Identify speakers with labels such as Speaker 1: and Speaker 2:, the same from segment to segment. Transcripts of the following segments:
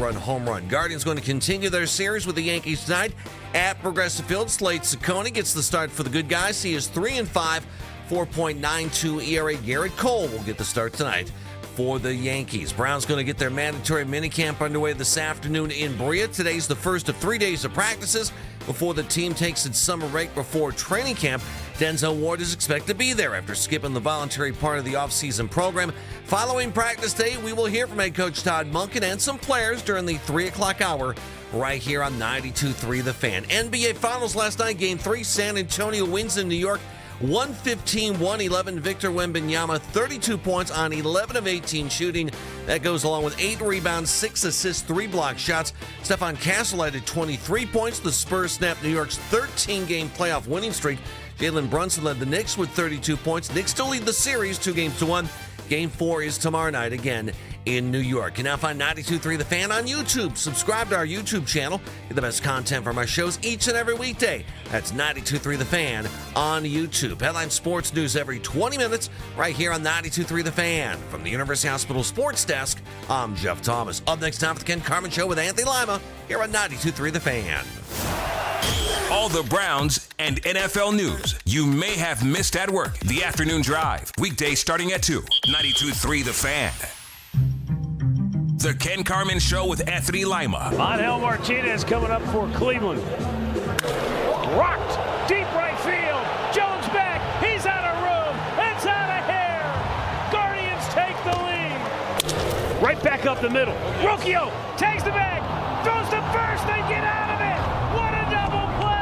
Speaker 1: 2-run home run. Guardians going to continue their series with the Yankees tonight at Progressive Field. Slade Ciccone gets the start for the good guys. He is 3-5, 4.92 ERA. Garrett Cole will get the start tonight for the Yankees. Browns going to get their mandatory minicamp underway this afternoon in Berea. Today's the first of 3 days of practices before the team takes its summer break before training camp. Denzel Ward is expected to be there after skipping the voluntary part of the offseason program. Following practice day, we will hear from head coach Todd Monken and some players during the 3 o'clock hour right here on 92.3 The Fan. NBA Finals last night, Game 3, San Antonio wins in New York. 115-111. Victor Wembanyama, 32 points on 11 of 18 shooting. That goes along with 8 rebounds, 6 assists, 3 block shots. Stephon Castle added 23 points. The Spurs snapped New York's 13-game playoff winning streak. Jalen Brunson led the Knicks with 32 points. Knicks still lead the series 2-1. Game 4 is tomorrow night again in New York. You can now find 92.3 The Fan on YouTube. Subscribe to our YouTube channel. Get the best content from our shows each and every weekday. That's 92.3 The Fan on YouTube. Headline sports news every 20 minutes right here on 92.3 The Fan. From the University Hospital Sports Desk, I'm Jeff Thomas. Up next time for the Ken Carman Show with Anthony Lima here on 92.3 The Fan.
Speaker 2: All the Browns and NFL news you may have missed at work. The Afternoon Drive. Weekdays starting at 2. 92.3 The Fan. The Ken Carman Show with Anthony Lima.
Speaker 3: Angel Martinez coming up for Cleveland. Rocked. Deep right field. Jones back. He's out of room. It's out of here. Guardians take the lead. Right back up the middle. Rocchio takes the bag. Throws to first. They get out of it. What a double play.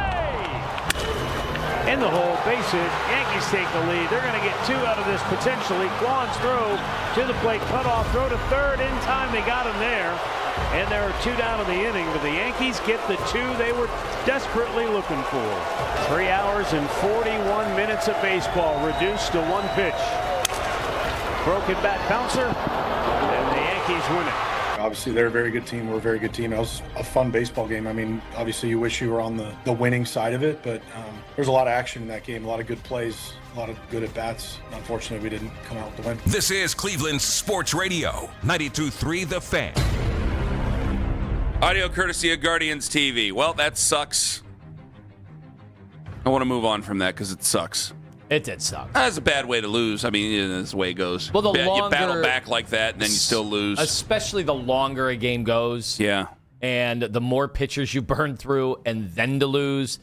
Speaker 3: In the hole. Base hit. Yankees take the lead. They're going to get 2 out of this potentially. Quan's throw to the plate. Cut off. Throw to third. In time. They got him there. And there are 2 down in the inning. But the Yankees get the 2 they were desperately looking for. 3 hours and 41 minutes of baseball. Reduced to 1 pitch. Broken bat bouncer. And the Yankees win it.
Speaker 4: Obviously, they're a very good team. We're a very good team. It was a fun baseball game. I mean, obviously, you wish you were on the winning side of it, but there's a lot of action in that game, a lot of good plays, a lot of good at-bats. Unfortunately, we didn't come out with the win.
Speaker 2: This is Cleveland Sports Radio, 92.3 The Fan.
Speaker 5: Audio courtesy of Guardians TV. Well, that sucks. I want to move on from that because it sucks.
Speaker 6: It did suck.
Speaker 5: That's a bad way to lose. I mean, that's the way it goes.
Speaker 6: Well,
Speaker 5: you battle back like that, and then you still lose.
Speaker 6: Especially the longer a game goes.
Speaker 5: Yeah.
Speaker 6: And the more pitchers you burn through, and then to lose,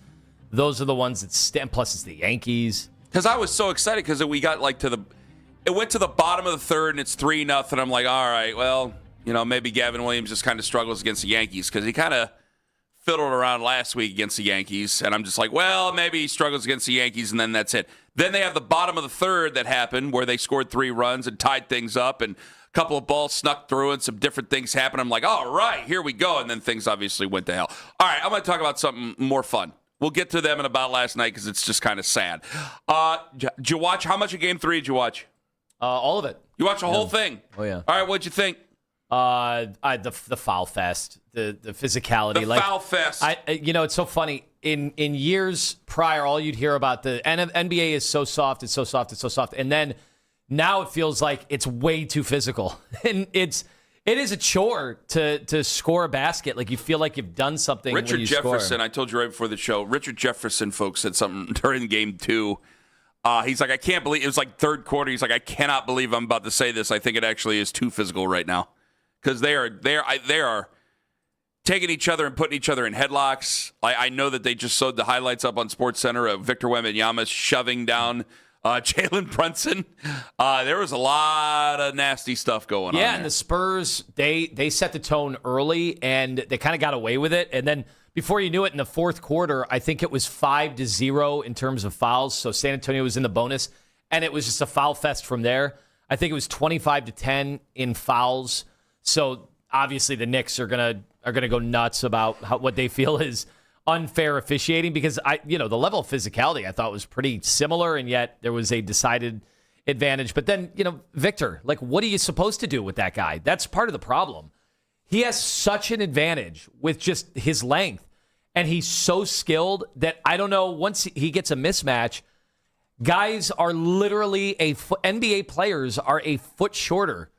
Speaker 6: those are the ones that stand. Plus, it's the Yankees.
Speaker 5: Because I was so excited because we got it went to the bottom of the third, and it's 3-0. I'm like, all right, well, maybe Gavin Williams just kind of struggles against the Yankees because he kind of fiddled around last week against the Yankees, and I'm just like, well, maybe he struggles against the Yankees, and then that's it. Then they have the bottom of the third that happened where they scored 3 runs and tied things up, and a couple of balls snuck through and some different things happened. I'm like, all right, here we go, and then things obviously went to hell. All right, I'm going to talk about something more fun. We'll get to them in about last night because it's just kind of sad. Did you watch, how much of Game 3 did you watch?
Speaker 6: All of it.
Speaker 5: You watched the whole thing?
Speaker 6: Oh, yeah.
Speaker 5: All right, what'd you think?
Speaker 6: The foul fest, the physicality,
Speaker 5: foul fest.
Speaker 6: It's so funny. In years prior, all you'd hear about the NBA is so soft, it's so soft, it's so soft, and then now it feels like it's way too physical, and it is a chore to score a basket. Like you feel like you've done something.
Speaker 5: Richard
Speaker 6: when you
Speaker 5: Jefferson,
Speaker 6: score.
Speaker 5: I told you right before the show. Richard Jefferson, folks, said something during Game 2. He's like, I can't believe it was like third quarter. He's like, I cannot believe I'm about to say this. I think it actually is too physical right now. Because they are taking each other and putting each other in headlocks. I know that they just showed the highlights up on SportsCenter of Victor Wembanyama shoving down Jalen Brunson. There was a lot of nasty stuff going on.
Speaker 6: Yeah, and the Spurs, they set the tone early, and they kind of got away with it. And then before you knew it, in the fourth quarter, I think it was 5-0 in terms of fouls. So San Antonio was in the bonus, and it was just a foul fest from there. I think it was 25-10 in fouls. So obviously the Knicks are gonna go nuts about what they feel is unfair officiating because the level of physicality I thought was pretty similar, and yet there was a decided advantage. But then Victor, like, what are you supposed to do with that guy? That's part of the problem. He has such an advantage with just his length, and he's so skilled that I don't know. Once he gets a mismatch, guys are literally NBA players are a foot shorter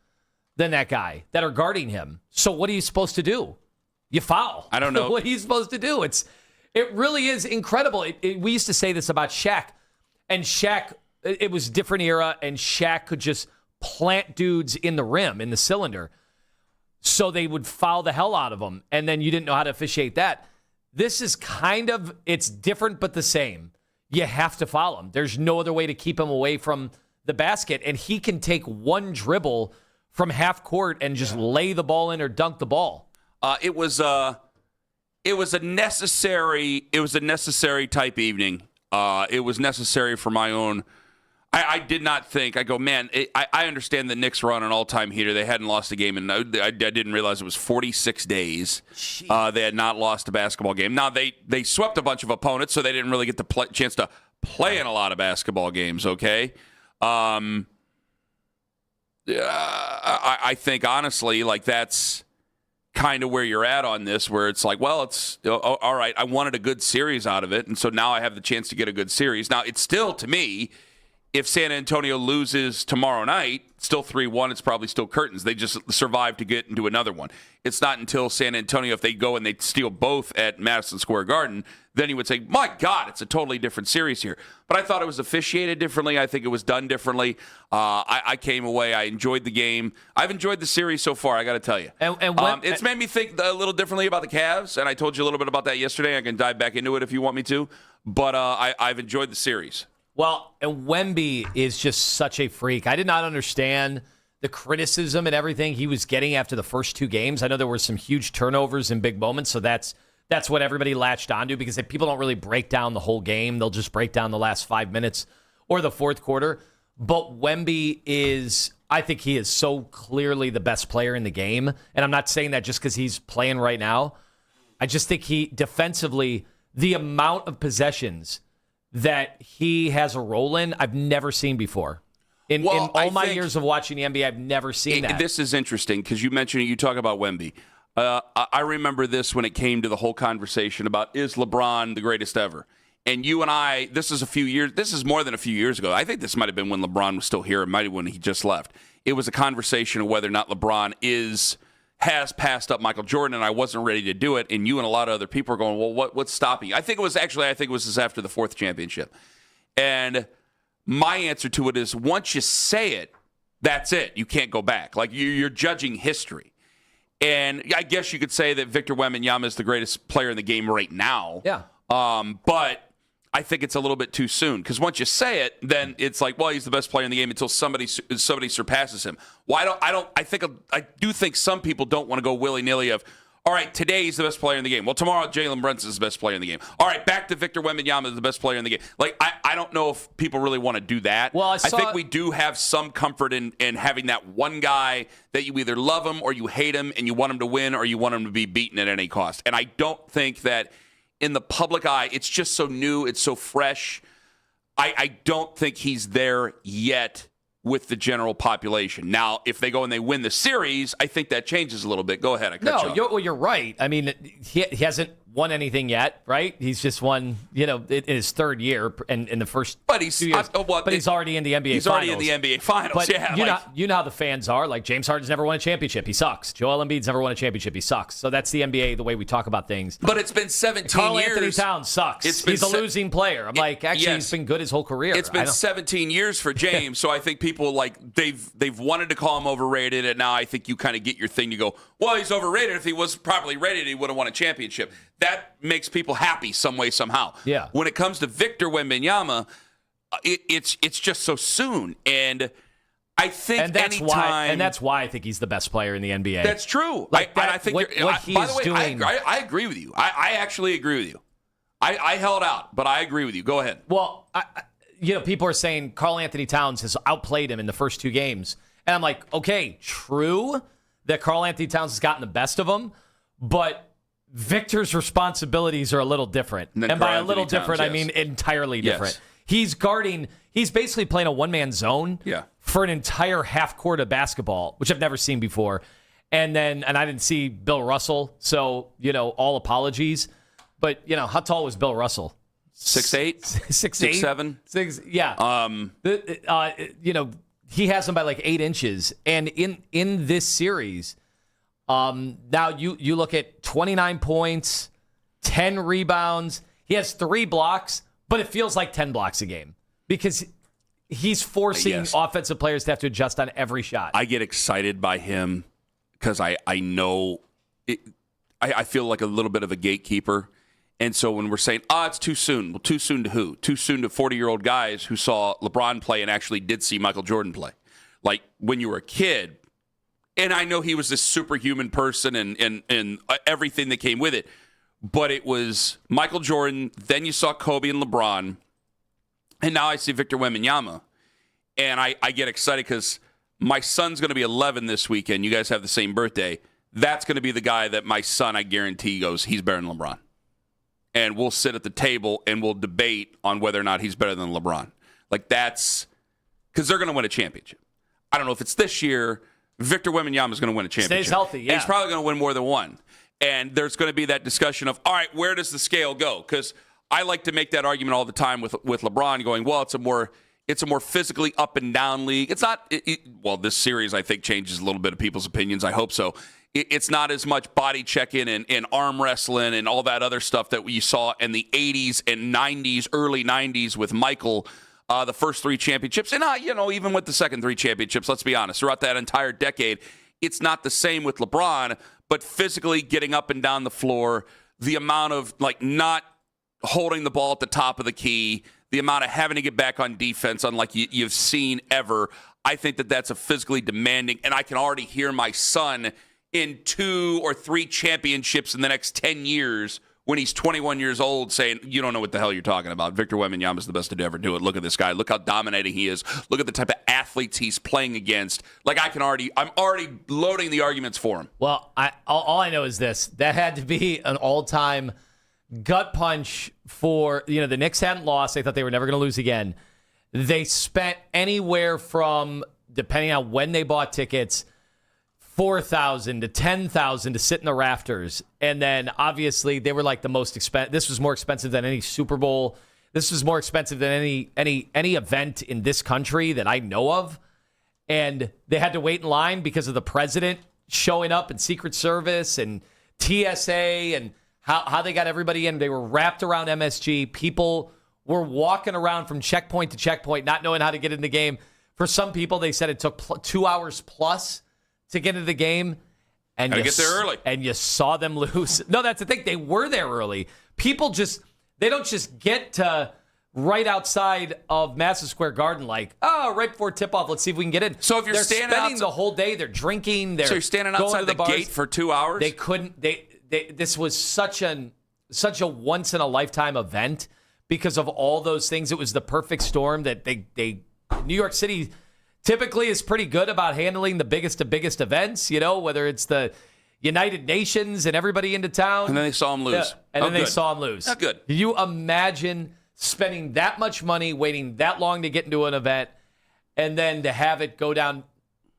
Speaker 6: than that guy that are guarding him. So what are you supposed to do? You foul.
Speaker 5: I don't know.
Speaker 6: What are you supposed to do? It really is incredible. We used to say this about Shaq, and Shaq, it was a different era, and Shaq could just plant dudes in the rim, in the cylinder, so they would foul the hell out of them, and then you didn't know how to officiate that. This is it's different but the same. You have to foul him. There's no other way to keep him away from the basket, and he can take one dribble from half court and just lay the ball in or dunk the ball.
Speaker 5: It was a necessary type evening. It was necessary for my own. I did not think. I go, man. I understand the Knicks were on an all-time heater. They hadn't lost a game, and I didn't realize it was 46 days. They had not lost a basketball game. Now they swept a bunch of opponents, so they didn't really get the chance to play in a lot of basketball games. Okay. I think honestly, like that's kind of where you're at on this, where it's like, well, it's all right. I wanted a good series out of it, and so now I have the chance to get a good series. Now, it's still, to me, if San Antonio loses tomorrow night, still 3-1, it's probably still curtains. They just survived to get into another one. It's not until San Antonio, if they go and they steal both at Madison Square Garden, then you would say, my God, it's a totally different series here. But I thought it was officiated differently. I think it was done differently. I came away. I enjoyed the game. I've enjoyed the series so far, I got to tell you. It's made me think a little differently about the Cavs, and I told you a little bit about that yesterday. I can dive back into it if you want me to. But I've enjoyed the series.
Speaker 6: Well, and Wemby is just such a freak. I did not understand the criticism and everything he was getting after the first two games. I know there were some huge turnovers and big moments, so that's what everybody latched onto, because people don't really break down the whole game. They'll just break down the last 5 minutes or the fourth quarter. But Wemby I think he is so clearly the best player in the game. And I'm not saying that just because he's playing right now. I just think he, defensively, the amount of possessions that he has a role in, I've never seen before. In all my years of watching the NBA, I've never seen that.
Speaker 5: This is interesting because you mentioned you talk about Wemby. I remember this when it came to the whole conversation about, is LeBron the greatest ever? And you and I, this is more than a few years ago. I think this might have been when LeBron was still here. It might have been when he just left. It was a conversation of whether or not LeBron has passed up Michael Jordan, and I wasn't ready to do it. And you and a lot of other people are going, well, what's stopping you? I think it was this after the fourth championship. And my answer to it is, once you say it, that's it. You can't go back. Like, you're judging history. And I guess you could say that Victor Wembanyama is the greatest player in the game right now.
Speaker 6: Yeah.
Speaker 5: But I think it's a little bit too soon, because once you say it, then it's like, well, he's the best player in the game until somebody surpasses him. Well, I do think some people don't want to go willy-nilly of, all right, today he's the best player in the game. Well, tomorrow Jalen Brunson's the best player in the game. All right, back to Victor Wembanyama is the best player in the game. Like, I don't know if people really want to do that.
Speaker 6: Well,
Speaker 5: I think we do have some comfort in having that one guy that you either love him or you hate him, and you want him to win or you want him to be beaten at any cost. And I don't think that in the public eye, it's just so new, it's so fresh. I don't think he's there yet with the general population. Now, if they go and they win the series, I think that changes a little bit. Go ahead. I cut you off.
Speaker 6: You're right. I mean, he hasn't won anything yet, right? He's just won, in his third year and in the first 2 years. But he's already in the NBA Finals.
Speaker 5: He's already in the NBA Finals,
Speaker 6: but
Speaker 5: yeah.
Speaker 6: You know how the fans are. Like, James Harden's never won a championship. He sucks. Joel Embiid's never won a championship. He sucks. So that's the NBA, the way we talk about things.
Speaker 5: But it's been 17
Speaker 6: Carl
Speaker 5: years.
Speaker 6: Anthony Towns sucks. He's a losing player. I'm like, actually, he's been good his whole career.
Speaker 5: It's been 17 years for James, so I think people, like, they've wanted to call him overrated, and now I think you kind of get your thing to go, well, he's overrated. If he was properly rated, he would have won a championship. That makes people happy some way, somehow.
Speaker 6: Yeah.
Speaker 5: When it comes to Victor Wembanyama, it's just so soon. And I think that's why I
Speaker 6: think he's the best player in the NBA.
Speaker 5: That's true.
Speaker 6: Like
Speaker 5: I think
Speaker 6: what he's
Speaker 5: by the way,
Speaker 6: doing.
Speaker 5: I agree with you. I actually agree with you. I held out, but I agree with you. Go ahead.
Speaker 6: Well, people are saying Carl Anthony Towns has outplayed him in the first two games. And I'm like, okay, true that Carl Anthony Towns has gotten the best of him, but Victor's responsibilities are a little different. And by a little different, I mean entirely different. Yes. He's basically playing a one-man zone for an entire half court of basketball, which I've never seen before. And I didn't see Bill Russell, so, all apologies. But, how tall was Bill Russell?
Speaker 5: 6'8"?
Speaker 6: 6'8"?
Speaker 5: 6'7"?
Speaker 6: 6, yeah. he has them by like 8 inches. And in this series, now you look at 29 points, 10 rebounds. He has 3 blocks, but it feels like 10 blocks a game because he's forcing offensive players to have to adjust on every shot.
Speaker 5: I get excited by him because I know it, I feel like a little bit of a gatekeeper. And so when we're saying, it's too soon. Well, too soon to who? Too soon to 40-year-old guys who saw LeBron play and actually did see Michael Jordan play. Like when you were a kid, and I know he was this superhuman person and everything that came with it, but it was Michael Jordan, then you saw Kobe and LeBron, and now I see Victor Wembanyama. And I get excited because my son's going to be 11 this weekend. You guys have the same birthday. That's going to be the guy that my son, I guarantee, goes, he's better than LeBron. And we'll sit at the table and we'll debate on whether or not he's better than LeBron. Like that's because they're going to win a championship. I don't know if it's this year. Victor Wembanyama is going to win a championship.
Speaker 6: Stays healthy, yeah.
Speaker 5: And he's probably going to win more than one. And there's going to be that discussion of, all right, where does the scale go? Because I like to make that argument all the time with LeBron going, well, it's a more physically up and down league. It's not, well, this series I think changes a little bit of people's opinions. I hope so. It's not as much body checking and arm wrestling and all that other stuff that we saw in the 80s and 90s, early 90s with Michael, the first 3 championships. And, even with the second 3 championships, let's be honest, throughout that entire decade, it's not the same with LeBron, but physically getting up and down the floor, the amount of, not holding the ball at the top of the key, the amount of having to get back on defense unlike you've seen ever. I think that's a physically demanding, and I can already hear my son in 2 or 3 championships in the next 10 years when he's 21 years old saying, you don't know what the hell you're talking about. Victor Wembanyama is the best to ever do it. Look at this guy. Look how dominating he is. Look at the type of athletes he's playing against. I'm already loading the arguments for him.
Speaker 6: Well, all I know is this. That had to be an all-time gut punch for, the Knicks hadn't lost. They thought they were never going to lose again. They spent anywhere from, depending on when they bought tickets, $4,000 to $10,000 to sit in the rafters. And then obviously they were like the most expensive. This was more expensive than any Super Bowl. This was more expensive than any event in this country that I know of. And they had to wait in line because of the president showing up and Secret Service and TSA and how they got everybody in. They were wrapped around MSG. People were walking around from checkpoint to checkpoint, not knowing how to get in the game. For some people, they said it took 2 hours plus to get into the game. And
Speaker 5: you get there early.
Speaker 6: And you saw them lose. No, that's the thing. They were there early. People they don't just get to right outside of Madison Square Garden right before tip-off, let's see if we can get in.
Speaker 5: So if you're
Speaker 6: spending the whole day, they're drinking,
Speaker 5: so you're standing outside the gate for 2 hours?
Speaker 6: They couldn't, this was such a once-in-a-lifetime event because of all those things. It was the perfect storm that New York City typically is pretty good about handling the biggest of biggest events, whether it's the United Nations and everybody into town.
Speaker 5: And then they saw him lose.
Speaker 6: Yeah, and then they saw him lose.
Speaker 5: Not good.
Speaker 6: Can you imagine spending that much money, waiting that long to get into an event, and then to have it go down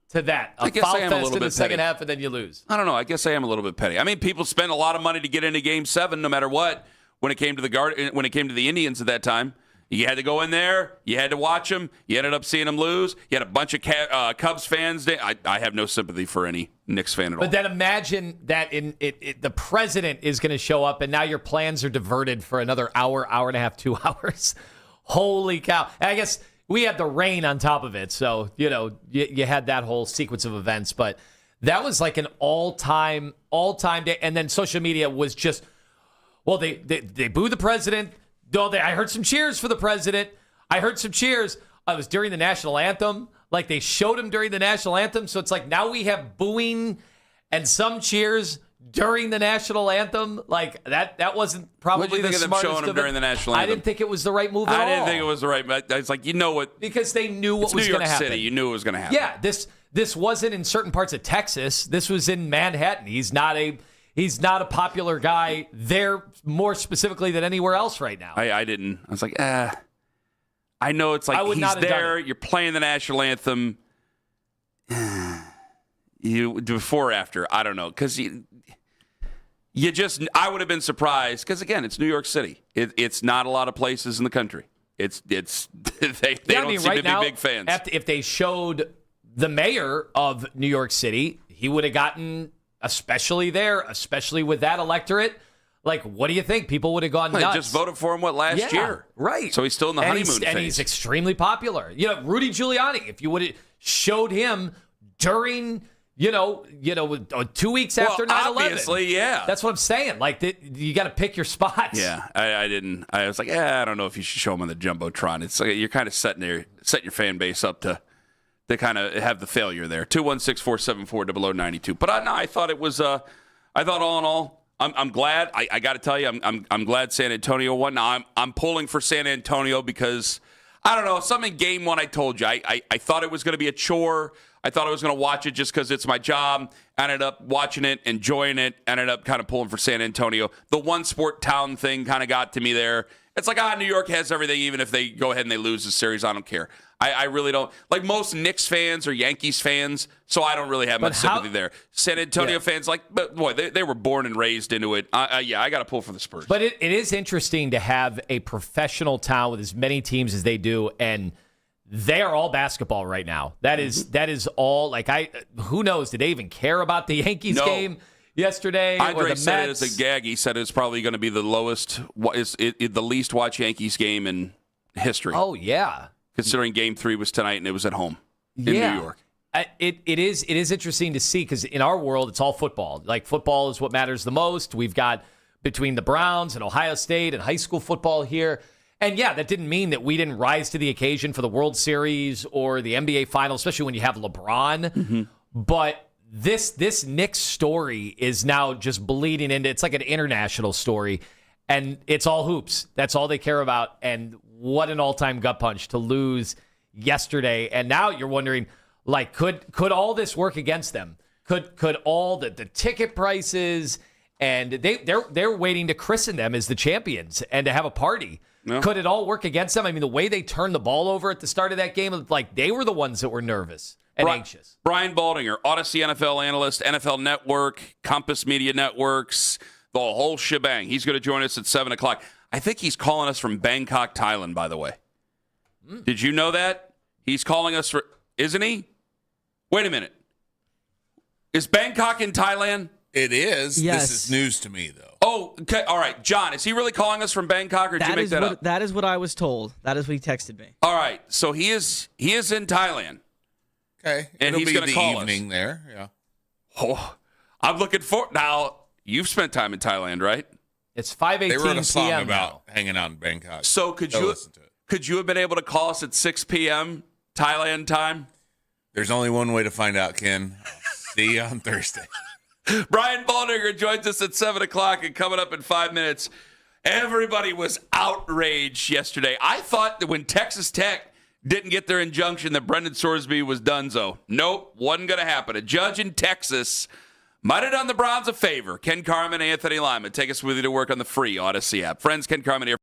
Speaker 6: to that?
Speaker 5: I guess
Speaker 6: foul
Speaker 5: I am a
Speaker 6: fest
Speaker 5: little
Speaker 6: in the
Speaker 5: bit
Speaker 6: second
Speaker 5: petty.
Speaker 6: half, and then you lose.
Speaker 5: I don't know. I guess I am a little bit petty. I mean, people spend a lot of money to get into Game 7 no matter what. When it came to the Indians at that time, you had to go in there. You had to watch them. You ended up seeing them lose. You had a bunch of Cubs fans. I have no sympathy for any Knicks fan at all.
Speaker 6: But then imagine that the president is going to show up, and now your plans are diverted for another hour and a half, 2 hours. Holy cow. And I guess we had the rain on top of it. So, you had that whole sequence of events. But that was like an all-time day. And then social media was just, well, they booed the president. No, I heard some cheers for the president. I heard some cheers. It was during the national anthem. Like they showed him during the national anthem. So it's like now we have booing and some cheers during the national anthem. Like that wasn't probably the smartest
Speaker 5: of them showing him during the national anthem?
Speaker 6: I didn't think it was the right move at all.
Speaker 5: I didn't think it was the right move. It's like, what?
Speaker 6: Because they knew what was going to happen.
Speaker 5: New York City. You knew it was going to happen.
Speaker 6: Yeah, this wasn't in certain parts of Texas. This was in Manhattan. He's not a popular guy there more specifically than anywhere else right now.
Speaker 5: I didn't. I was like, I know it's like he's there. You're playing the national anthem. You before or after? I don't know. Because I would have been surprised. Because again, it's New York City. It's not a lot of places in the country. It's they don't seem to be big fans.
Speaker 6: If they showed the mayor of New York City, he would have gotten, especially with that electorate. Like, what do you think? People would have gone nuts.
Speaker 5: Just voted for him, last year?
Speaker 6: Right.
Speaker 5: So he's still in the honeymoon phase.
Speaker 6: And he's extremely popular. Rudy Giuliani, if you would have showed him during, 2 weeks after 9/11.
Speaker 5: Obviously, yeah.
Speaker 6: That's what I'm saying. Like, you got to pick your spots.
Speaker 5: Yeah, I didn't. I was like, I don't know if you should show him on the Jumbotron. It's like you're kind of setting your fan base up to kind of have the failure there. 216-474-0092. But I thought it was, I thought all in all, I'm glad. I got to tell you, I'm glad San Antonio won. Now I'm pulling for San Antonio because I don't know. Some in game one, I told you, I thought it was going to be a chore. I thought I was going to watch it just because it's my job. Ended up watching it, enjoying it. Ended up kind of pulling for San Antonio. The one sport town thing kind of got to me there. It's like, New York has everything, even if they go ahead and they lose the series. I don't care. I really don't. Like most Knicks fans or Yankees fans, so I don't really have much sympathy there. San Antonio fans, but boy, they were born and raised into it. I got to pull for the Spurs.
Speaker 6: But it is interesting to have a professional town with as many teams as they do, and they are all basketball right now. That is all. Like, who knows? Did they even care about the Yankees game yesterday?
Speaker 5: Andre
Speaker 6: or the
Speaker 5: said
Speaker 6: Mets?
Speaker 5: it as a gag. He said it's probably going to be the least watched Yankees game in history.
Speaker 6: Oh yeah.
Speaker 5: Considering Game 3 was tonight and it was at home in New York.
Speaker 6: It is interesting to see because in our world, it's all football. Like, football is what matters the most. We've got between the Browns and Ohio State and high school football here. And, that didn't mean that we didn't rise to the occasion for the World Series or the NBA Finals, especially when you have LeBron. Mm-hmm. But this Knicks story is now just bleeding into – it's like an international story. And it's all hoops. That's all they care about. And what an all-time gut punch to lose yesterday. And now you're wondering, like, could all this work against them? Could all the ticket prices, and they're waiting to christen them as the champions and to have a party. No. Could it all work against them? I mean, the way they turned the ball over at the start of that game, like, they were the ones that were nervous and anxious.
Speaker 5: Brian Baldinger, Odyssey NFL analyst, NFL Network, Compass Media Networks, the whole shebang. He's going to join us at 7 o'clock. I think he's calling us from Bangkok, Thailand, by the way. Did you know that? He's calling us isn't he? Wait a minute. Is Bangkok in Thailand?
Speaker 7: It is.
Speaker 8: Yes.
Speaker 7: This is news to me, though.
Speaker 5: Oh, okay. All right. John, is he really calling us from Bangkok, or did you make that up?
Speaker 8: That is what I was told. That is what he texted me.
Speaker 5: All right. So he is in Thailand.
Speaker 7: Okay.
Speaker 5: And
Speaker 7: It'll
Speaker 5: he's going to call us.
Speaker 7: evening there, yeah.
Speaker 5: Oh, I'm looking for now. You've spent time in Thailand, right?
Speaker 6: It's 5:18 p.m.
Speaker 7: They wrote a song
Speaker 6: now.
Speaker 7: about hanging out in Bangkok.
Speaker 5: So could you have been able to call us at 6 p.m. Thailand time?
Speaker 7: There's only one way to find out, Ken. See you on Thursday.
Speaker 5: Brian Baldinger joins us at 7 o'clock, and coming up in 5 minutes, everybody was outraged yesterday. I thought that when Texas Tech didn't get their injunction that Brendan Sorsby was donezo. Nope, wasn't going to happen. A judge in Texas might have done the Browns a favor. Ken Carman, Anthony Lima. Take us with you to work on the free Odyssey app. Friends, Ken Carman here.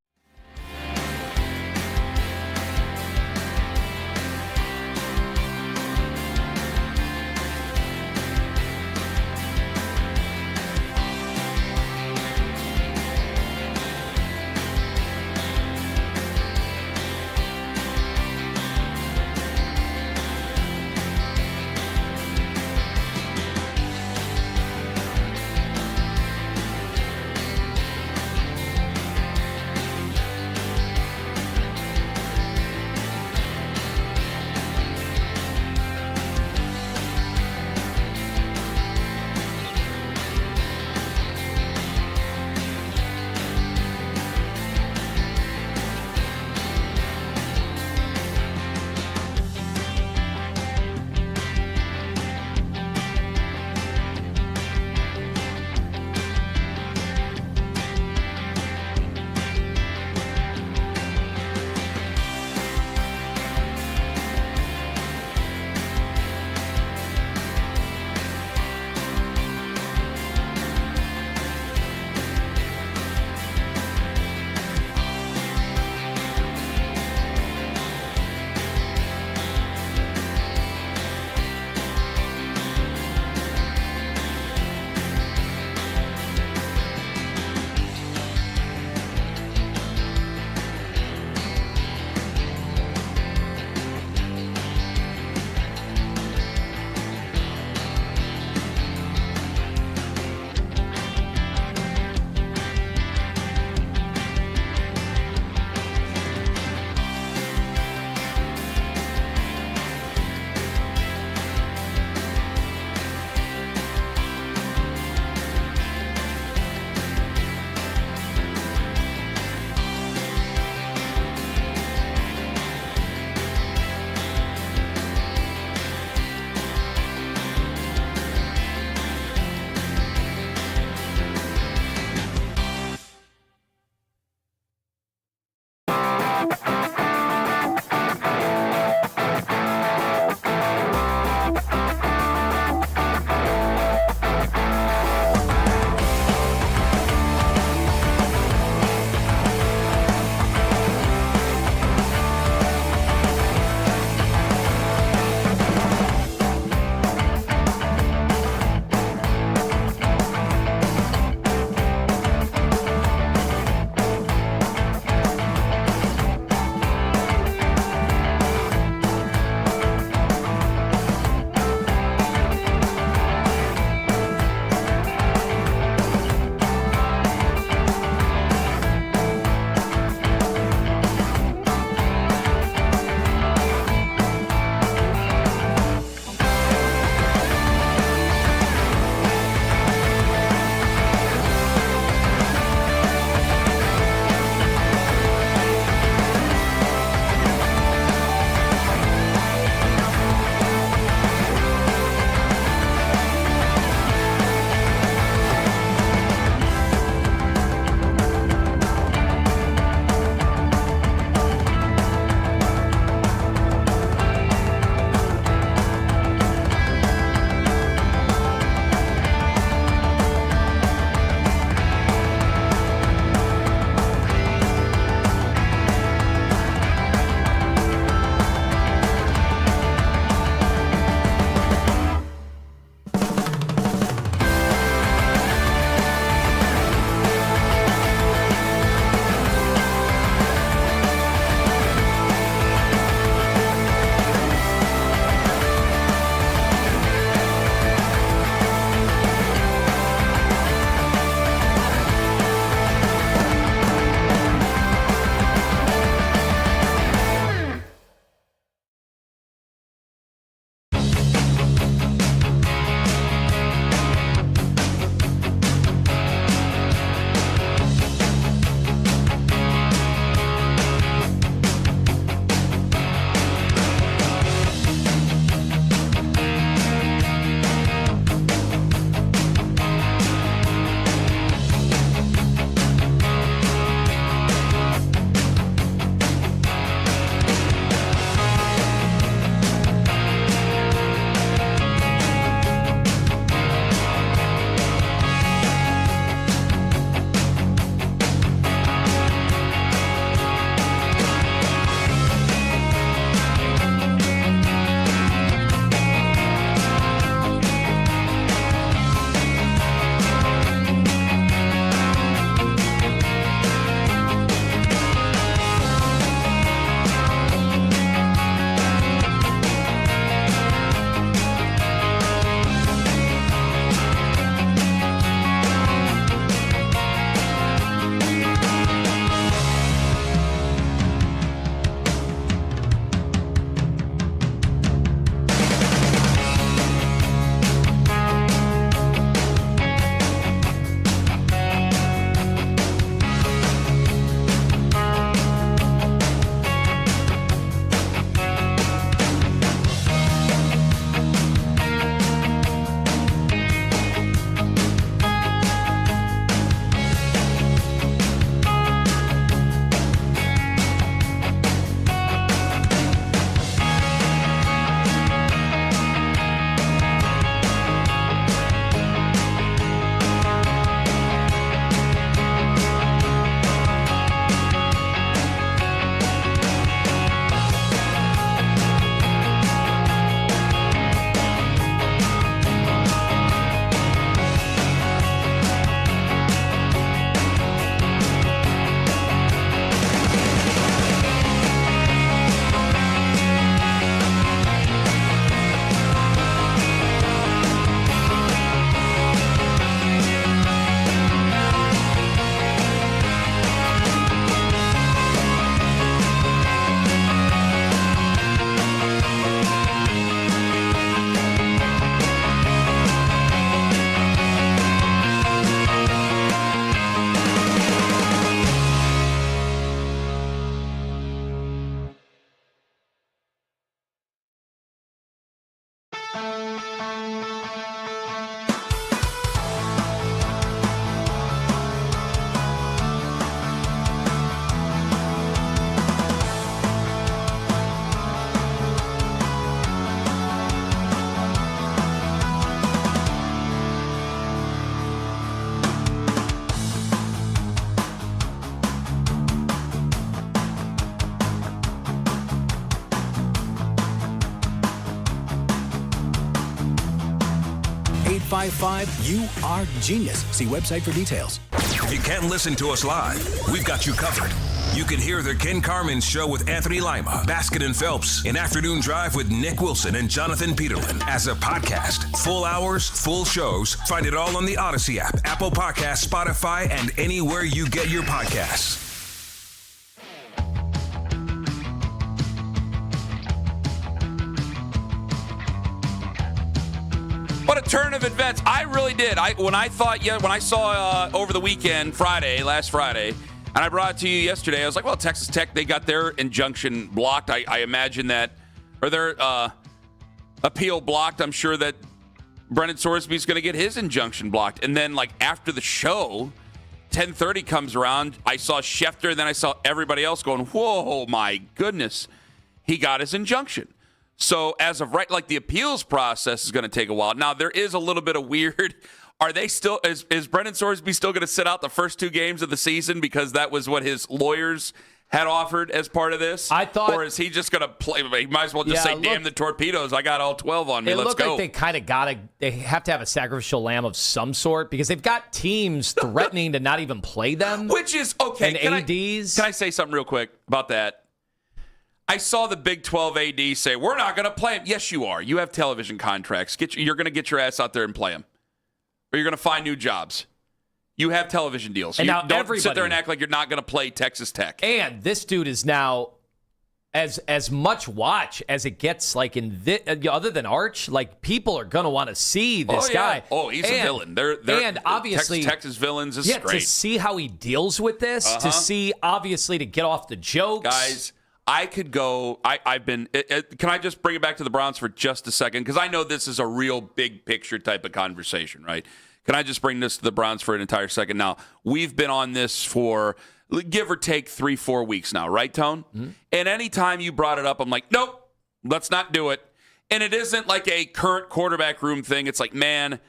Speaker 9: 855, you are genius. See website for details.
Speaker 2: If you can't listen to us live, we've got you covered. You can hear the Ken Carman Show with Anthony Lima, Basket and Phelps, an afternoon drive with Nick Wilson and Jonathan Peterlin as a podcast. Full hours, full shows. Find it all on the Odyssey app, Apple Podcasts, Spotify, and anywhere you get your podcasts.
Speaker 5: What a turn of events. I really did. When I saw over the weekend, last Friday, and I brought it to you yesterday, I was like, well, Texas Tech, they got their injunction blocked. I imagine that, or their appeal blocked. I'm sure that Brendan Sorsby's going to get his injunction blocked. And then, like, after the show, 10:30 comes around, I saw Schefter, and then I saw everybody else going, whoa, my goodness, he got his injunction. So as of right, like, the appeals process is going to take a while. Now, there is a little bit of weird. Are they still, is Brendan Sorsby still going to sit out the first 2 games of the season because that was what his lawyers had offered as part of this?
Speaker 6: I thought.
Speaker 5: Or is he just going to play? He might as well just say, damn the torpedoes. I got all 12 on me. Let's go.
Speaker 6: It looked like they kind of they have to have a sacrificial lamb of some sort because they've got teams threatening to not even play them.
Speaker 5: Which is, okay.
Speaker 6: And ADs.
Speaker 5: Can I say something real quick about that? I saw the Big 12 AD say, we're not going to play him. Yes, you are. You have television contracts. You're going to get your ass out there and play him. Or you're going to find new jobs. You have television deals.
Speaker 6: And now
Speaker 5: don't sit there and act like you're not going to play Texas Tech.
Speaker 6: And this dude is now as much watch as it gets, like, in this, other than Arch, like, people are going to want to see this guy.
Speaker 5: Oh, he's a villain. They're
Speaker 6: and obviously
Speaker 5: Texas villains is great.
Speaker 6: To see how he deals with this, to see, obviously, to get off the jokes.
Speaker 5: Guys, I could go. I've been. Can I just bring it back to the Browns for just a second? Because I know this is a real big picture type of conversation, right? Can I just bring this to the Browns for an entire second? Now, we've been on this for, give or take, 3-4 weeks now, right, Tone? Mm-hmm. And anytime you brought it up, I'm like, nope, let's not do it. And it isn't like a current quarterback room thing. It's like, man,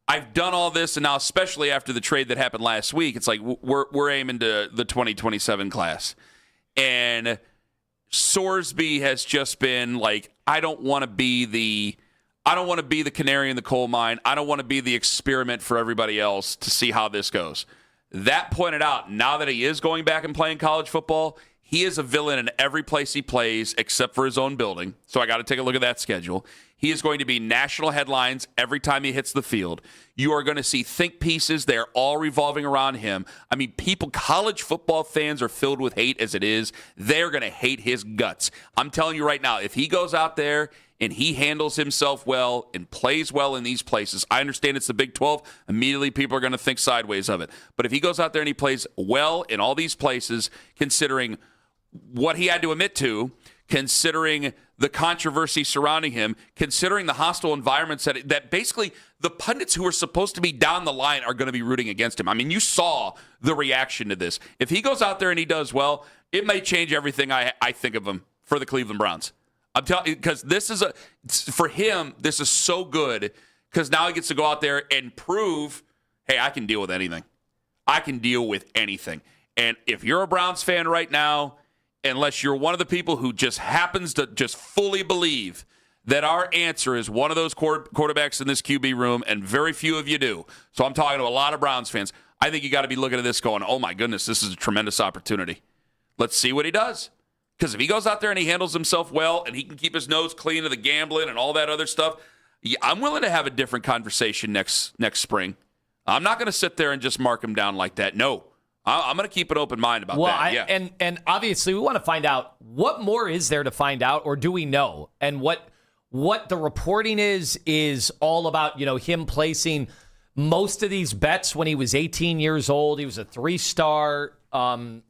Speaker 5: I've done all this, and now, especially after the trade that happened last week, it's like we're aiming to the 2027 class. And Sorsby has just been like, I don't want to be the canary in the coal mine. I don't want to be the experiment for everybody else to see how this goes. That pointed out, now that he is going back and playing college football, he is a villain in every place he plays except for his own building. So I got to take a look at that schedule. He is going to be national headlines every time he hits the field. You are going to see think pieces. They're all revolving around him. I mean, college football fans are filled with hate as it is. They're going to hate his guts. I'm telling you right now, if he goes out there and he handles himself well and plays well in these places, I understand it's the Big 12. Immediately people are going to think sideways of it. But if he goes out there and he plays well in all these places, considering what he had to admit to, considering the controversy surrounding him, considering the hostile environments that basically the pundits who are supposed to be down the line are going to be rooting against him. I mean, you saw the reaction to this. If he goes out there and he does well, it may change everything I think of him for the Cleveland Browns. I'm telling you, because for him, this is so good because now he gets to go out there and prove, hey, I can deal with anything. I can deal with anything. And if you're a Browns fan right now, unless you're one of the people who just happens to just fully believe that our answer is one of those quarterbacks in this QB room, and very few of you do. So I'm talking to a lot of Browns fans. I think you got to be looking at this going, oh, my goodness, this is a tremendous opportunity. Let's see what he does. Because if he goes out there and he handles himself well and he can keep his nose clean of the gambling and all that other stuff, I'm willing to have a different conversation next spring. I'm not going to sit there and just mark him down like that. No. I'm going to keep an open mind about that.
Speaker 6: And obviously we want to find out what more is there to find out, or do we know? And what the reporting is all about, him placing most of these bets when he was 18 years old. He was a 3-star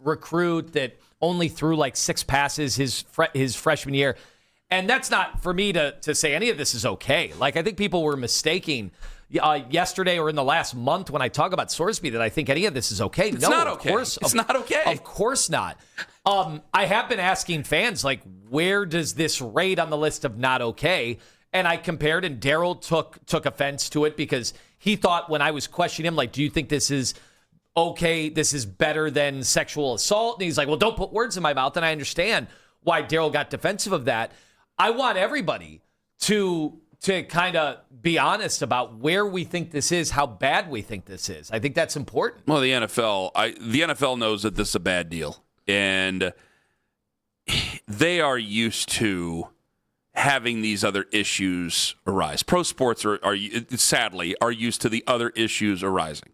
Speaker 6: recruit that only threw like 6 passes his freshman year. And that's not for me to say any of this is okay. Like, I think people were mistaking yesterday or in the last month when I talk about Sorsby that I think any of this is okay.
Speaker 5: It's not okay. It's not okay.
Speaker 6: Of course not. I have been asking fans, like, where does this rate on the list of not okay? And I compared, and Daryl took offense to it because he thought when I was questioning him, like, do you think this is okay, this is better than sexual assault? And he's like, well, don't put words in my mouth. And I understand why Daryl got defensive of that. I want everybody to to kind of be honest about where we think this is, how bad we think this is. I think that's important.
Speaker 5: Well, the NFL knows that this is a bad deal, and they are used to having these other issues arise. Pro sports are sadly used to the other issues arising.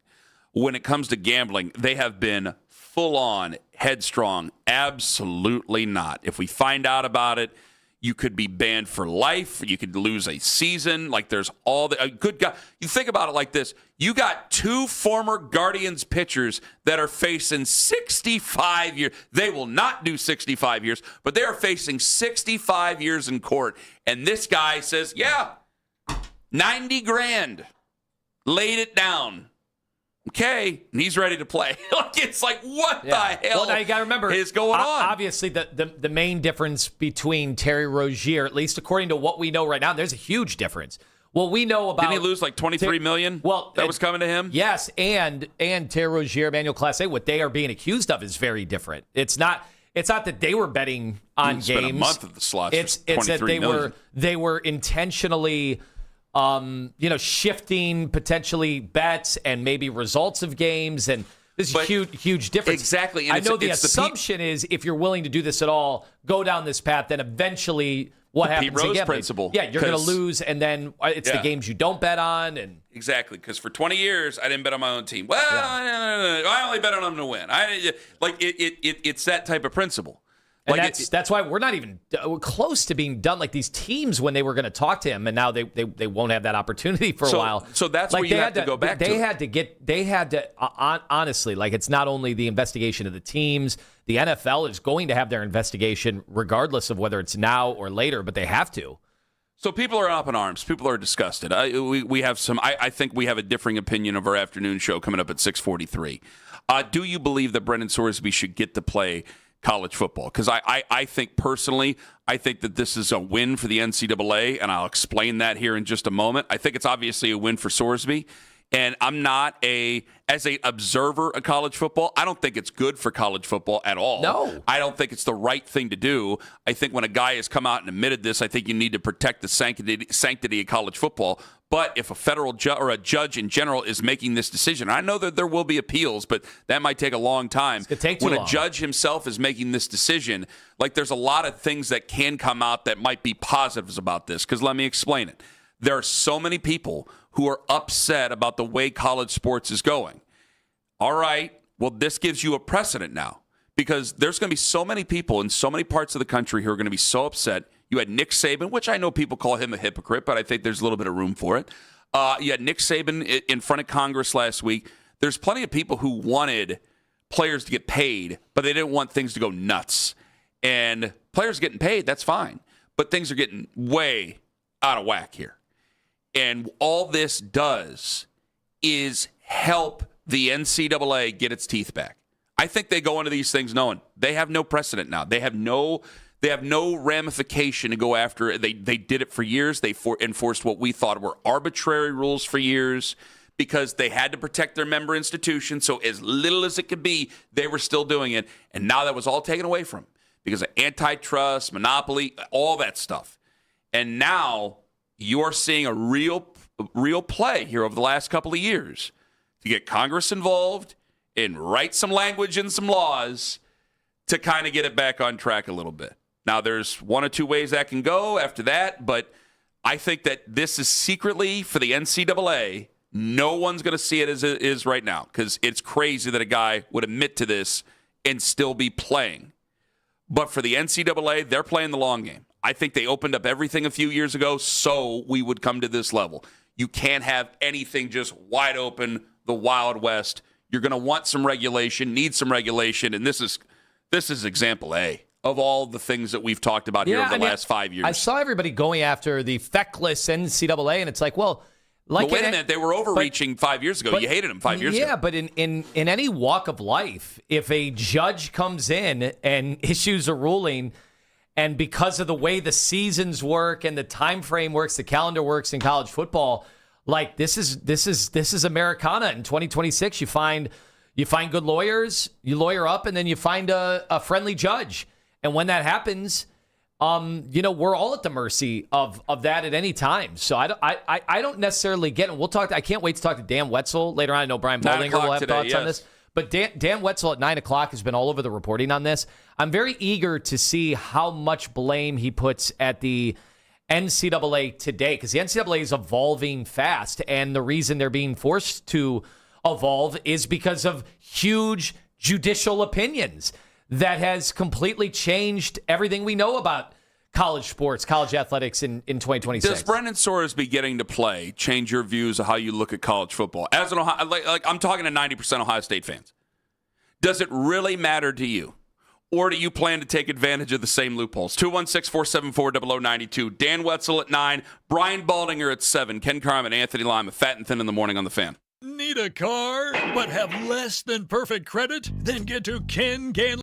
Speaker 5: When it comes to gambling, they have been full on, headstrong. Absolutely not. If we find out about it, you could be banned for life. You could lose a season. Like, there's all the good guy. You think about it like this. You got 2 former Guardians pitchers that are facing 65 years. They will not do 65 years, but they are facing 65 years in court. And this guy says, yeah, 90 grand. Laid it down. Okay, and he's ready to play. It's like, what the hell?
Speaker 6: Well, now you got to remember,
Speaker 5: is going on?
Speaker 6: Obviously, the main difference between Terry Rozier, at least according to what we know right now, there's a huge difference. Well, we know about.
Speaker 5: Didn't he lose like $23 million?
Speaker 6: Well,
Speaker 5: that was coming to him.
Speaker 6: Yes, and Terry Rozier, Emmanuel Clase, what they are being accused of is very different. It's not that they were betting on games.
Speaker 5: Spent a month at the slots.
Speaker 6: It's that they were intentionally. Shifting potentially bets and maybe results of games, and this is a huge difference.
Speaker 5: Exactly.
Speaker 6: And I know the assumption is if you're willing to do this at all, go down this path, then eventually what happens
Speaker 5: Pete Rose
Speaker 6: again?
Speaker 5: principle.
Speaker 6: Yeah, you're going to lose, and then it's the games you don't bet on. And
Speaker 5: exactly, because for 20 years I didn't bet on my own team. Well, I only bet on them to win. It's that type of principle.
Speaker 6: And that's why we're not even close to being done. Like these teams, when they were going to talk to him, and now they won't have that opportunity for a while.
Speaker 5: So that's where you have to go back to.
Speaker 6: They had to honestly, like, it's not only the investigation of the teams. The NFL is going to have their investigation regardless of whether it's now or later, but they have to.
Speaker 5: So people are up in arms. People are disgusted. We have some. I think we have a differing opinion of our afternoon show coming up at 6:43. Do you believe that Brendan Sorsby should get to play college football? Because I think personally, I think that this is a win for the NCAA, and I'll explain that here in just a moment. I think it's obviously a win for Sorsby, and I'm not as an observer of college football, I don't think it's good for college football at all.
Speaker 6: No.
Speaker 5: I don't think it's the right thing to do. I think when a guy has come out and admitted this, I think you need to protect the sanctity of college football. But if a federal judge or a judge in general is making this decision, I know that there will be appeals, but that might take a long time.
Speaker 6: It's gonna take too long.
Speaker 5: A judge himself is making this decision, like, there's a lot of things that can come out that might be positives about this. Because let me explain it. There are so many people who are upset about the way college sports is going. All right, well, this gives you a precedent now, because there's going to be so many people in so many parts of the country who are going to be so upset. You had Nick Saban, which I know people call him a hypocrite, but I think there's a little bit of room for it. You had Nick Saban in front of Congress last week. There's plenty of people who wanted players to get paid, but they didn't want things to go nuts. And players getting paid, that's fine. But things are getting way out of whack here. And all this does is help the NCAA get its teeth back. I think they go into these things knowing they have no precedent now. They have no ramification to go after. They did it for years. They enforced what we thought were arbitrary rules for years because they had to protect their member institutions. So as little as it could be, they were still doing it. And now that was all taken away from them because of antitrust, monopoly, all that stuff. And now you're seeing a real play here over the last couple of years to get Congress involved and write some language and some laws to kind of get it back on track a little bit. Now, there's one or two ways that can go after that, but I think that this is secretly for the NCAA. No one's going to see it as it is right now because it's crazy that a guy would admit to this and still be playing. But for the NCAA, they're playing the long game. I think they opened up everything a few years ago so we would come to this level. You can't have anything just wide open, the Wild West. You're going to want some regulation, need some regulation, and this is example A of all the things that we've talked about here over the last 5 years.
Speaker 6: I saw everybody going after the feckless NCAA, and it's like, well,
Speaker 5: wait a minute, they were overreaching 5 years ago. You hated them 5 years ago.
Speaker 6: Yeah, but in any walk of life, if a judge comes in and issues a ruling, and because of the way the seasons work and the time frame works, the calendar works in college football, like this is Americana in 2026. You find good lawyers, you lawyer up, and then you find a friendly judge. And when that happens, we're all at the mercy of that at any time. So I don't necessarily get it. I can't wait to talk to Dan Wetzel later on. I know Brian Baldinger will have thoughts on this. But Dan Wetzel at 9 o'clock has been all over the reporting on this. I'm very eager to see how much blame he puts at the NCAA today, because the NCAA is evolving fast, and the reason they're being forced to evolve is because of huge judicial opinions that has completely changed everything we know about college sports, college athletics in 2026.
Speaker 5: Does Brendan Sorsby getting to play change your views of how you look at college football? As an Ohio, like I'm talking to 90% Ohio State fans. Does it really matter to you? Or do you plan to take advantage of the same loopholes? 216-474-0092. Dan Wetzel at 9. Brian Baldinger at 7. Ken Carman, Anthony Lima, Fat and Thin in the morning on the Fan.
Speaker 10: Need a car, but have less than perfect credit? Then get to Ken Ganley.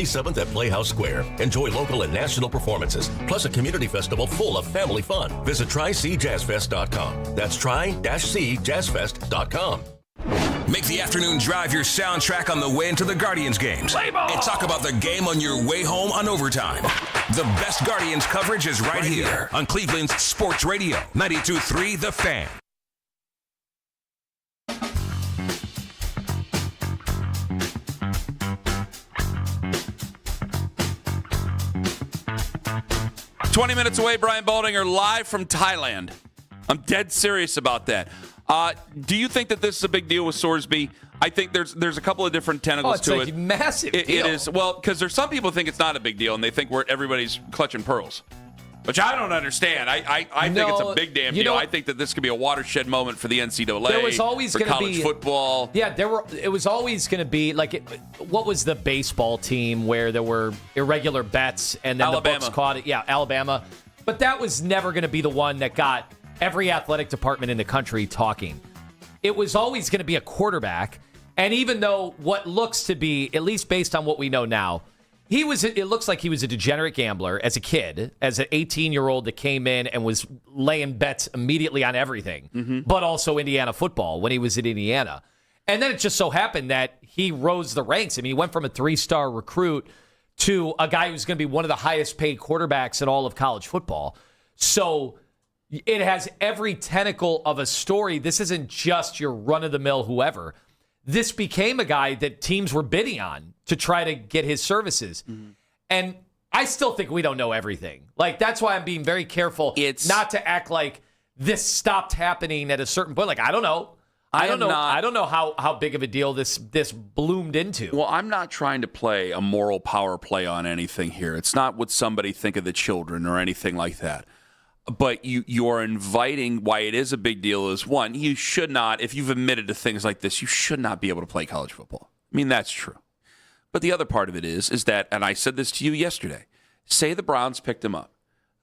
Speaker 11: 27th at Playhouse Square. Enjoy local and national performances, plus a community festival full of family fun. Visit trycjazzfest.com. That's try-cjazzfest.com.
Speaker 2: Make the afternoon drive your soundtrack on the way into the Guardians games. And talk about the game on your way home on Overtime. The best Guardians coverage is right here on Cleveland's Sports Radio, 92.3 The Fan.
Speaker 5: "20 minutes away, Brian Baldinger live from Thailand." I'm dead serious about that. Do you think that this is a big deal with Sorsby? I think there's a couple of different tentacles to it.
Speaker 6: It's a massive deal.
Speaker 5: It is. Well, because there's some people think it's not a big deal, and they think everybody's clutching pearls, which I don't understand. I think it's a big damn deal. I think that this could be a watershed moment for the NCAA.
Speaker 6: There was always
Speaker 5: for college football.
Speaker 6: Yeah, it was always going to be like, what was the baseball team where there were irregular bets and then
Speaker 5: Alabama.
Speaker 6: the books caught it? Yeah, Alabama. But that was never going to be the one that got every athletic department in the country talking. It was always going to be a quarterback. And even though what looks to be, at least based on what we know now, it looks like he was a degenerate gambler as a kid, as an 18-year-old that came in and was laying bets immediately on everything, but also Indiana football when he was at Indiana. And then it just so happened that he rose the ranks. I mean, he went from a 3-star recruit to a guy who's going to be one of the highest paid quarterbacks in all of college football. So it has every tentacle of a story. This isn't just your run-of-the-mill whoever. This became a guy that teams were bidding on to try to get his services. And I still think we don't know everything. Like, that's why I'm being very careful not to act like this stopped happening at a certain point. Like, I don't know. I don't know how big of a deal this bloomed into.
Speaker 5: Well, I'm not trying to play a moral power play on anything here. It's not what somebody think of the children or anything like that. But you are inviting why it is a big deal is, one, you should not, if you've admitted to things like this, you should not be able to play college football. I mean, that's true. But the other part of it is that, and I said this to you yesterday, say the Browns picked him up.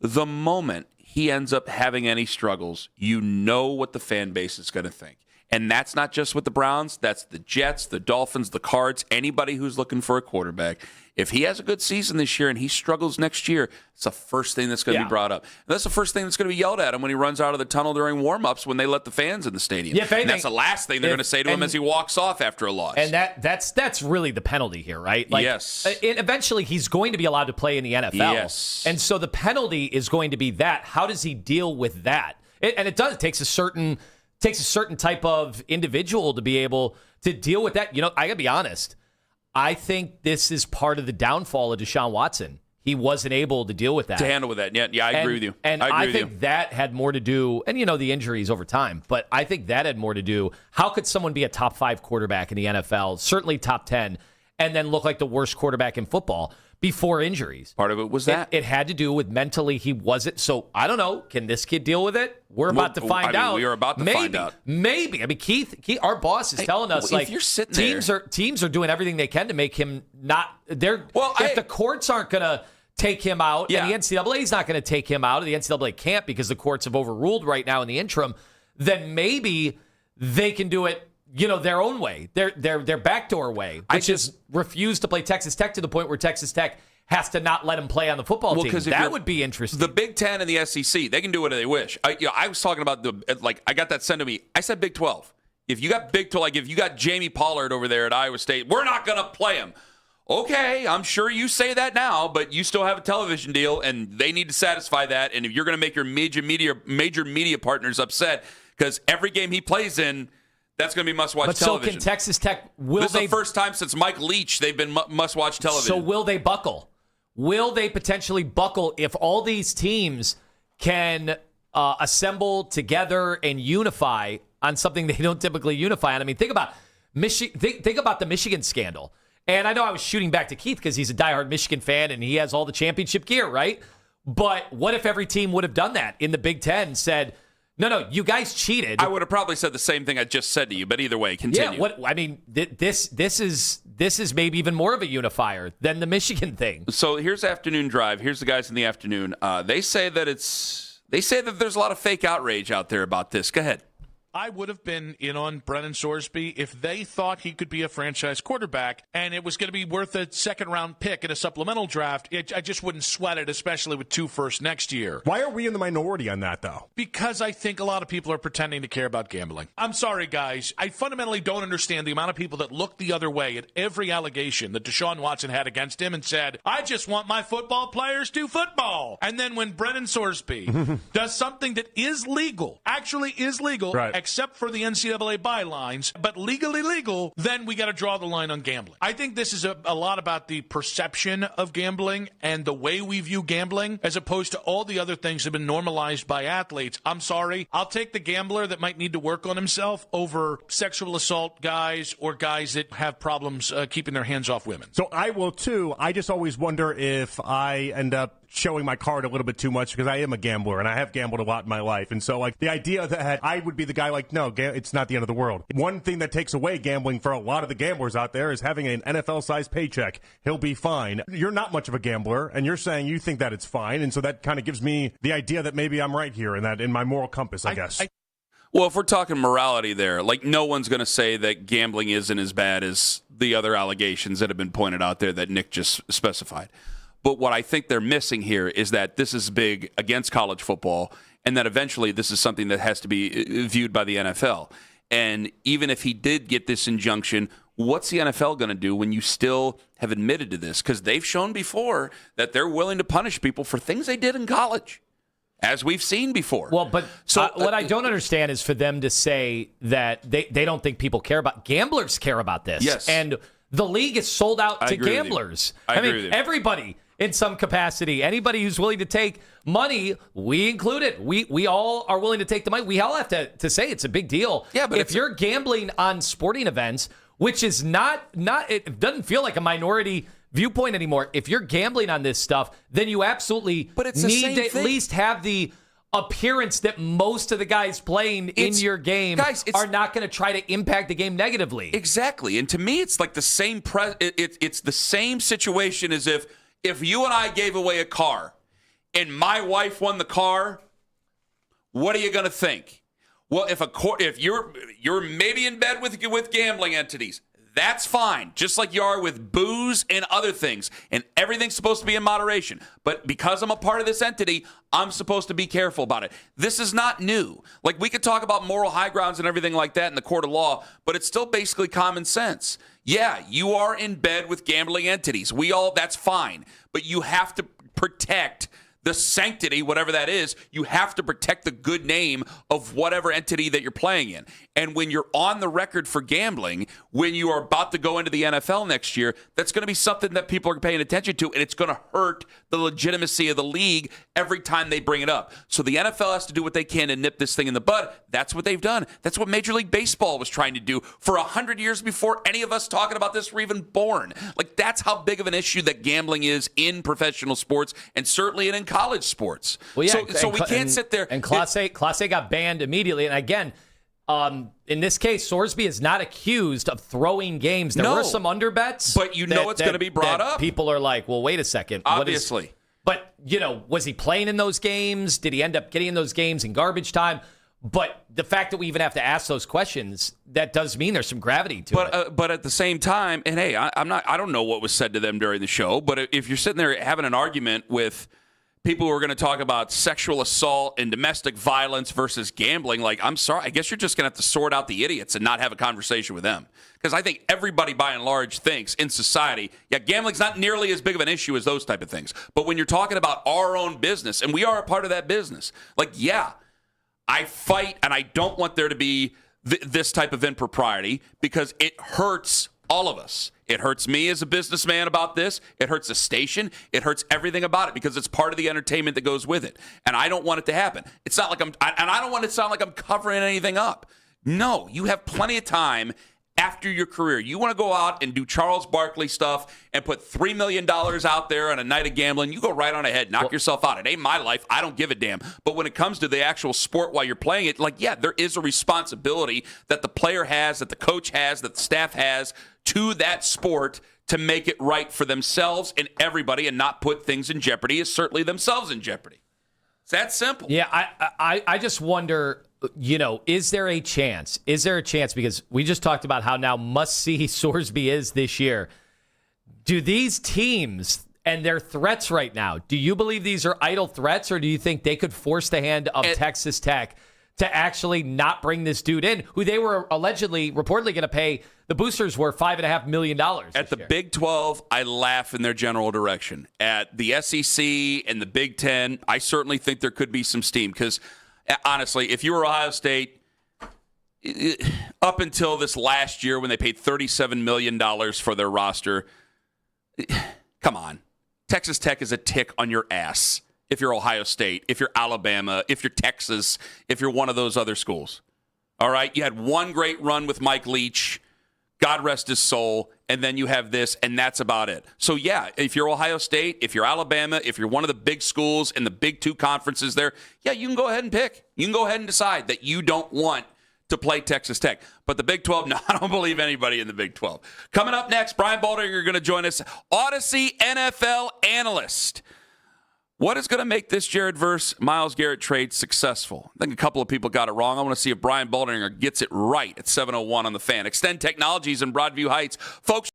Speaker 5: The moment he ends up having any struggles, you know what the fan base is going to think. And that's not just with the Browns. That's the Jets, the Dolphins, the Cards, anybody who's looking for a quarterback. If he has a good season this year and he struggles next year, it's the first thing that's going to be brought up. And that's the first thing that's going to be yelled at him when he runs out of the tunnel during warm-ups when they let the fans in the stadium.
Speaker 6: Yeah,
Speaker 5: and that's the last thing they're going to say to him as he walks off after a loss.
Speaker 6: And that's really the penalty here, right? Like,
Speaker 5: yes.
Speaker 6: Eventually, he's going to be allowed to play in the NFL.
Speaker 5: Yes.
Speaker 6: And so the penalty is going to be that. How does he deal with that? It takes a certain type of individual to be able to deal with that. You know, I got to be honest. I think this is part of the downfall of Deshaun Watson. He wasn't able to deal with that.
Speaker 5: To handle with that. Yeah, I agree with you.
Speaker 6: And I think that had more to do, and the injuries over time, but I think that had more to do. How could someone be a top 5 quarterback in the NFL, certainly top 10, and then look like the worst quarterback in football before injuries?
Speaker 5: Part of it was that.
Speaker 6: It had to do with mentally he wasn't. So I don't know. Can this kid deal with it? We're about to find out.
Speaker 5: We are about to find out.
Speaker 6: Maybe. I mean, Keith, our boss is telling us, like,
Speaker 5: if you're sitting
Speaker 6: teams are doing everything they can to make him not. If the courts aren't going to take him out, and the NCAA is not going to take him out, or the NCAA can't because the courts have overruled right now in the interim, then maybe they can do it, their own way, their backdoor way, which is refuse to play Texas Tech to the point where Texas Tech has to not let him play on the football team. That would be interesting.
Speaker 5: The Big Ten and the SEC, they can do whatever they wish. I was talking about I got that sent to me. I said Big 12. If you got Big 12, like if you got Jamie Pollard over there at Iowa State, we're not going to play him. Okay, I'm sure you say that now, but you still have a television deal, and they need to satisfy that. And if you're going to make your major media partners upset, because every game he plays in, that's going to be must-watch television.
Speaker 6: So can Texas Tech?
Speaker 5: This is the first time since Mike Leach they've been must-watch television.
Speaker 6: So will they buckle? Will they potentially buckle if all these teams can assemble together and unify on something they don't typically unify on? I mean, think about think about the Michigan scandal. And I know I was shooting back to Keith because he's a diehard Michigan fan and he has all the championship gear, right? But what if every team would have done that in the Big Ten, said, no, you guys cheated?
Speaker 5: I would have probably said the same thing I just said to you, but either way, continue.
Speaker 6: Yeah, this is maybe even more of a unifier than the Michigan thing.
Speaker 5: So here's Afternoon Drive. Here's the guys in the afternoon. They say that there's a lot of fake outrage out there about this. Go ahead.
Speaker 12: I would have been in on Brennan Sorsby if they thought he could be a franchise quarterback and it was going to be worth a second-round pick in a supplemental draft. I just wouldn't sweat it, especially with 2 firsts next year.
Speaker 13: Why are we in the minority on that, though?
Speaker 12: Because I think a lot of people are pretending to care about gambling. I'm sorry, guys. I fundamentally don't understand the amount of people that look the other way at every allegation that Deshaun Watson had against him and said, I just want my football players to football. And then when Brennan Sorsby does something that is legal, actually is legal,
Speaker 13: right,
Speaker 12: except for the NCAA bylines, but legally legal, then we got to draw the line on gambling. I think this is a lot about the perception of gambling and the way we view gambling as opposed to all the other things that have been normalized by athletes. I'm sorry. I'll take the gambler that might need to work on himself over sexual assault guys or guys that have problems keeping their hands off women.
Speaker 13: So I will, too. I just always wonder if I end up showing my card a little bit too much because I am a gambler and I have gambled a lot in my life. And so, like, the idea that I would be the guy like, no, it's not the end of the world. One thing that takes away gambling for a lot of the gamblers out there is having an NFL-sized paycheck. He'll be fine. You're not much of a gambler, and you're saying you think that it's fine. And so that kind of gives me the idea that maybe I'm right here in my moral compass, I guess.
Speaker 5: Well, if we're talking morality there, like, no one's going to say that gambling isn't as bad as the other allegations that have been pointed out there that Nick just specified. But what I think they're missing here is that this is big against college football and that eventually this is something that has to be viewed by the NFL. And even if he did get this injunction, what's the NFL going to do when you still have admitted to this? Because they've shown before that they're willing to punish people for things they did in college, as we've seen before.
Speaker 6: Well, but what I don't understand is for them to say that they don't think people care about. Gamblers care about this.
Speaker 5: Yes.
Speaker 6: And the league is sold out to gamblers. I mean, everybody in some capacity, anybody who's willing to take money, we include it. We all are willing to take the money. We all have to say it's a big deal.
Speaker 5: Yeah, but
Speaker 6: if you're gambling on sporting events, which is not it doesn't feel like a minority viewpoint anymore. If you're gambling on this stuff, then you absolutely need to at least have the appearance that most of the guys playing in your game are not going to try to impact the game negatively.
Speaker 5: Exactly. And to me, it's like the same it's the same situation as if you and I gave away a car and my wife won the car, what are you going to think? Well, if you're maybe in bed with gambling entities, that's fine, just like you are with booze and other things. And everything's supposed to be in moderation. But because I'm a part of this entity, I'm supposed to be careful about it. This is not new. Like, we could talk about moral high grounds and everything like that in the court of law, but it's still basically common sense. Yeah, you are in bed with gambling entities. That's fine. But you have to protect the sanctity, whatever that is. You have to protect the good name of whatever entity that you're playing in. And when you're on the record for gambling, when you are about to go into the NFL next year, that's going to be something that people are paying attention to, and it's going to hurt the legitimacy of the league every time they bring it up. So the NFL has to do what they can to nip this thing in the bud. That's what they've done. That's what Major League Baseball was trying to do for 100 years before any of us talking about this were even born. Like, that's how big of an issue that gambling is in professional sports and certainly in college sports.
Speaker 6: Well, yeah,
Speaker 5: so we can't sit there.
Speaker 6: And Class A got banned immediately. And again, in this case, Sorsby is not accused of throwing games. There were some underbets.
Speaker 5: But it's going to be brought up.
Speaker 6: People are like, well, wait a second.
Speaker 5: Obviously.
Speaker 6: But, was he playing in those games? Did he end up getting in those games in garbage time? But the fact that we even have to ask those questions, that does mean there's some gravity to it.
Speaker 5: But at the same time, and hey, I don't know what was said to them during the show, but if you're sitting there having an argument with people who are going to talk about sexual assault and domestic violence versus gambling, like, I'm sorry, I guess you're just going to have to sort out the idiots and not have a conversation with them. Because I think everybody, by and large, thinks in society, gambling's not nearly as big of an issue as those type of things. But when you're talking about our own business, and we are a part of that business, like, I fight, and I don't want there to be this type of impropriety because it hurts all of us. It hurts me as a businessman about this. It hurts the station. It hurts everything about it because it's part of the entertainment that goes with it. And I don't want it to happen. It's not like I don't want it to sound like I'm covering anything up. No, you have plenty of time after your career. You want to go out and do Charles Barkley stuff and put $3 million out there on a night of gambling, you go right on ahead, knock yourself out. It ain't my life. I don't give a damn. But when it comes to the actual sport while you're playing it, there is a responsibility that the player has, that the coach has, that the staff has to that sport to make it right for themselves and everybody and not put things in jeopardy, is certainly themselves in jeopardy. It's that simple.
Speaker 6: Yeah, I just wonder is there a chance? Is there a chance? Because we just talked about how now must-see Sorsby is this year. Do these teams and their threats right now, do you believe these are idle threats, or do you think they could force the hand of Texas Tech to actually not bring this dude in, who they were reportedly going to pay? The boosters were $5.5 million.
Speaker 5: At the Big 12, I laugh in their general direction. At the SEC and the Big 10, I certainly think there could be some steam because, honestly, if you were Ohio State, up until this last year when they paid $37 million for their roster, come on. Texas Tech is a tick on your ass if you're Ohio State, if you're Alabama, if you're Texas, if you're one of those other schools. All right? You had one great run with Mike Leach. God rest his soul, and then you have this, and that's about it. So, yeah, if you're Ohio State, if you're Alabama, if you're one of the big schools in the Big 2 conferences there, yeah, you can go ahead and pick. You can go ahead and decide that you don't want to play Texas Tech. But the Big 12, no, I don't believe anybody in the Big 12. Coming up next, Brian Baldinger going to join us, Odyssey NFL analyst. What is going to make this Jared Verse Myles Garrett trade successful? I think a couple of people got it wrong. I want to see if Brian Baldinger gets it right at 7:01 on the Fan. Extend Technologies in Broadview Heights. Folks.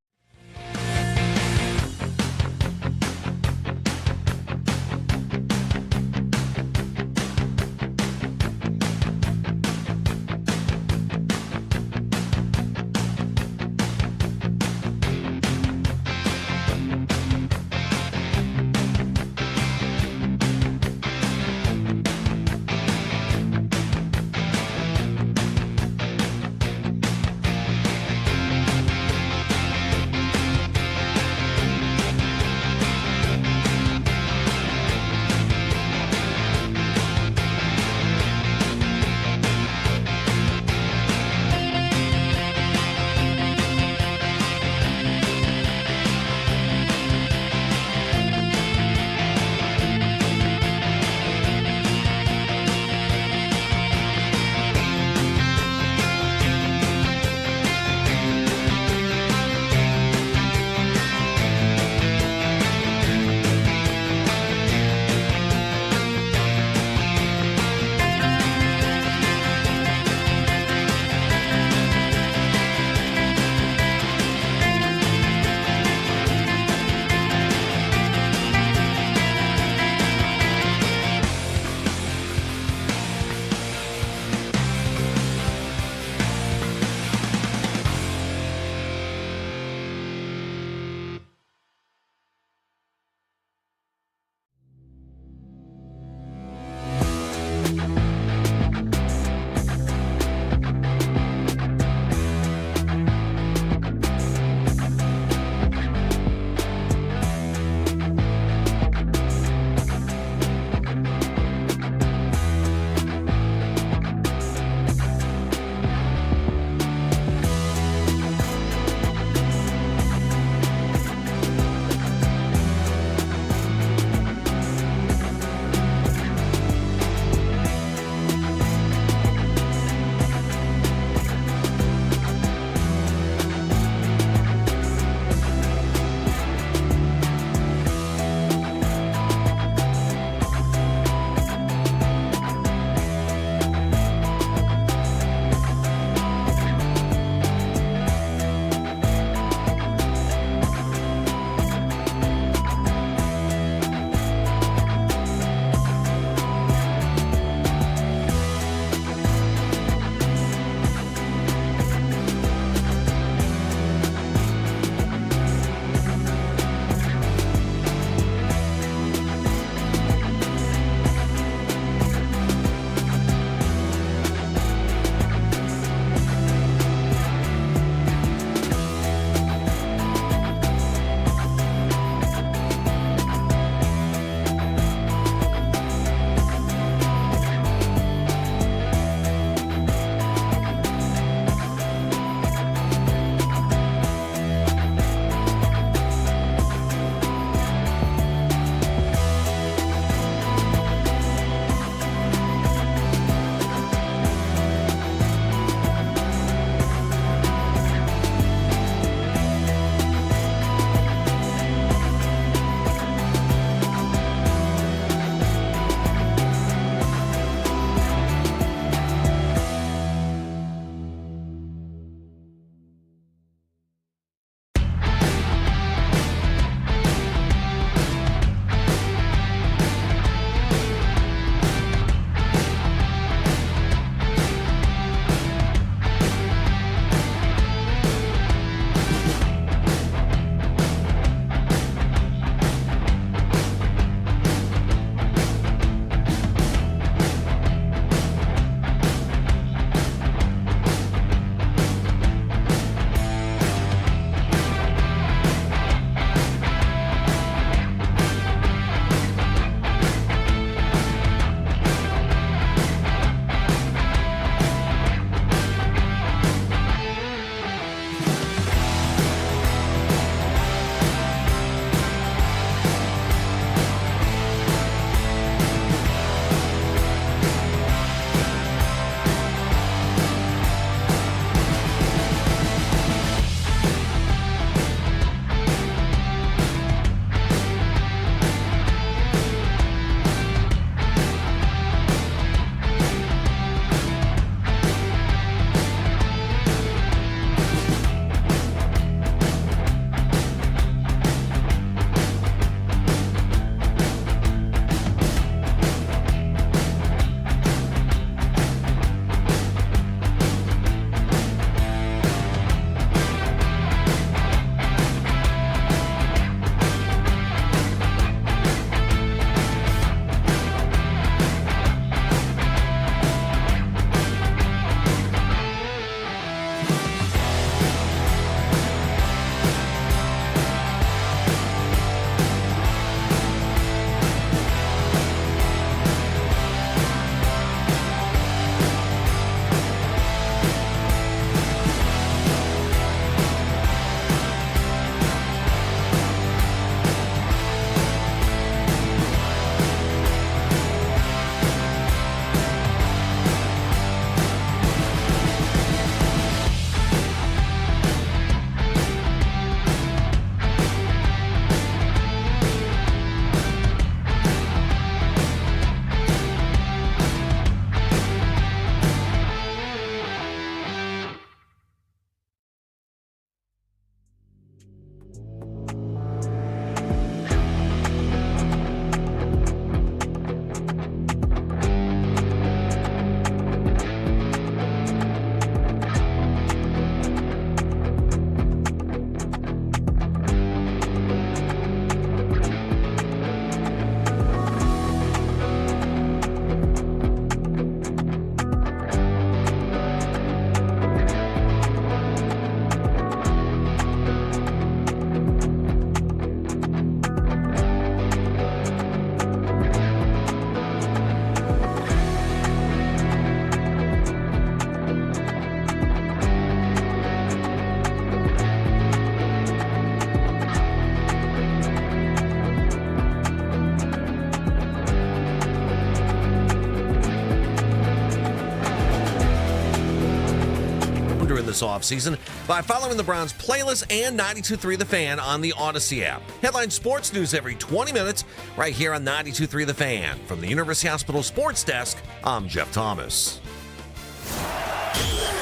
Speaker 1: this offseason by following the Browns playlist and 92.3 The Fan on the Odyssey app. Headline sports news every 20 minutes right here on 92.3 The Fan. From the University Hospital Sports Desk, I'm Jeff Thomas.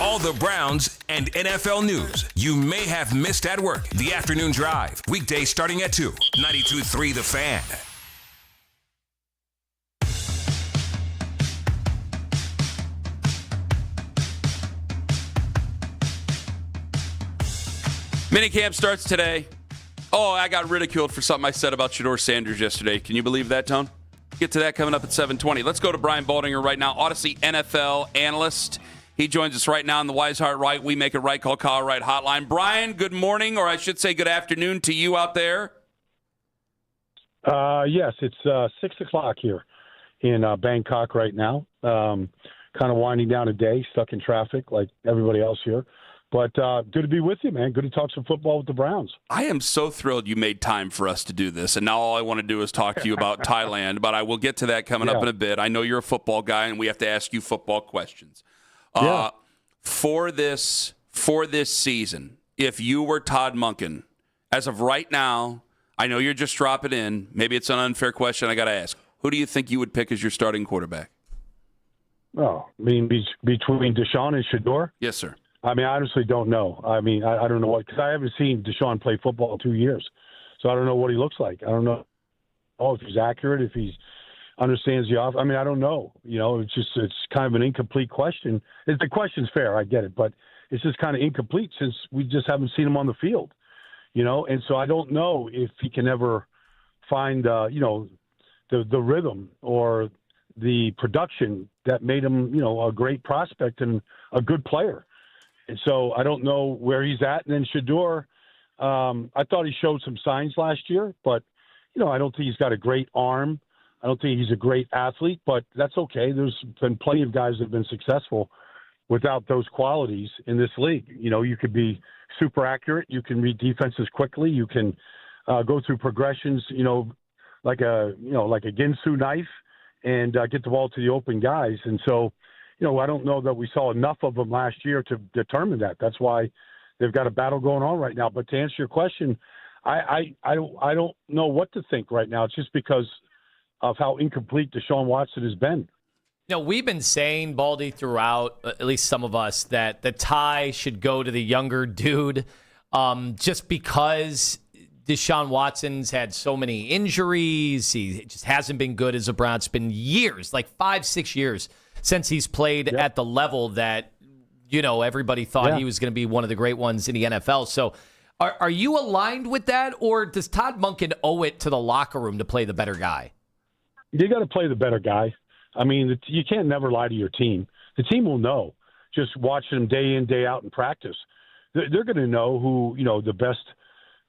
Speaker 2: All the Browns and NFL news you may have missed at work. The Afternoon Drive. Weekdays starting at 2. 92.3 The Fan.
Speaker 5: Minicamp starts today. Oh, I got ridiculed for something I said about Shedeur Sanders yesterday. Can you believe that, Tone? Get to that coming up at 7:20. Let's go to Brian Baldinger right now, Odyssey NFL analyst. He joins us right now on the Wise Heart Right, We Make It Right, Call Right hotline. Brian, good morning, or I should say good afternoon to you out there.
Speaker 14: Yes, it's 6 o'clock here in Bangkok right now. Kind of winding down a day, stuck in traffic like everybody else here. But good to be with you, man. Good to talk some football with the Browns.
Speaker 5: I am so thrilled you made time for us to do this. And now all I want to do is talk to you about Thailand. But I will get to that coming up in a bit. I know you're a football guy, and we have to ask you football questions. For this season, if you were Todd Monken, as of right now, I know you're just dropping in. Maybe it's an unfair question I got to ask. Who do you think you would pick as your starting quarterback?
Speaker 14: Oh, I mean, between Deshaun and Shedeur?
Speaker 5: Yes, sir.
Speaker 14: I mean, I honestly don't know. I mean, I don't know what, because I haven't seen Deshaun play football in 2 years. So I don't know what he looks like. I don't know if he's accurate, if he understands the off. I mean, I don't know. You know, it's kind of an incomplete question. The question's fair, I get it, but it's just kind of incomplete since we just haven't seen him on the field. You know, and so I don't know if he can ever find, the rhythm or the production that made him, a great prospect and a good player. And so I don't know where he's at. And then Shedeur, I thought he showed some signs last year, but, I don't think he's got a great arm. I don't think he's a great athlete, but that's okay. There's been plenty of guys that have been successful without those qualities in this league. You could be super accurate. You can read defenses quickly. You can go through progressions, like a Ginsu knife and get the ball to the open guys. And so, I don't know that we saw enough of them last year to determine that. That's why they've got a battle going on right now. But to answer your question, I don't know what to think right now. It's just because of how incomplete Deshaun Watson has been.
Speaker 6: We've been saying, Baldy, throughout, at least some of us, that the tie should go to the younger dude just because Deshaun Watson's had so many injuries. He just hasn't been good as a Brown. It's been years, like 5-6 years, since he's played at the level that, everybody thought he was going to be one of the great ones in the NFL. So are you aligned with that, or does Todd Monken owe it to the locker room to play the better guy?
Speaker 14: You got to play the better guy. I mean, you can't never lie to your team. The team will know just watching them day in, day out in practice. They're going to know who, the best,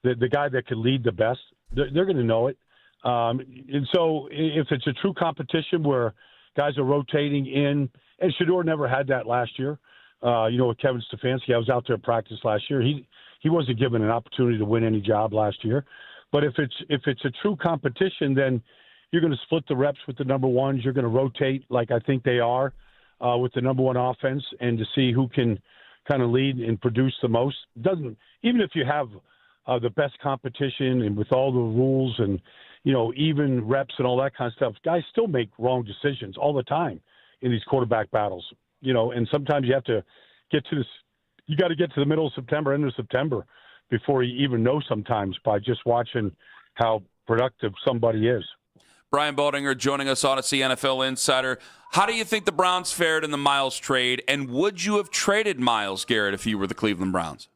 Speaker 14: the guy that can lead the best. They're going to know it. And so if it's a true competition where guys are rotating in, and Shedeur never had that last year, with Kevin Stefanski. I was out there at practice last year. He wasn't given an opportunity to win any job last year. But if it's a true competition, then you're going to split the reps with the number ones. You're going to rotate like I think they are with the number one offense, and to see who can kind of lead and produce the most. Even if you have the best competition and with all the rules and even reps and all that kind of stuff, guys still make wrong decisions all the time in these quarterback battles. And sometimes you have to get to this. You got to get to the middle of September, end of September, before you even know sometimes by just watching how productive somebody is.
Speaker 5: Brian Baldinger joining us, Odyssey NFL Insider. How do you think the Browns fared in the Miles trade, and would you have traded Myles Garrett if you were the Cleveland Browns?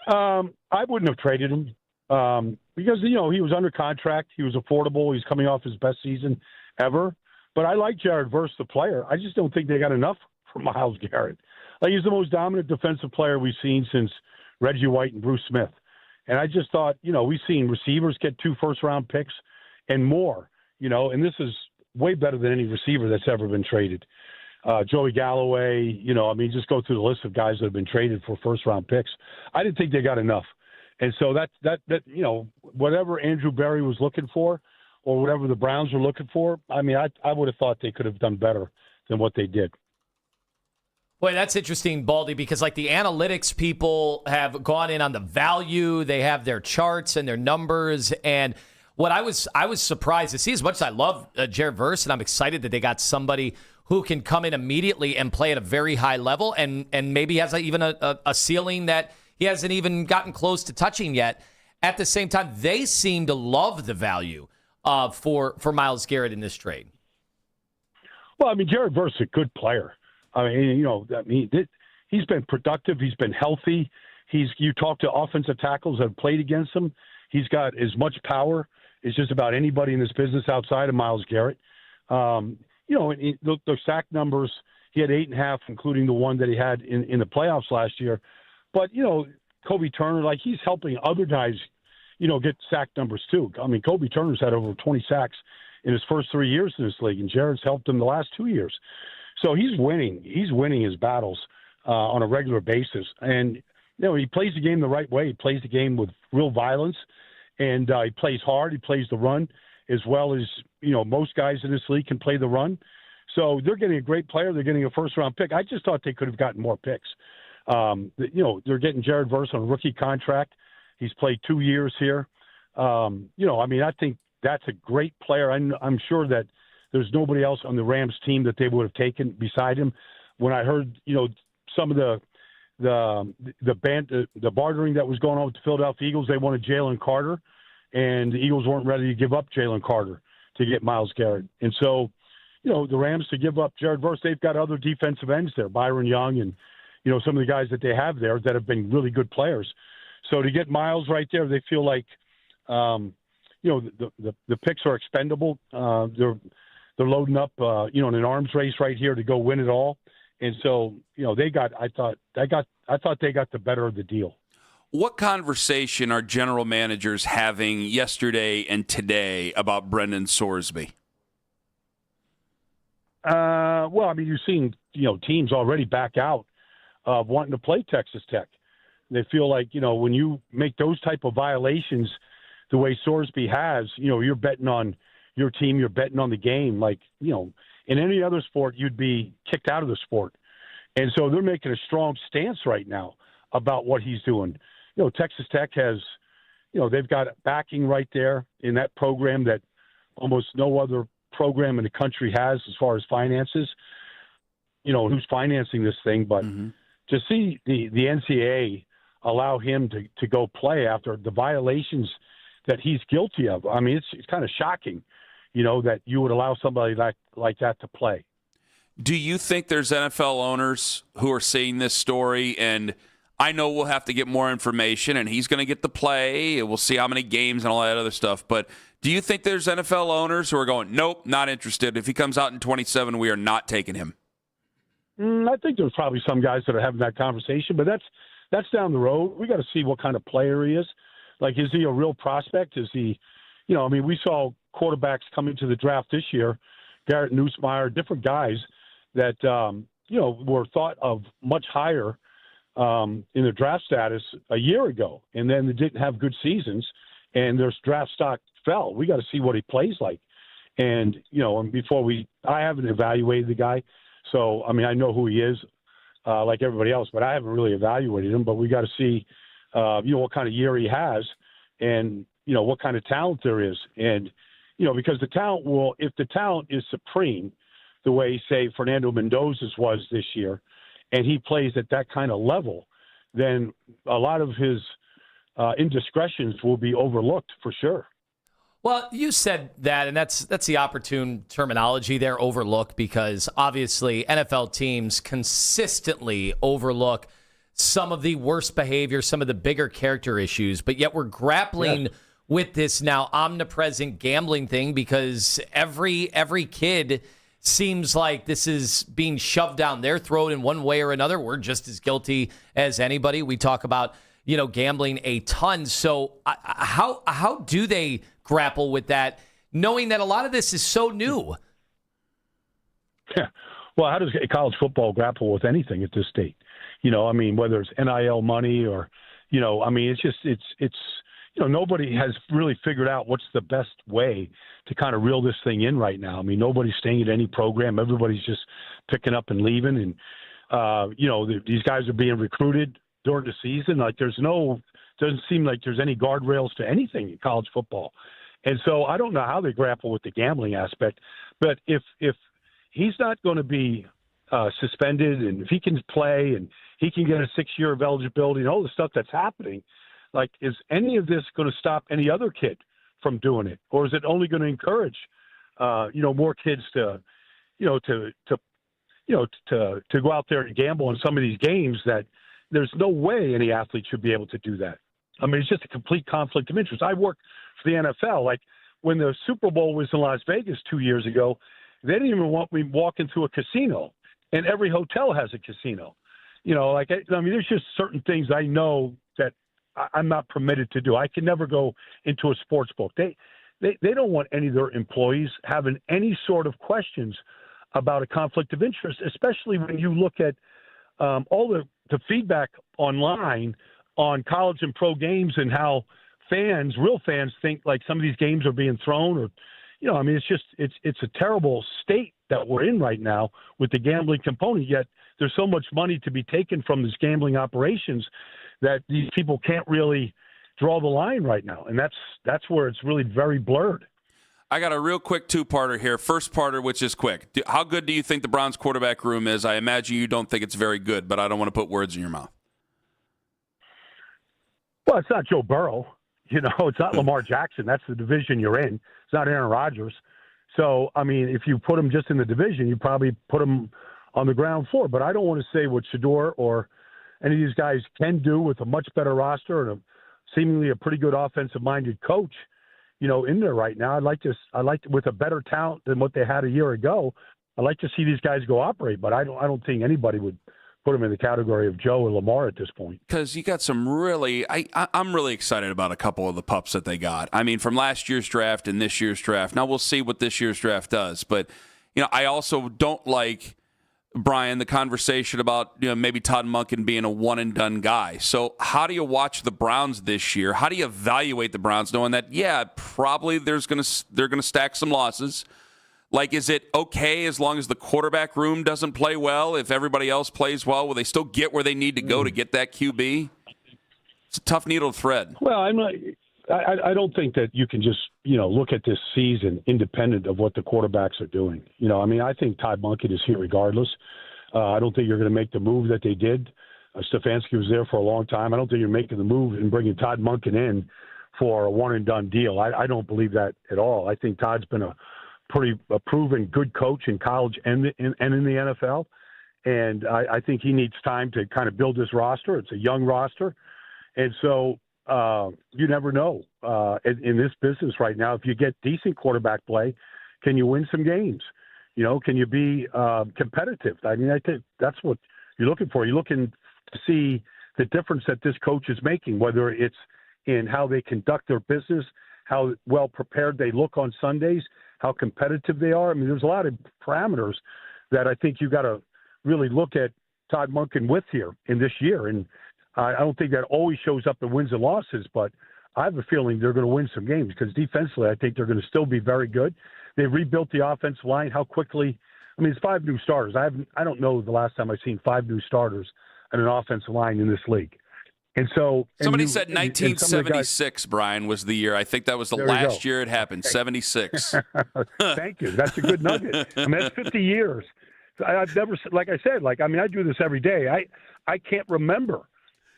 Speaker 14: I wouldn't have traded him because, he was under contract. He was affordable. He's coming off his best season ever. But I like Jared Verse, the player. I just don't think they got enough for Myles Garrett. Like, he's the most dominant defensive player we've seen since Reggie White and Bruce Smith. And I just thought, we've seen receivers get 2 first-round picks and more, and this is way better than any receiver that's ever been traded. Joey Galloway, just go through the list of guys that have been traded for first-round picks. I didn't think they got enough. And so that whatever Andrew Berry was looking for or whatever the Browns were looking for, I would have thought they could have done better than what they did.
Speaker 6: Boy, that's interesting, Baldy, because like the analytics people have gone in on the value. They have their charts and their numbers. And what I was surprised to see, as much as I love Jared Verse, and I'm excited that they got somebody who can come in immediately and play at a very high level and maybe has even a ceiling that he hasn't even gotten close to touching yet. At the same time, they seem to love the value for Myles Garrett in this trade.
Speaker 14: Well, I mean, Jared Verse is a good player. I mean, he's been productive. He's been healthy. You talk to offensive tackles that have played against him. He's got as much power as just about anybody in this business outside of Myles Garrett. The sack numbers, he had 8.5, including the one that he had in the playoffs last year. But, Kobe Turner, like he's helping other guys, get sack numbers too. I mean, Kobe Turner's had over 20 sacks in his first 3 years in this league, and Jared's helped him the last 2 years. So he's winning. He's winning his battles on a regular basis. And, he plays the game the right way. He plays the game with real violence, and he plays hard. He plays the run as well as, most guys in this league can play the run. So they're getting a great player. They're getting a first-round pick. I just thought they could have gotten more picks. They're getting Jared Verse on a rookie contract. He's played 2 years here. I think that's a great player. I'm sure that there's nobody else on the Rams team that they would have taken beside him. When I heard, some of the bartering that was going on with the Philadelphia Eagles, they wanted Jalen Carter, and the Eagles weren't ready to give up Jalen Carter to get Myles Garrett. And so, the Rams to give up Jared Verse, they've got other defensive ends there, Byron Young and, some of the guys that they have there that have been really good players. So to get Myles right there, they feel like, the picks are expendable. They're loading up, in an arms race right here to go win it all. And so, I thought they got the better of the deal.
Speaker 5: What conversation are general managers having yesterday and today about Brendan Sorsby?
Speaker 14: You're seeing, teams already back out of wanting to play Texas Tech. They feel like, when you make those type of violations the way Sorsby has, you're betting on your team, you're betting on the game. Like, in any other sport, you'd be kicked out of the sport. And so they're making a strong stance right now about what he's doing. Texas Tech has, they've got backing right there in that program that almost no other program in the country has as far as finances, who's financing this thing. But to see the NCAA allow him to go play after the violations that he's guilty of, I mean, it's kind of shocking, that you would allow somebody like that to play.
Speaker 5: Do you think there's NFL owners who are seeing this story, and I know we'll have to get more information, and he's going to get the play, and we'll see how many games and all that other stuff, but do you think there's NFL owners who are going, nope, not interested. If he comes out in 27, we are not taking him?
Speaker 14: I think there's probably some guys that are having that conversation, but that's down the road. We got to see what kind of player he is. Like, is he a real prospect? Is he, we saw quarterbacks come into the draft this year, Garrett Nussmeier, different guys that, were thought of much higher in their draft status a year ago, and then they didn't have good seasons, and their draft stock fell. We got to see what he plays like. And, I haven't evaluated the guy. So, I know who he is, like everybody else, but I haven't really evaluated him. But we got to see, what kind of year he has and, what kind of talent there is. And, because the talent if the talent is supreme, the way, say, Fernando Mendoza's was this year, and he plays at that kind of level, then a lot of his indiscretions will be overlooked for sure.
Speaker 6: Well, you said that, and that's the opportune terminology there, overlook, because obviously NFL teams consistently overlook some of the worst behavior, some of the bigger character issues, but yet we're grappling with this now omnipresent gambling thing because every kid seems like this is being shoved down their throat in one way or another. We're just as guilty as anybody. We talk about, gambling a ton. So how do they grapple with that, knowing that a lot of this is so new?
Speaker 14: Yeah. Well, how does college football grapple with anything at this state? Whether it's NIL money or, it's nobody has really figured out what's the best way to kind of reel this thing in right now. Nobody's staying at any program. Everybody's just picking up and leaving. And These guys are being recruited during the season. Like doesn't seem like there's any guardrails to anything in college football. And so I don't know how they grapple with the gambling aspect. But if he's not going to be suspended, and if he can play and he can get a 6 year of eligibility and all the stuff that's happening, like, is any of this going to stop any other kid from doing it? Or is it only going to encourage, more kids to go out there and gamble in some of these games that there's no way any athlete should be able to do that. I mean, it's just a complete conflict of interest. I worked for the NFL. Like, when the Super Bowl was in Las Vegas 2 years ago, they didn't even want me walk into a casino, and every hotel has a casino. There's just certain things I know that I'm not permitted to do. I can never go into a sports book. They don't want any of their employees having any sort of questions about a conflict of interest, especially when you look at all the feedback online on college and pro games and how real fans think like some of these games are being thrown, or, it's a terrible state that we're in right now with the gambling component. Yet there's so much money to be taken from these gambling operations that these people can't really draw the line right now. And that's where it's really very blurred.
Speaker 5: I got a real quick two-parter here. First parter, which is quick. How good do you think the Browns quarterback room is? I imagine you don't think it's very good, but I don't want to put words in your mouth.
Speaker 14: Well, it's not Joe Burrow. It's not Lamar Jackson. That's the division you're in. It's not Aaron Rodgers. So, I mean, if you put him just in the division, you probably put him on the ground floor. But I don't want to say what Shedeur or any of these guys can do with a much better roster and seemingly a pretty good offensive-minded coach, in there right now. I'd like to, with a better talent than what they had a year ago, I'd like to see these guys go operate. But I don't think anybody would put them in the category of Joe or Lamar at this point.
Speaker 5: Because you got some really, I'm really excited about a couple of the pups that they got. I mean, from last year's draft and this year's draft. Now we'll see what this year's draft does. But, I also don't like, Brian, the conversation about, maybe Todd Monken being a one-and-done guy. So how do you watch the Browns this year? How do you evaluate the Browns knowing that, probably they're going to stack some losses? Like, is it okay as long as the quarterback room doesn't play well? If everybody else plays well, will they still get where they need to go to get that QB? It's a tough needle to thread.
Speaker 14: Well, I don't think that you can just, look at this season independent of what the quarterbacks are doing. I think Todd Monken is here regardless. I don't think you're going to make the move that they did. Stefanski was there for a long time. I don't think you're making the move and bringing Todd Monken in for a one-and-done deal. I don't believe that at all. I think Todd's been a proven good coach in college and in the NFL. And I think he needs time to kind of build this roster. It's a young roster. And so you never know in this business right now. If you get decent quarterback play, can you win some games? Can you be competitive? I mean, I think that's what you're looking for. You're looking to see the difference that this coach is making, whether it's in how they conduct their business, how well prepared they look on Sundays, how competitive they are. I mean, there's a lot of parameters that I think you got to really look at Todd Monken with here in this year. And I don't think that always shows up in wins and losses, but I have a feeling they're going to win some games because defensively, I think they're going to still be very good. They rebuilt the offensive line. How quickly? I mean, it's 5 new starters. I don't know the last time I've seen 5 new starters in an offensive line in this league. And so
Speaker 5: somebody said 1976, Brian, was the year. I think that was the last year it happened, 76.
Speaker 14: Thank you. That's a good nugget. I mean, that's 50 years. I've never, like I said, I do this every day. I can't remember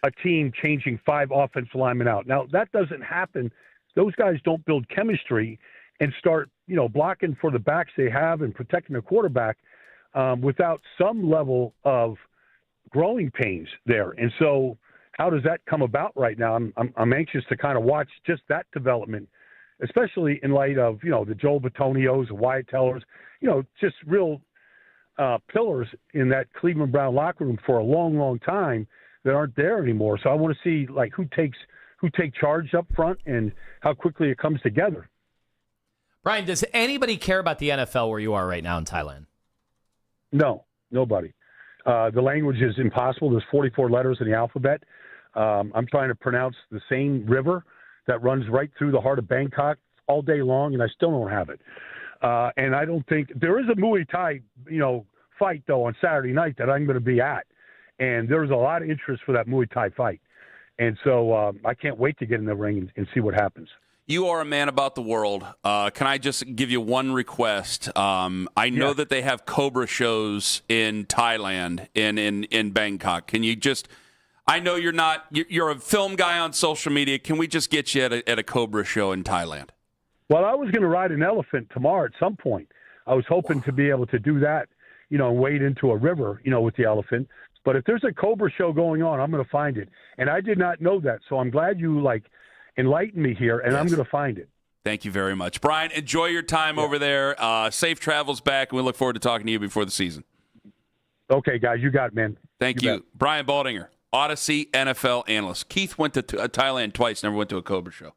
Speaker 14: a team changing 5 offensive linemen out. Now, that doesn't happen. Those guys don't build chemistry and start, blocking for the backs they have and protecting the quarterback without some level of growing pains there. And so how does that come about right now? I'm anxious to kind of watch just that development, especially in light of, the Joel Bitonio's, the Wyatt Tellers, just real pillars in that Cleveland Brown locker room for a long, long time that aren't there anymore. So I want to see who take charge up front and how quickly it comes together.
Speaker 6: Brian, does anybody care about the NFL where you are right now in Thailand?
Speaker 14: No, nobody. The language is impossible. There's 44 letters in the alphabet. I'm trying to pronounce the same river that runs right through the heart of Bangkok all day long, and I still don't have it. And I don't think there is a Muay Thai, fight, though, on Saturday night that I'm going to be at. And there's a lot of interest for that Muay Thai fight. And so I can't wait to get in the ring and see what happens.
Speaker 5: You are a man about the world. Can I just give you one request? I know that they have Cobra shows in Thailand and in Bangkok. Can you just – I know you're a film guy on social media. Can we just get you at a Cobra show in Thailand?
Speaker 14: Well, I was going to ride an elephant tomorrow at some point. I was hoping to be able to do that, and wade into a river, with the elephant. But if there's a Cobra show going on, I'm going to find it. And I did not know that, so I'm glad you, enlightened me here, and I'm going to find it.
Speaker 5: Thank you very much. Brian, enjoy your time over there. Safe travels back, and we look forward to talking to you before the season.
Speaker 14: Okay, guys, you got it, man.
Speaker 5: Thank you. Brian Baldinger, Odyssey NFL analyst. Keith went to Thailand twice, never went to a Cobra show.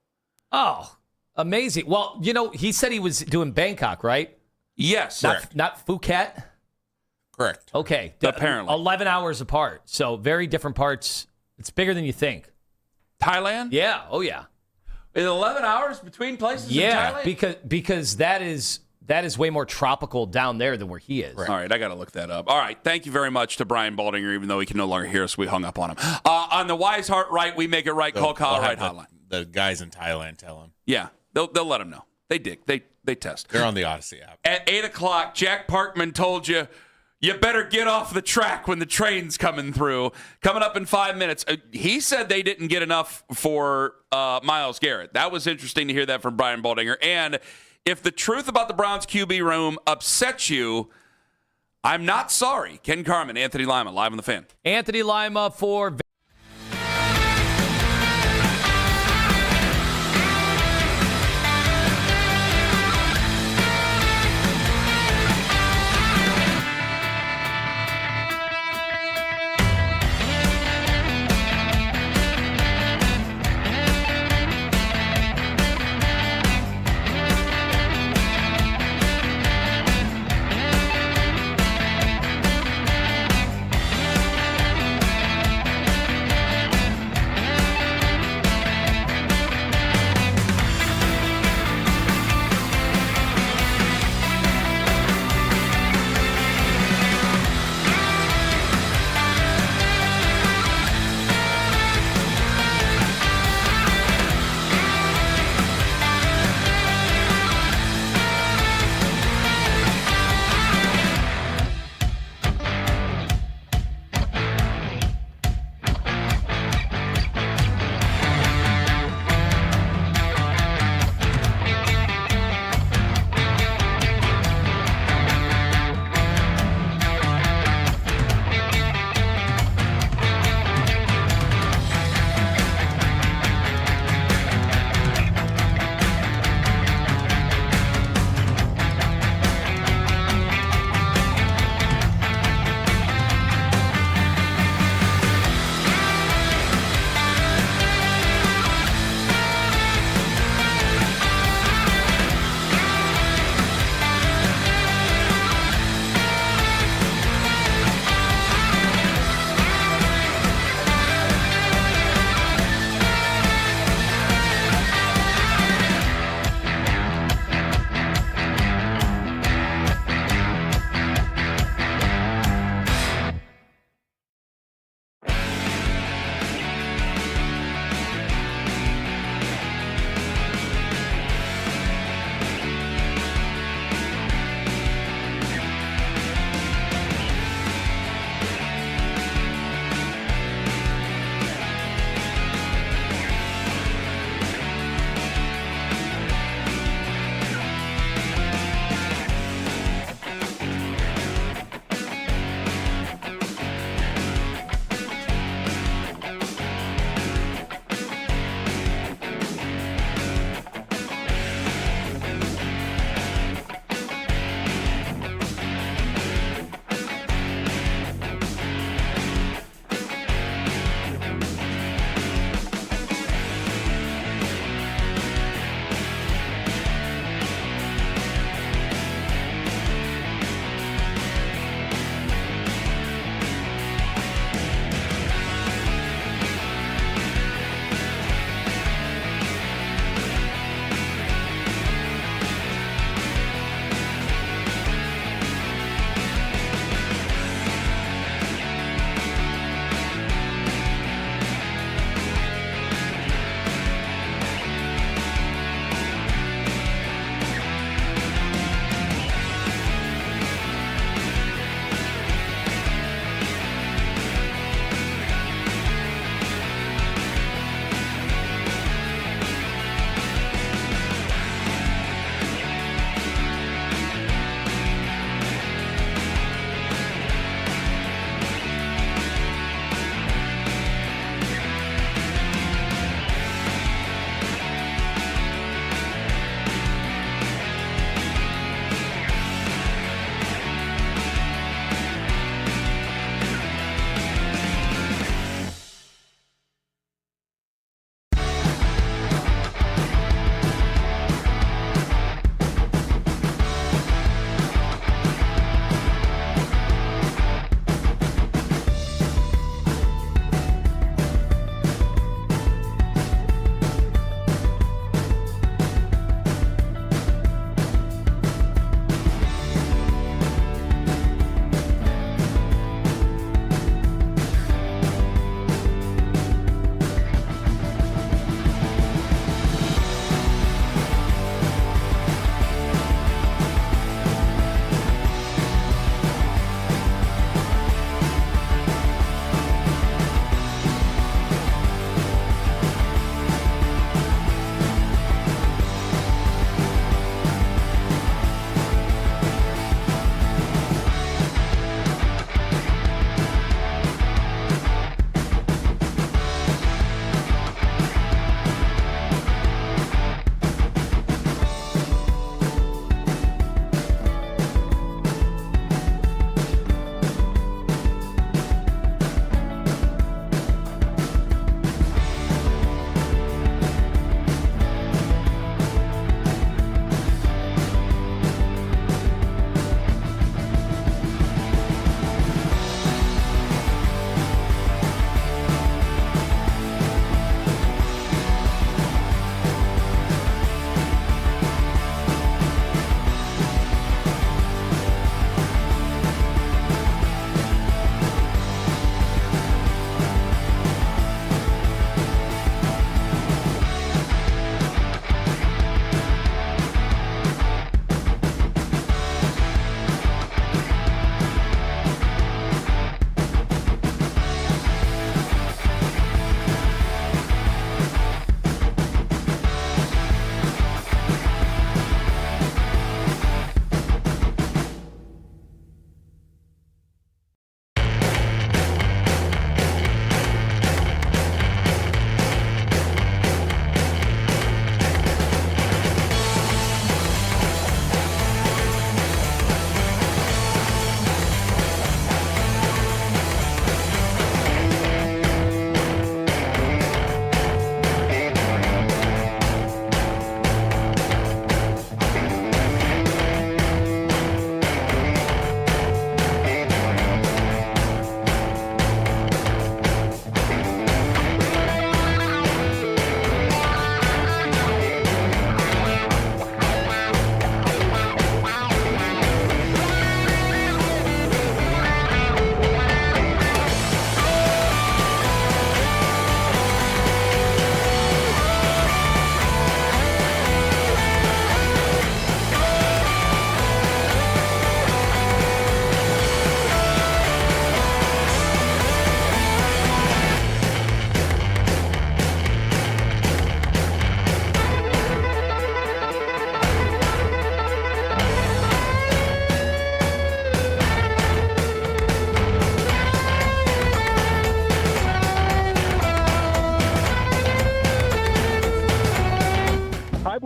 Speaker 6: Oh, amazing. Well, he said he was doing Bangkok, right?
Speaker 5: Yes.
Speaker 6: Not Phuket?
Speaker 7: Correct.
Speaker 6: Okay.
Speaker 5: Apparently.
Speaker 6: 11 hours apart. So very different parts. It's bigger than you think.
Speaker 5: Thailand?
Speaker 6: Yeah. Oh, yeah.
Speaker 5: In 11 hours between places in Thailand?
Speaker 6: Yeah, because that is way more tropical down there than where he is.
Speaker 5: Right. All right, I got to look that up. All right, thank you very much to Brian Baldinger, even though he can no longer hear us. We hung up on him. On the Wise Heart Right, we make it right. Call Right hotline.
Speaker 7: The guys in Thailand tell him.
Speaker 5: Yeah, they'll let him know. They dig. They test.
Speaker 7: They're on the Odyssey app.
Speaker 5: At 8 o'clock, Jack Parkman told you better get off the track when the train's coming through. Coming up in 5 minutes. He said they didn't get enough for Myles Garrett. That was interesting to hear that from Brian Baldinger. And if the truth about the Browns QB room upsets you, I'm not sorry. Ken Carman, Anthony Lima, live on the Fan.
Speaker 6: Anthony Lima for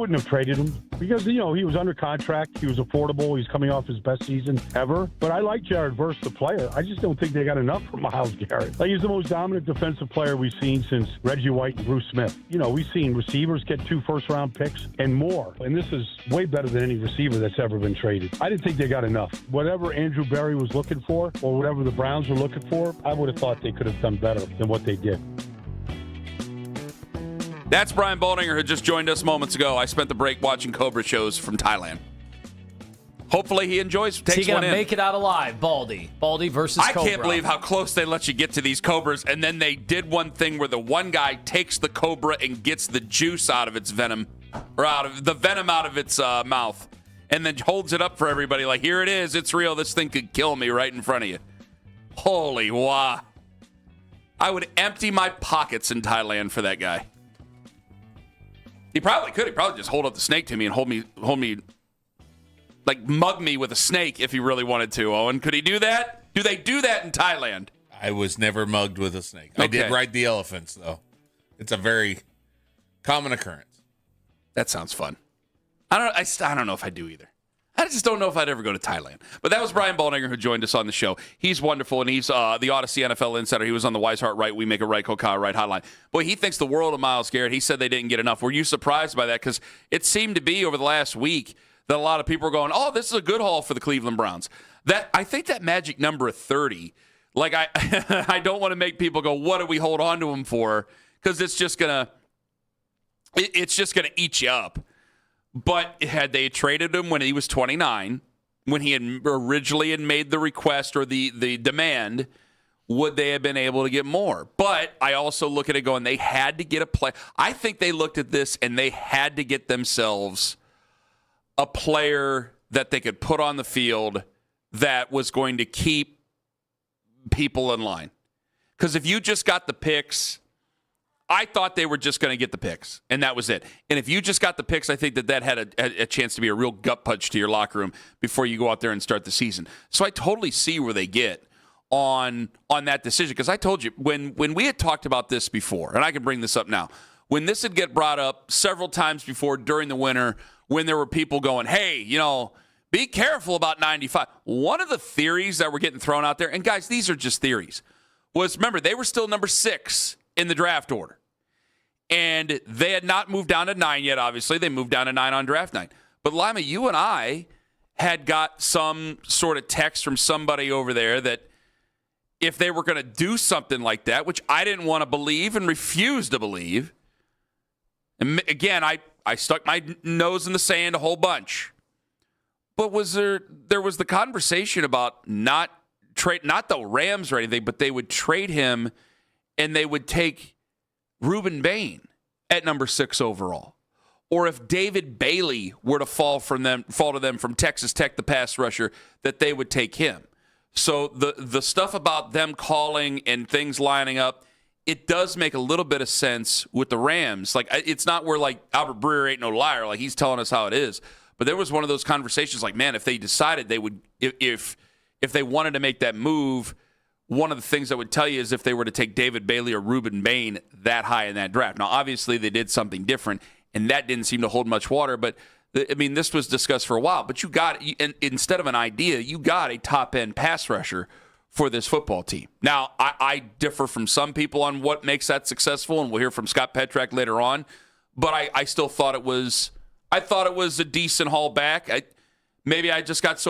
Speaker 14: wouldn't have traded him because, he was under contract. He was affordable. He's coming off his best season ever. But I like Jared Verse, the player. I just don't think they got enough for Myles Garrett. He's the most dominant defensive player we've seen since Reggie White and Bruce Smith. We've seen receivers get 2 first-round picks and more. And this is way better than any receiver that's ever been traded. I didn't think they got enough. Whatever Andrew Berry was looking for or whatever the Browns were looking for, I would have thought they could have done better than what they did.
Speaker 5: That's Brian Baldinger, who just joined us moments ago. I spent the break watching Cobra shows from Thailand. Hopefully he enjoys, takes one in.
Speaker 6: Make it out alive, Baldy. Baldy versus Cobra.
Speaker 5: I can't believe how close they let you get to these Cobras, and then they did one thing where the one guy takes the Cobra and gets the juice out of its venom, or out of the venom out of its mouth, and then holds it up for everybody like, here it is, it's real, this thing could kill me right in front of you. Holy wow. I would empty my pockets in Thailand for that guy. He probably could. He'd probably just hold up the snake to me and hold me, like mug me with a snake if he really wanted to. Owen, could he do that? Do they do that in Thailand?
Speaker 7: I was never mugged with a snake.
Speaker 5: Okay.
Speaker 7: I did ride the elephants, though. It's a very common occurrence.
Speaker 5: That sounds fun. I don't know if I do either. I just don't know if I'd ever go to Thailand. But that was Brian Baldinger who joined us on the show. He's wonderful, and he's the Odyssey NFL insider. He was on the Wise Heart Right, We Make It Right, Coca Right hotline. Boy, he thinks the world of Myles Garrett. He said they didn't get enough. Were you surprised by that? Because it seemed to be over the last week that a lot of people were going, oh, this is a good haul for the Cleveland Browns. I think that magic number of 30, like I don't want to make people go, what do we hold on to him for? Because it's just gonna eat you up. But had they traded him when he was 29, when he had originally made the request or the demand, would they have been able to get more? But I also look at it going, they had to get a play. I think they looked at this and they had to get themselves a player that they could put on the field that was going to keep people in line. Because if you just got the picks, I thought they were just going to get the picks, and that was it. And if you just got the picks, I think that had a chance to be a real gut punch to your locker room before you go out there and start the season. So I totally see where they get on that decision. Because I told you, when we had talked about this before, and I can bring this up now, when this had get brought up several times before during the winter, when there were people going, hey, be careful about 95. One of the theories that were getting thrown out there, and guys, these are just theories, was, remember, they were still number 6 in the draft order. And they had not moved down to 9 yet, obviously. They moved down to 9 on draft night. But, Lima, you and I had got some sort of text from somebody over there that if they were going to do something like that, which I didn't want to believe and refused to believe, and again, I stuck my nose in the sand a whole bunch. But there was the conversation about not the Rams or anything, but they would trade him and they would take Reuben Bain at number 6 overall. Or if David Bailey were to fall to them from Texas Tech, the pass rusher, that they would take him. So the stuff about them calling and things lining up, it does make a little bit of sense with the Rams. Like, it's not where, like, Albert Breer ain't no liar. Like, he's telling us how it is. But there was one of those conversations like, man, if they decided they would, if they wanted to make that move, one of the things I would tell you is if they were to take David Bailey or Reuben Bain that high in that draft. Now, obviously, they did something different, and that didn't seem to hold much water. But, this was discussed for a while. But instead of an idea, you got a top-end pass rusher for this football team. Now, I differ from some people on what makes that successful, and we'll hear from Scott Petrak later on. But I still thought it was a decent haul back. Maybe I just got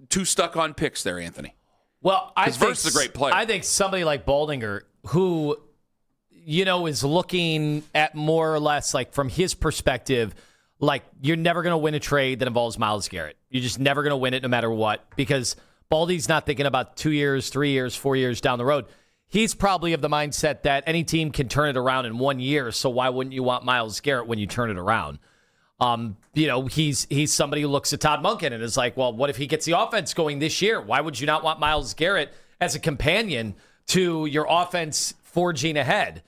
Speaker 5: too stuck on picks there, Anthony.
Speaker 6: Well, I think
Speaker 5: Verse is a great player.
Speaker 6: I think somebody like Baldinger, who, is looking at more or less, like, from his perspective, like, you're never going to win a trade that involves Myles Garrett. You're just never going to win it no matter what, because Baldy's not thinking about 2 years, 3 years, 4 years down the road. He's probably of the mindset that any team can turn it around in 1 year, so why wouldn't you want Myles Garrett when you turn it around? He's somebody who looks at Todd Monken and is like, well, what if he gets the offense going this year? Why would you not want Myles Garrett as a companion to your offense forging ahead?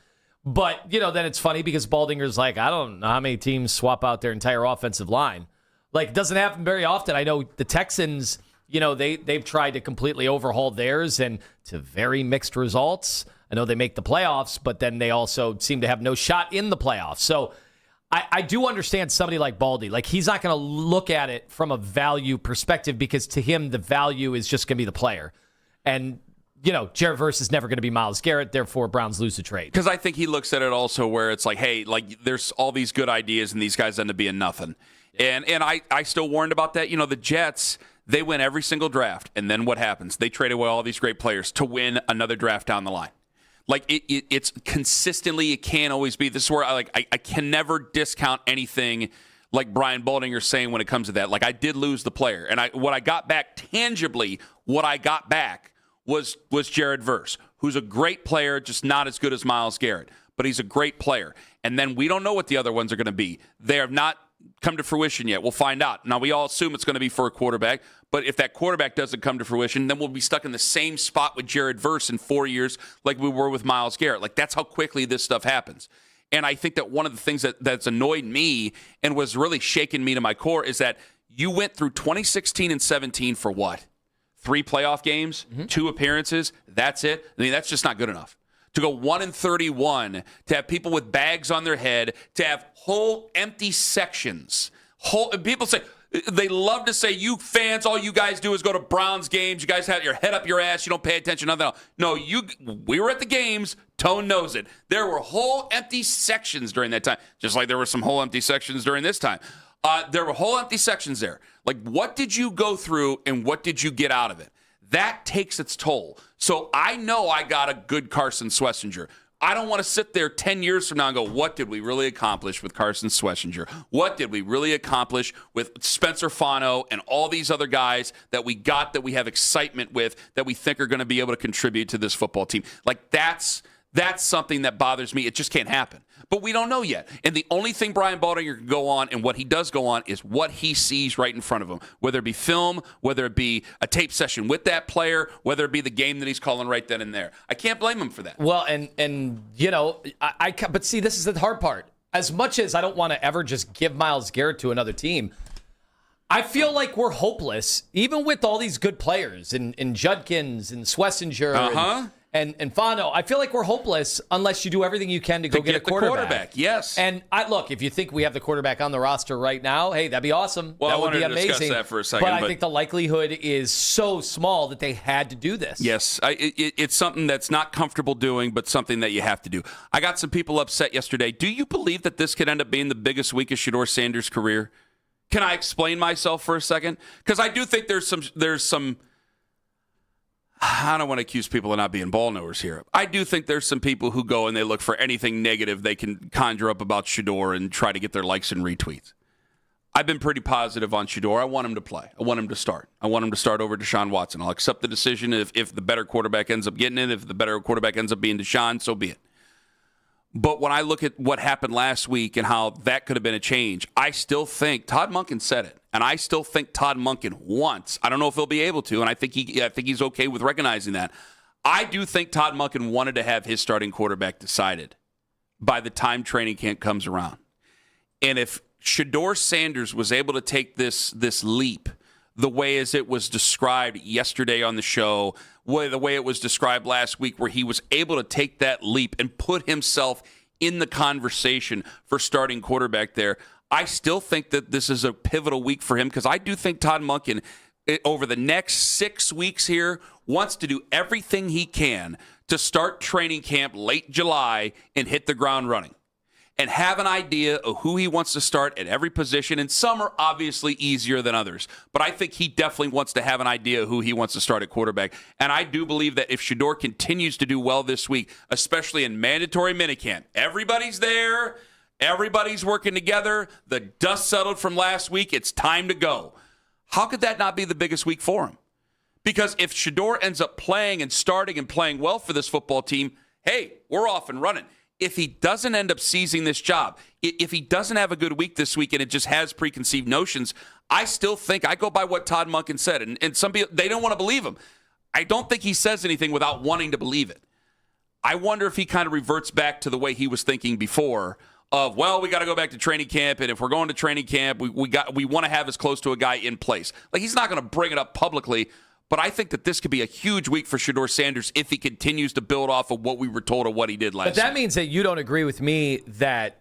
Speaker 6: But, then it's funny because Baldinger's like, I don't know how many teams swap out their entire offensive line. Like, it doesn't happen very often. I know the Texans, they've tried to completely overhaul theirs and to very mixed results. I know they make the playoffs, but then they also seem to have no shot in the playoffs. So I do understand somebody like Baldy. Like, he's not going to look at it from a value perspective because to him, the value is just going to be the player. And, Jared Verse is never going to be Myles Garrett. Therefore, Browns lose the trade.
Speaker 5: Because I think he looks at it also where it's like, hey, like there's all these good ideas and these guys end up being nothing. Yeah. And I still warned about that. The Jets, they win every single draft. And then what happens? They trade away all these great players to win another draft down the line. Like, it's consistently, it can't always be. This is where I can never discount anything like Brian Baldinger saying when it comes to that. Like, I did lose the player. And what I got back tangibly, was Jared Verse, who's a great player, just not as good as Myles Garrett. But he's a great player. And then we don't know what the other ones are going to be. They have not come to fruition yet. We'll find out. Now, we all assume it's going to be for a quarterback, but if that quarterback doesn't come to fruition, then we'll be stuck in the same spot with Jared Verse in 4 years like we were with Myles Garrett. Like, that's how quickly this stuff happens. And I think that one of the things that's annoyed me and was really shaking me to my core is that you went through 2016 and 17 for what? 3 playoff games, 2 appearances, that's it? I mean, that's just not good enough. To go 1-31, to have people with bags on their head, to have whole empty sections. People say, they love to say, you fans, all you guys do is go to Browns games. You guys have your head up your ass. You don't pay attention to nothing else. No, we were at the games. Tone knows it. There were whole empty sections during that time, just like there were some whole empty sections during this time. There were whole empty sections there. Like, what did you go through and what did you get out of it? That takes its toll. So I know I got a good Carson Schlesinger. I don't want to sit there 10 years from now and go, what did we really accomplish with Carson Schlesinger? What did we really accomplish with Spencer Fano and all these other guys that we got, that we have excitement with, that we think are going to be able to contribute to this football team? Like, that's something that bothers me. It just can't happen. But we don't know yet. And the only thing Brian Baldinger can go on, and what he does go on, is what he sees right in front of him, whether it be film, whether it be a tape session with that player, whether it be the game that he's calling right then and there. I can't blame him for that.
Speaker 6: Well, and but see, this is the hard part. As much as I don't want to ever just give Myles Garrett to another team, I feel like we're hopeless, even with all these good players in Judkins and Schlesinger and Fano. I feel like we're hopeless unless you do everything you can to go get a quarterback.
Speaker 5: Yes.
Speaker 6: And look, if you think we have the quarterback on the roster right now, hey, that'd be awesome.
Speaker 5: Well,
Speaker 6: that would be
Speaker 5: I wanted to
Speaker 6: amazing.
Speaker 5: discuss that for a second.
Speaker 6: But I think the likelihood is so small that they had to do this.
Speaker 5: Yes. It's something that's not comfortable doing, but something that you have to do. I got some people upset yesterday. Do you believe that this could end up being the biggest week of Shedeur Sanders' career? Can I explain myself for a second? Because I do think there's some I don't want to accuse people of not being ball knowers here. I do think there's some people who go and they look for anything negative they can conjure up about Shedeur and try to get their likes and retweets. I've been pretty positive on Shedeur. I want him to play. I want him to start. I want him to start over Deshaun Watson. I'll accept the decision if the better quarterback ends up getting it. If the better quarterback ends up being Deshaun, so be it. But when I look at what happened last week and how that could have been a change, I still think Todd Monken said it, and I still think Todd Monken wants. I don't know if he'll be able to, and I think he's okay with recognizing that. I do think Todd Monken wanted to have his starting quarterback decided by the time training camp comes around. And if Shedeur Sanders was able to take this leap the way as it was described yesterday on the show, the way it was described last week, where he was able to take that leap and put himself in the conversation for starting quarterback there, I still think that this is a pivotal week for him, because I do think Todd Monken, over the next 6 weeks here, wants to do everything he can to start training camp late July and hit the ground running and have an idea of who he wants to start at every position. And some are obviously easier than others. But I think he definitely wants to have an idea of who he wants to start at quarterback. And I do believe that if Shedeur continues to do well this week, especially in mandatory minicamp, everybody's there, everybody's working together, the dust settled from last week, it's time to go. How could that not be the biggest week for him? Because if Shedeur ends up playing and starting and playing well for this football team, hey, we're off and running. If he doesn't end up seizing this job, if he doesn't have a good week this week and it just has preconceived notions, I still think, I go by what Todd Monken said, and some people, they don't want to believe him. I don't think he says anything without wanting to believe it. I wonder if he kind of reverts back to the way he was thinking before of, well, we got to go back to training camp, and if we're going to training camp, we want to have as close to a guy in place. Like, he's not going to bring it up publicly, but I think that this could be a huge week for Shedeur Sanders if he continues to build off of what we were told of what he did last year.
Speaker 6: But that means that you don't agree with me that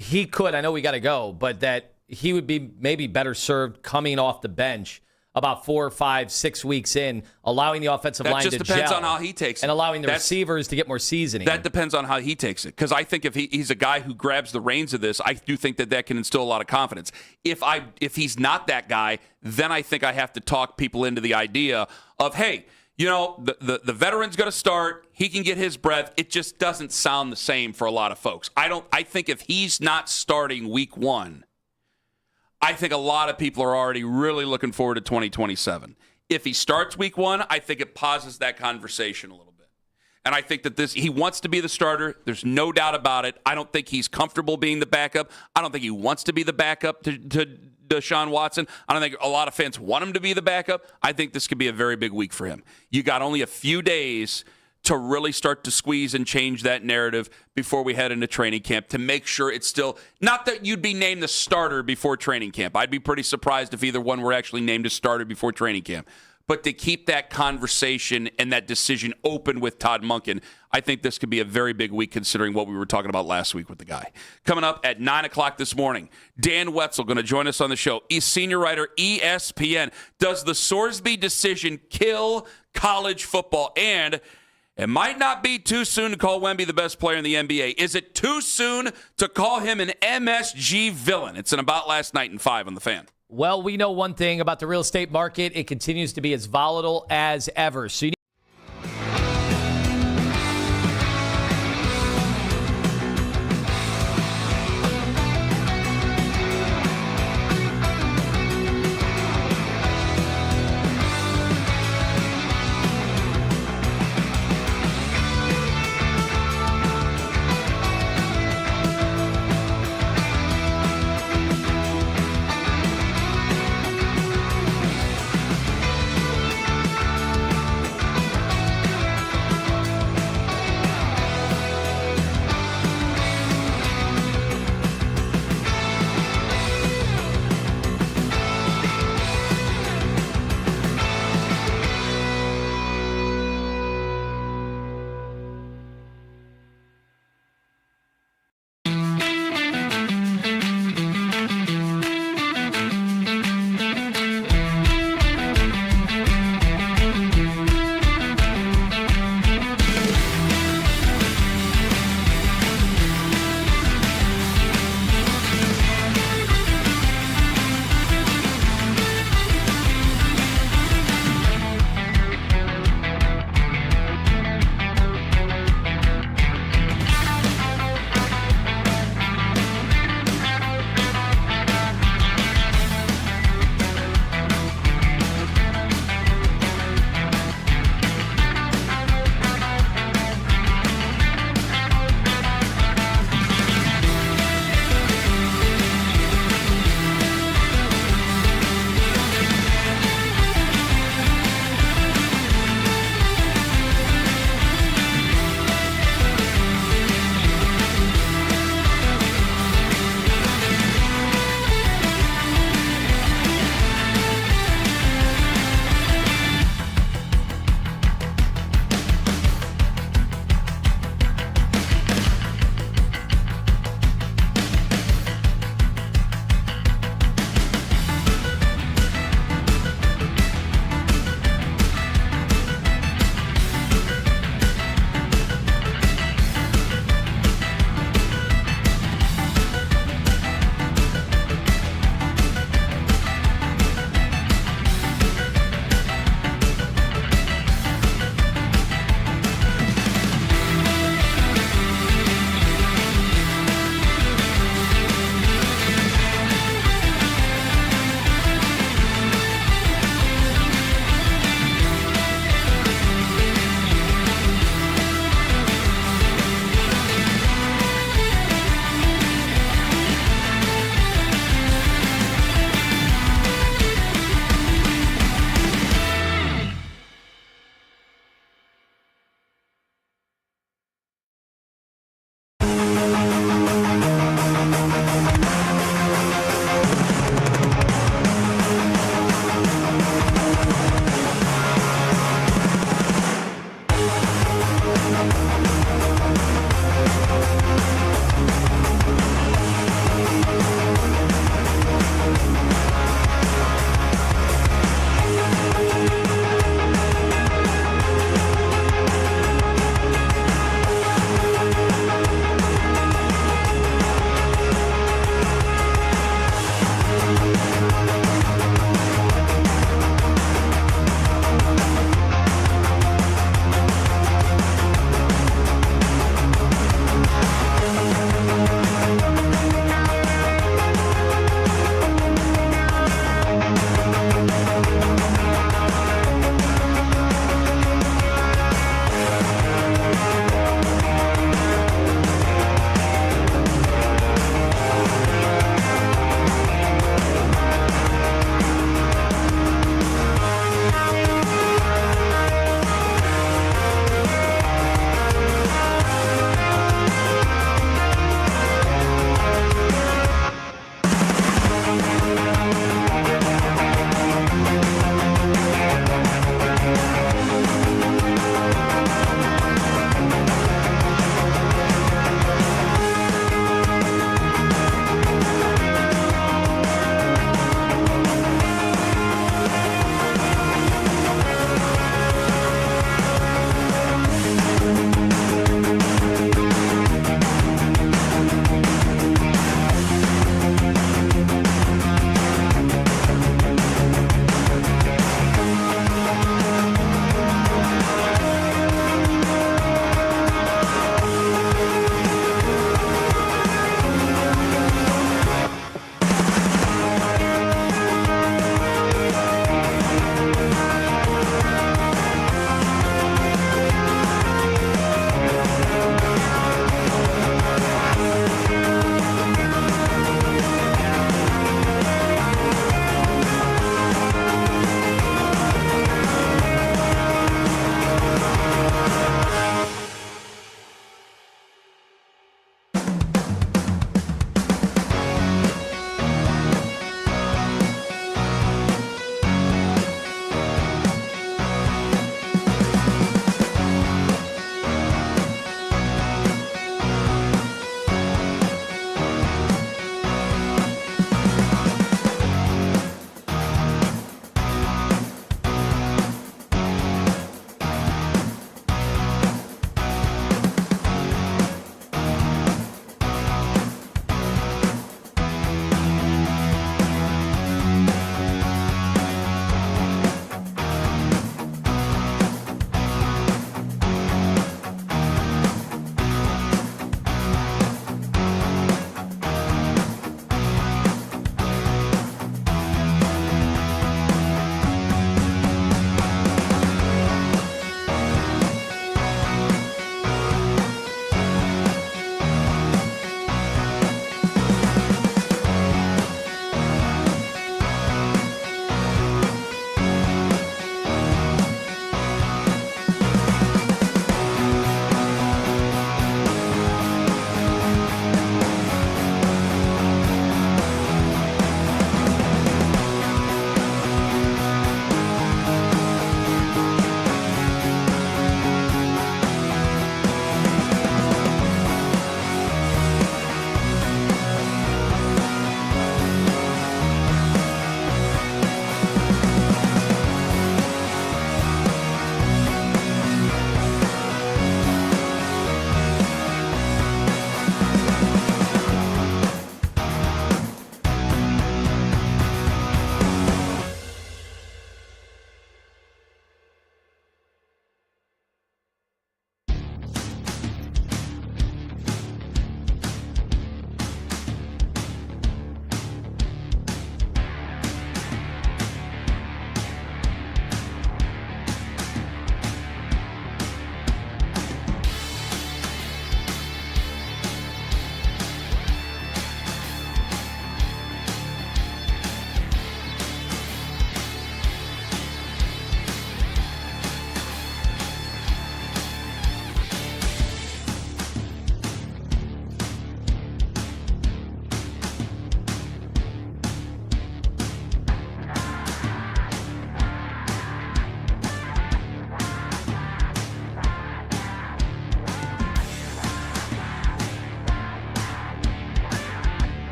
Speaker 6: he could, I know we got to go, but that he would be maybe better served coming off the bench about 4, 5, 6 weeks in, allowing the offensive line to gel.
Speaker 5: That just depends on how he takes it.
Speaker 6: And allowing the receivers to get more seasoning.
Speaker 5: That depends on how he takes it. Because I think if he's a guy who grabs the reins of this, I do think that can instill a lot of confidence. If he's not that guy, then I think I have to talk people into the idea of, hey, the veteran's going to start. He can get his breath. It just doesn't sound the same for a lot of folks. I think if he's not starting week 1, I think a lot of people are already really looking forward to 2027. If he starts week 1, I think it pauses that conversation a little bit. And I think that he wants to be the starter. There's no doubt about it. I don't think he's comfortable being the backup. I don't think he wants to be the backup to Deshaun Watson. I don't think a lot of fans want him to be the backup. I think this could be a very big week for him. You got only a few days to really start to squeeze and change that narrative before we head into training camp to make sure it's still not that you'd be named the starter before training camp. I'd be pretty surprised if either one were actually named a starter before training camp. But to keep that conversation and that decision open with Todd Monken, I think this could be a very big week considering what we were talking about last week with the guy. Coming up at 9 o'clock this morning, Dan Wetzel going to join us on the show. He's senior writer, ESPN. Does the Sorsby decision kill college football? And it might not be too soon to call Wemby the best player in the NBA. Is it too soon to call him an MSG villain? It's an About Last Night in 5 on The Fan.
Speaker 6: Well, we know one thing about the real estate market. It continues to be as volatile as ever. So you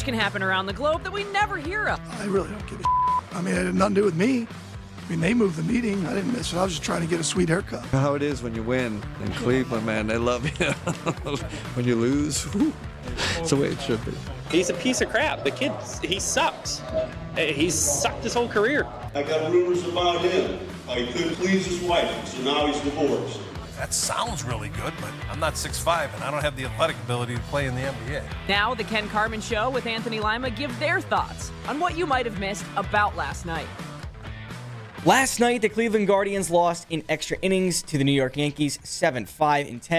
Speaker 15: much can happen around the globe that we never hear of.
Speaker 16: I really don't give a I mean, it had nothing to do with me. I mean, they moved the meeting. I didn't miss it. I was just trying to get a sweet haircut.
Speaker 17: How it is when you win in Cleveland, man. They love you. When you lose, whew, it's the way it should be.
Speaker 18: He's a piece of crap. The kid, he sucks. He's sucked his whole career.
Speaker 19: I got rumors about him. He couldn't please his wife, so now he's divorced.
Speaker 20: That sounds really good, but I'm not 6'5", and I don't have the athletic ability to play in the NBA.
Speaker 15: Now, the Ken Carman Show with Anthony Lima give their thoughts on what you might have missed about last night.
Speaker 8: Last night, the Cleveland Guardians lost in extra innings to the New York Yankees, 7-5-10.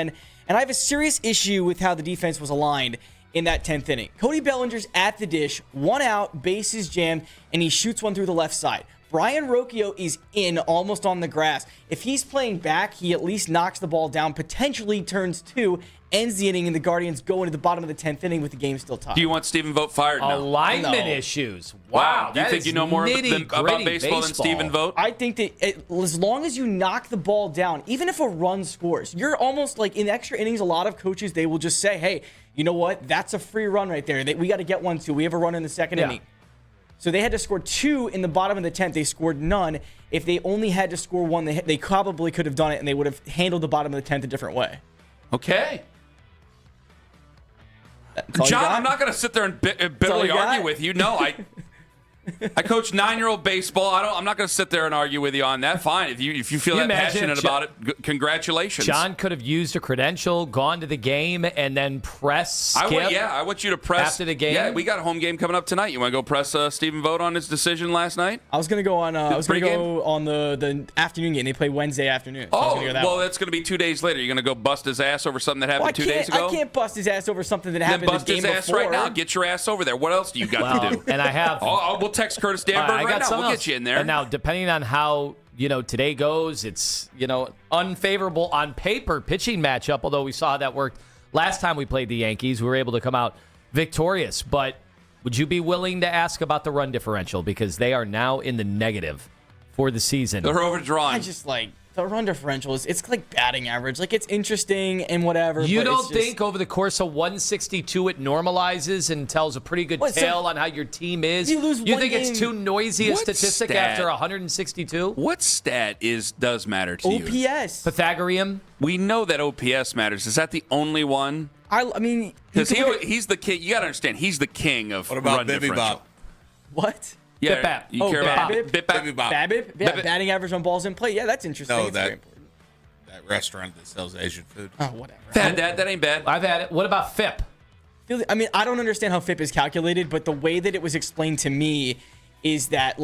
Speaker 8: And I have a serious issue with how the defense was aligned in that 10th inning. Cody Bellinger's at the dish, 1 out, bases jammed, and he shoots one through the left side. Brian Rocchio is in, almost on the grass. If he's playing back, he at least knocks the ball down, potentially turns 2, ends the inning, and the Guardians go into the bottom of the 10th inning with the game still tied.
Speaker 5: Do you want Stephen Vogt fired now?
Speaker 6: Alignment issues. Wow.
Speaker 5: Do you think you know more about baseball than Stephen Vogt?
Speaker 8: I think that as long as you knock the ball down, even if a run scores, you're almost like in extra innings, a lot of coaches, they will just say, hey, you know what? That's a free run right there. We got to get one, too. We have a run in the second inning. So they had to score 2 in the bottom of the 10th. They scored none. If they only had to score 1, they probably could have done it, and they would have handled the bottom of the 10th a different way.
Speaker 5: Okay. John, I'm not going to sit there and bitterly argue with you. No, I coach 9-year-old baseball. I'm not going to sit there and argue with you on that. Fine. If you feel that passionate about it, congratulations.
Speaker 6: John could have used a credential, gone to the game, and then press skip.
Speaker 5: I want you to press
Speaker 6: after the game.
Speaker 5: Yeah, we got a home game coming up tonight. You want to go press Stephen Vogt on his decision last night?
Speaker 8: I was going to go on. The afternoon game. They play Wednesday afternoon. So
Speaker 5: that's going to be 2 days later. You're going to go bust his ass over something that happened 2 days ago?
Speaker 8: I can't bust his ass over something that happened the game before.
Speaker 5: Then bust his ass right now. Get your ass over there. What else do you got to do?
Speaker 6: And I have.
Speaker 5: We'll text Curtis Danberg right now. We'll get you in there.
Speaker 6: And now, depending on how today goes, it's unfavorable on paper pitching matchup. Although we saw how that worked last time we played the Yankees, we were able to come out victorious. But would you be willing to ask about the run differential, because they are now in the negative for the season?
Speaker 5: They're overdrawn.
Speaker 8: I just the run differential it's like batting average. It's interesting and whatever.
Speaker 6: You don't think over the course of 162 it normalizes and tells a pretty good tale on how your team is?
Speaker 8: You
Speaker 6: think it's too noisy a statistic after 162?
Speaker 5: What stat does matter to you?
Speaker 8: OPS.
Speaker 6: Pythagorean?
Speaker 5: We know that OPS matters. Is that the only one?
Speaker 8: I mean,
Speaker 5: because he's the king. You got to understand, he's the king of run differential.
Speaker 8: What?
Speaker 5: Yeah, you care about
Speaker 8: BABIP? BABIP? Yeah, batting average on balls in play. Yeah, that's interesting.
Speaker 7: No, that restaurant that sells Asian food.
Speaker 8: Oh, whatever.
Speaker 5: That ain't bad.
Speaker 6: I've had it. What about FIP?
Speaker 8: I mean, I don't understand how FIP is calculated, but the way that it was explained to me is that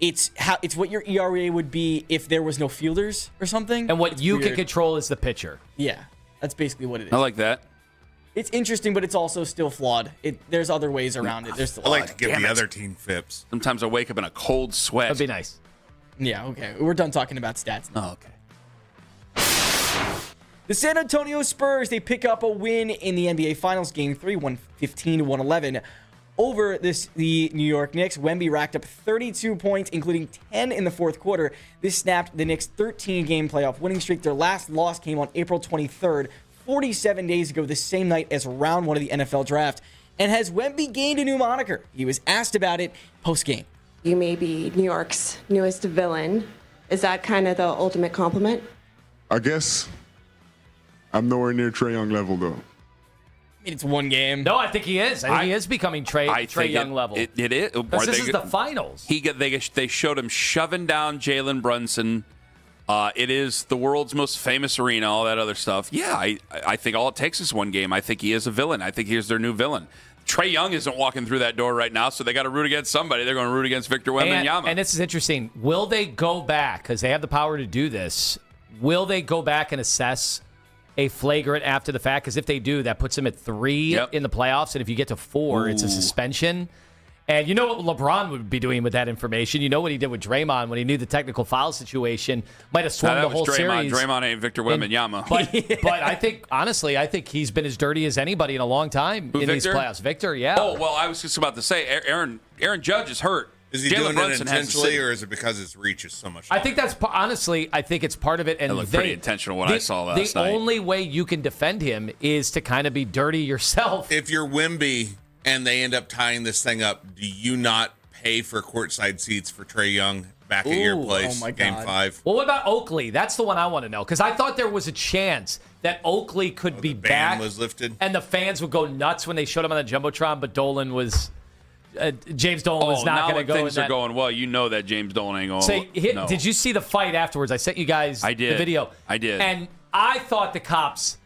Speaker 8: it's what your ERA would be if there was no fielders or something.
Speaker 6: And what you can control is the pitcher.
Speaker 8: Yeah, that's basically what it is.
Speaker 5: I like that.
Speaker 8: It's interesting, but it's also still flawed. There's other ways around it. There's still
Speaker 7: I like to give the other team FIPs.
Speaker 5: Sometimes I wake up in a cold sweat.
Speaker 6: That'd be nice.
Speaker 8: Yeah, okay. We're done talking about stats now.
Speaker 5: Oh, okay.
Speaker 8: The San Antonio Spurs, they pick up a win in the NBA Finals Game 3, 115-111 over the New York Knicks. Wemby racked up 32 points, including 10 in the fourth quarter. This snapped the Knicks' 13-game playoff winning streak. Their last loss came on April 23rd, 47 days ago, the same night as round 1 of the NFL draft. And has Wemby gained a new moniker? He was asked about it post-game.
Speaker 21: You may be New York's newest villain. Is that kind of the ultimate compliment?
Speaker 22: I guess I'm nowhere near Trae Young level, though.
Speaker 8: I mean, it's one game.
Speaker 6: No, I think he is. I think he is becoming Trae Young level.
Speaker 5: It is.
Speaker 6: This is the finals.
Speaker 5: They showed him shoving down Jalen Brunson. It is the world's most famous arena, all that other stuff. Yeah, I think all it takes is one game. I think he is a villain. I think he's their new villain. Trae Young isn't walking through that door right now, so they got to root against somebody. They're going to root against Victor Wembanyama.
Speaker 6: And this is interesting. Will they go back, because they have the power to do this, will they go back and assess a flagrant after the fact? Because if they do, that puts them at 3 in the playoffs, and if you get to 4, it's a suspension. And you know what LeBron would be doing with that information. You know what he did with Draymond when he knew the technical foul situation might have swung the whole series.
Speaker 5: Draymond ain't Victor Wembanyama.
Speaker 6: But I think, honestly, he's been as dirty as anybody in a long time in these playoffs. Victor, yeah.
Speaker 5: Oh, well, I was just about to say, Aaron Judge is hurt.
Speaker 7: Is he doing it intentionally, or is it because his reach is so much longer?
Speaker 6: I think that's, honestly, I think it's part of it. And
Speaker 5: it looked pretty intentional what I saw last night.
Speaker 6: The only way you can defend him is to kind of be dirty yourself.
Speaker 7: If you're Wemby, and they end up tying this thing up, do you not pay for courtside seats for Trae Young back at your place?
Speaker 8: Oh my
Speaker 7: Game
Speaker 8: God.
Speaker 7: 5.
Speaker 6: Well, what about Oakley? That's the one I want to know because I thought there was a chance that Oakley could be
Speaker 7: ban
Speaker 6: back.
Speaker 7: was lifted.
Speaker 6: And the fans would go nuts when they showed him on the Jumbotron, but Dolan was... James Dolan was not going to go.
Speaker 5: Things are going well. You know that James Dolan ain't going.
Speaker 6: No. Did you see the fight afterwards? I sent you guys the video.
Speaker 5: I did.
Speaker 6: And I thought the cops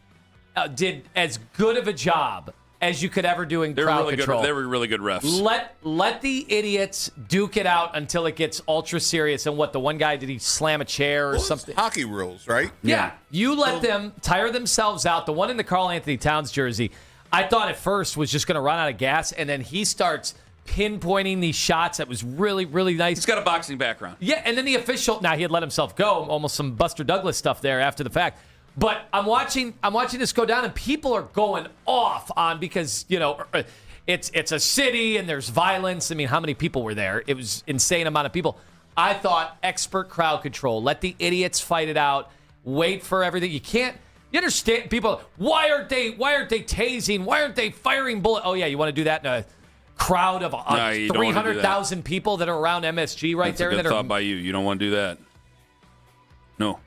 Speaker 6: did as good of a job as you could ever do in crowd control.
Speaker 5: They were really good refs.
Speaker 6: Let the idiots duke it out until it gets ultra serious. And what, the one guy, did he slam a chair or something?
Speaker 7: Hockey rules, right?
Speaker 6: Yeah. You let them tire themselves out. The one in the Karl Anthony Towns jersey, I thought at first was just going to run out of gas, and then he starts pinpointing these shots. That was really, really nice.
Speaker 5: He's got a boxing background.
Speaker 6: Yeah, and then the official, now he had let himself go, almost some Buster Douglas stuff there after the fact. But I'm watching this go down, and people are going off on because, it's a city and there's violence. I mean, how many people were there? It was insane amount of people. I thought expert crowd control. Let the idiots fight it out. Wait for everything. You understand people, why aren't they tasing? Why aren't they firing bullets? Oh yeah, you want to do that in a crowd of 300,000 people that are around MSG
Speaker 5: That's
Speaker 6: there.
Speaker 5: A good
Speaker 6: that
Speaker 5: thought by you. You don't want to do that. No.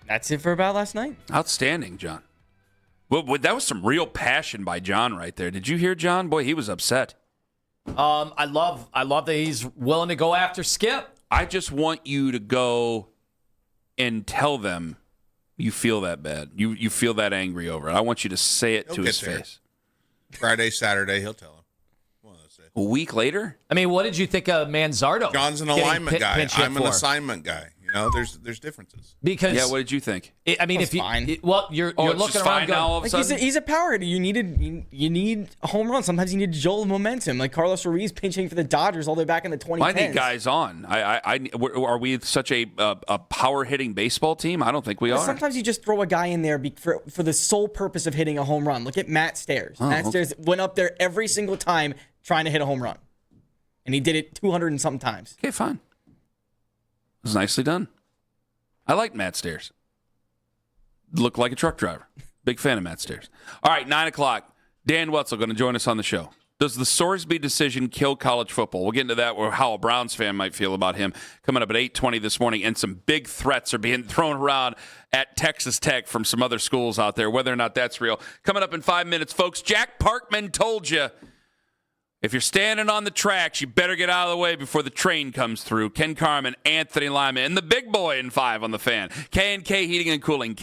Speaker 8: That's it for about last night.
Speaker 5: Outstanding, John. Well, that was some real passion by John right there. Did you hear John? Boy, he was upset.
Speaker 6: I love that he's willing to go after Skip.
Speaker 5: I just want you to go and tell them you feel that bad. You feel that angry over it. I want you to say it to his face.
Speaker 7: Friday, Saturday, he'll tell him.
Speaker 5: A week later?
Speaker 6: I mean, what did you think of Manzardo?
Speaker 7: John's an alignment guy. I'm an assignment guy. There's differences.
Speaker 6: Because
Speaker 5: what did you think?
Speaker 6: You're looking around going,
Speaker 8: he's a power hitter. You need a home run. Sometimes you need to jolt momentum. Like Carlos Ruiz pinching for the Dodgers all the way back in the 2010s.
Speaker 5: I need guys on. Are we such a power hitting baseball team? I don't think we are.
Speaker 8: Sometimes you just throw a guy in there for the sole purpose of hitting a home run. Look at Matt Stairs. Matt Stairs went up there every single time trying to hit a home run, and he did it 200 and something times.
Speaker 5: Okay, fine. It was nicely done. I like Matt Stairs. Looked like a truck driver. Big fan of Matt Stairs. All right, 9 o'clock. Dan Wetzel going to join us on the show. Does the Sorsby decision kill college football? We'll get into that, or how a Browns fan might feel about him, coming up at 8:20 this morning. And some big threats are being thrown around at Texas Tech from some other schools out there, whether or not that's real. Coming up in 5 minutes, folks. Jack Parkman told you, if you're standing on the tracks, you better get out of the way before the train comes through. Ken Carman, Anthony Lima, and the big boy in 5 on the Fan. K&K Heating and Cooling.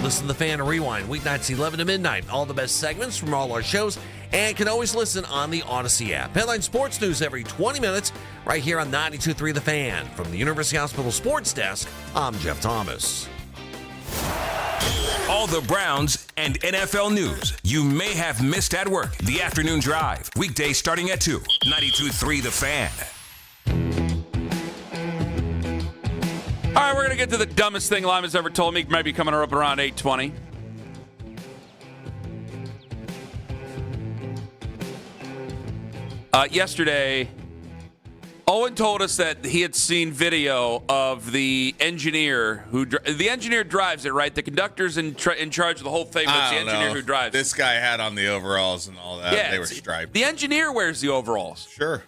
Speaker 1: Listen to The Fan and Rewind, weeknights 11 to midnight. All the best segments from all our shows, and can always listen on the Odyssey app. Headline sports news every 20 minutes right here on 92.3 The Fan. From the University Hospital Sports Desk, I'm Jeff Thomas.
Speaker 2: All the Browns and NFL news you may have missed at work. The Afternoon Drive, weekdays starting at 2. 92.3 The Fan.
Speaker 5: All right, we're going to get to the dumbest thing Lima's ever told me. Maybe coming up around 8:20. Yesterday, Owen told us that he had seen video of the engineer the engineer drives it, right? The conductor's in charge of the whole thing, but it's the engineer who drives it.
Speaker 7: This guy had on the overalls and all that.
Speaker 5: Yeah,
Speaker 7: they were striped.
Speaker 5: The engineer wears the overalls.
Speaker 7: Sure.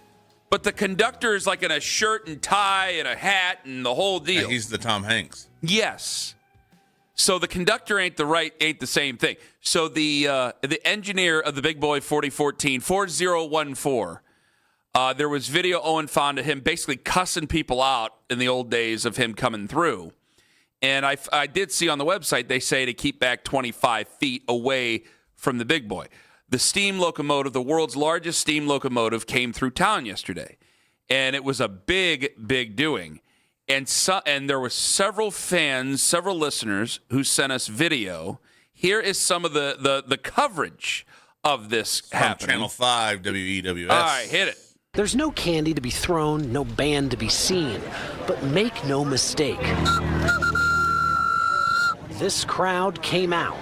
Speaker 5: But the conductor is like in a shirt and tie and a hat and the whole deal.
Speaker 7: Yeah, he's the Tom Hanks.
Speaker 5: Yes. So the conductor ain't the same thing. So the engineer of the Big Boy 4014 there was video Owen found of him basically cussing people out in the old days of him coming through. And I did see on the website they say to keep back 25 feet away from the Big Boy. The steam locomotive, the world's largest steam locomotive, came through town yesterday. And it was a big, big doing. And there were several fans, several listeners who sent us video. Here is some of the coverage of this happening.
Speaker 7: Channel 5, WEWS.
Speaker 5: All right, hit it.
Speaker 3: There's no candy to be thrown, no band to be seen. But make no mistake, this crowd came out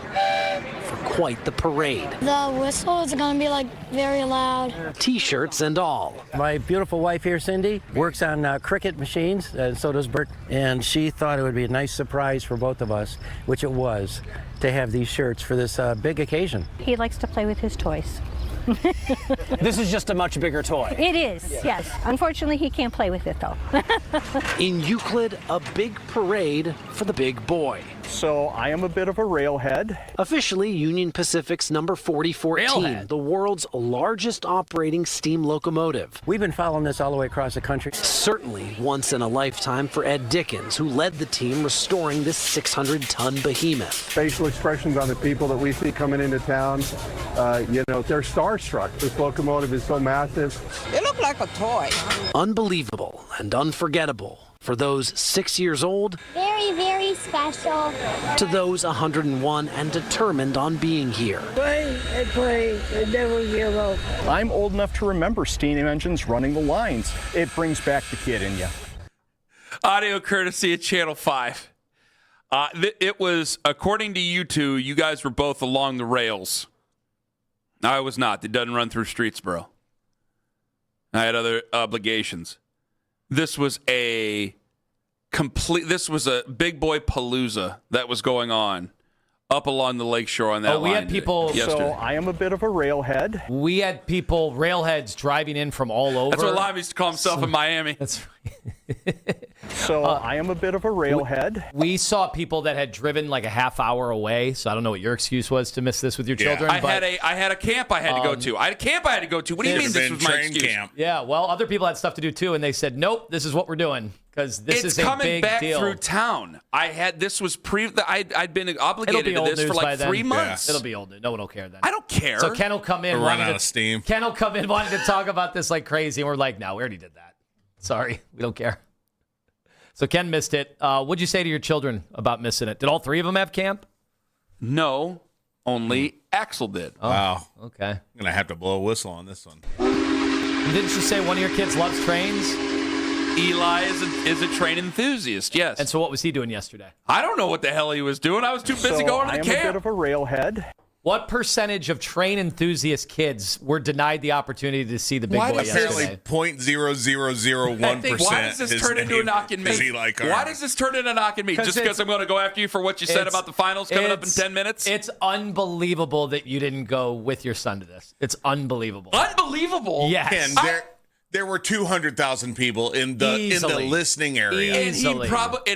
Speaker 3: for quite the parade.
Speaker 4: The whistle is going to be very loud.
Speaker 3: T-shirts and all.
Speaker 23: My beautiful wife here, Cindy, works on cricket machines, and so does Bert. And she thought it would be a nice surprise for both of us, which it was, to have these shirts for this big occasion.
Speaker 24: He likes to play with his toys.
Speaker 3: This is just a much bigger toy.
Speaker 24: It is, yes. Unfortunately, he can't play with it, though.
Speaker 3: In Euclid, a big parade for the big boy.
Speaker 25: So I am a bit of a railhead.
Speaker 3: Officially, Union Pacific's number 4014,
Speaker 23: Railhead.
Speaker 3: the world's largest operating steam locomotive.
Speaker 23: We've been following this all the way across the country.
Speaker 3: Certainly once in a lifetime for Ed Dickens, who led the team restoring this 600-ton behemoth.
Speaker 26: Facial expressions on the people that we see coming into town, they're starstruck. This locomotive is so massive.
Speaker 27: It looked like a toy.
Speaker 3: Unbelievable and unforgettable for those 6 years old.
Speaker 4: Very, very special.
Speaker 3: To those 101 and determined on being here.
Speaker 26: Play and never give up. I'm old enough to remember steam engines running the lines. It brings back the kid in you.
Speaker 5: Audio courtesy of Channel 5. It was, according to you two, you guys were both along the rails. I was not. It doesn't run through Streetsboro. I had other obligations. This was a big boy palooza that was going on up along the lakeshore on that line.
Speaker 6: We had people.
Speaker 5: Yesterday.
Speaker 26: So I am a bit of a railhead.
Speaker 6: We had people, railheads, driving in from all over.
Speaker 5: That's what Lime used to call himself in Miami.
Speaker 6: That's
Speaker 26: right. So I am a bit of a railhead.
Speaker 6: We saw people that had driven like a half hour away. So I don't know what your excuse was to miss this with your children.
Speaker 5: I had a camp I had to go to. I had a camp I had to go to. What do you mean this was my excuse?
Speaker 7: Camp.
Speaker 6: Yeah, well, other people had stuff to do too, and they said, "Nope, this is what we're doing because this is a big deal."
Speaker 5: It's coming back through town. I'd been obligated to this for like 3 months.
Speaker 6: Yeah. It'll be old news. No one will care then.
Speaker 5: I don't care.
Speaker 6: So Ken will come in.
Speaker 7: Run out of steam.
Speaker 6: Ken will come in wanting to talk about this like crazy, and we're like, "No, we already did that. Sorry, we don't care." So Ken missed it. What'd you say to your children about missing it? Did all three of them have camp?
Speaker 5: No, only Axel did.
Speaker 6: Oh,
Speaker 7: wow.
Speaker 6: Okay.
Speaker 7: I'm going to have to blow a whistle on this one.
Speaker 6: Didn't you say one of your kids loves trains?
Speaker 5: Eli is a train enthusiast, yes.
Speaker 6: And so what was he doing yesterday?
Speaker 5: I don't know what the hell he was doing. I was too busy going to the camp.
Speaker 26: I am a bit of a railhead.
Speaker 6: What percentage of train enthusiast kids were denied the opportunity to see the big boy yesterday?
Speaker 7: Apparently 0.0001%.
Speaker 5: Why does this turn into a knock in me? Why does this turn into a knock in me? Just because I'm going to go after you for what you said about the finals coming up in 10 minutes?
Speaker 6: It's unbelievable that you didn't go with your son to this. It's unbelievable.
Speaker 5: Unbelievable?
Speaker 6: Yes.
Speaker 7: And there were 200,000 people in the listening area.
Speaker 5: And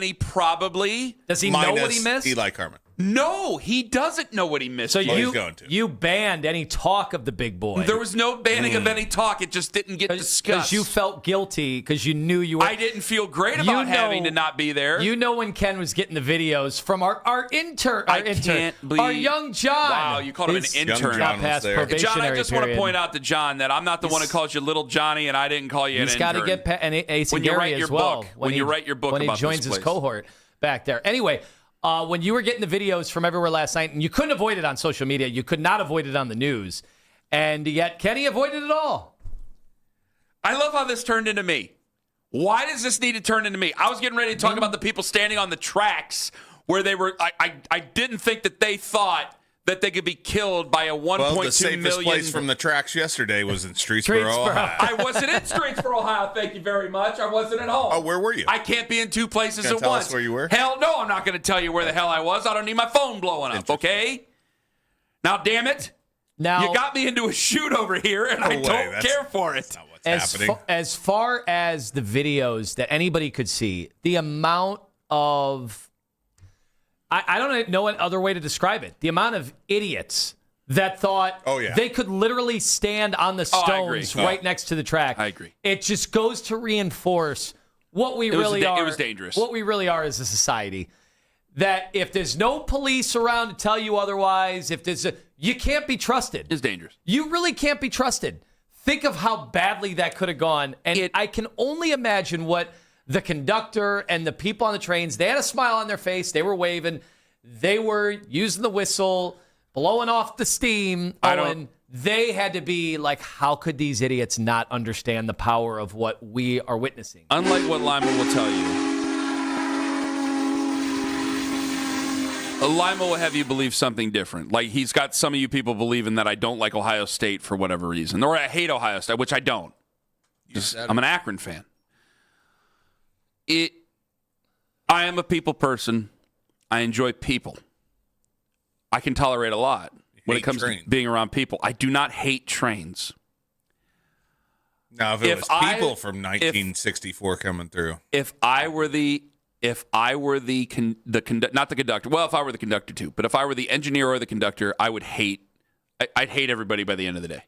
Speaker 5: he probably
Speaker 6: does he know what he missed?
Speaker 7: Eli Carman.
Speaker 5: No, he doesn't know what he missed.
Speaker 6: So
Speaker 5: yet.
Speaker 6: you banned any talk of the big boy.
Speaker 5: There was no banning of any talk. It just didn't get discussed.
Speaker 6: Because you felt guilty because you knew you were.
Speaker 5: I didn't feel great about having to not be there.
Speaker 6: You know when Ken was getting the videos from our intern, our young John.
Speaker 5: Wow, you called him an intern.
Speaker 6: Got past probationary
Speaker 5: John, I just want to
Speaker 6: period.
Speaker 5: point out to John that I'm not the one who calls you Little Johnny, and I didn't call you an
Speaker 6: He's
Speaker 5: intern.
Speaker 6: got to get and Ace
Speaker 5: when you
Speaker 6: Gary
Speaker 5: write your
Speaker 6: as well.
Speaker 5: book. When you write your book
Speaker 6: when
Speaker 5: about
Speaker 6: he joins
Speaker 5: this
Speaker 6: his
Speaker 5: place.
Speaker 6: cohort back there. Anyway. When you were getting the videos from everywhere last night, and you couldn't avoid it on social media, you could not avoid it on the news, and yet Kenny avoided it all.
Speaker 5: I love how this turned into me. Why does this need to turn into me? I was getting ready to talk about the people standing on the tracks where they were. I didn't think that they thought that they could be killed by a 1.2
Speaker 7: Well, the
Speaker 5: million.
Speaker 7: safest place from the tracks yesterday was in Streetsboro, Ohio.
Speaker 5: I wasn't in Streetsboro, Ohio. Thank you very much. I wasn't at home.
Speaker 7: Oh, where were you?
Speaker 5: I can't be in two places
Speaker 7: Gonna
Speaker 5: at
Speaker 7: tell
Speaker 5: once.
Speaker 7: us where you were?
Speaker 5: Hell no, I'm not going to tell you where the hell I was. I don't need my phone blowing up. Okay. Now, damn it.
Speaker 6: Now
Speaker 5: you got me into a shoot over here, and I don't care for it.
Speaker 6: As far as the videos that anybody could see, the amount of I don't know what other way to describe it. The amount of idiots that thought they could literally stand on the stones right next to the track.
Speaker 5: I agree.
Speaker 6: It just goes to reinforce what we really are.
Speaker 5: It was dangerous.
Speaker 6: What we really are as a society. That if there's no police around to tell you otherwise, you can't be trusted.
Speaker 5: It's dangerous.
Speaker 6: You really can't be trusted. Think of how badly that could have gone. And I can only imagine what the conductor and the people on the trains, they had a smile on their face. They were waving. They were using the whistle, blowing off the steam. They had to be like, how could these idiots not understand the power of what we are witnessing?
Speaker 5: Unlike what Lima will tell you, Lima will have you believe something different. Like he's got some of you people believing that I don't like Ohio State for whatever reason, or I hate Ohio State, which I don't. I'm an Akron fan. I am a people person. I enjoy people. I can tolerate a lot when it comes to being around people. I do not hate trains.
Speaker 7: Now, if it was people from 1964 coming through,
Speaker 5: if I were the conductor, not the conductor. Well, if I were the conductor too, but if I were the engineer or the conductor, I'd hate everybody by the end of the day.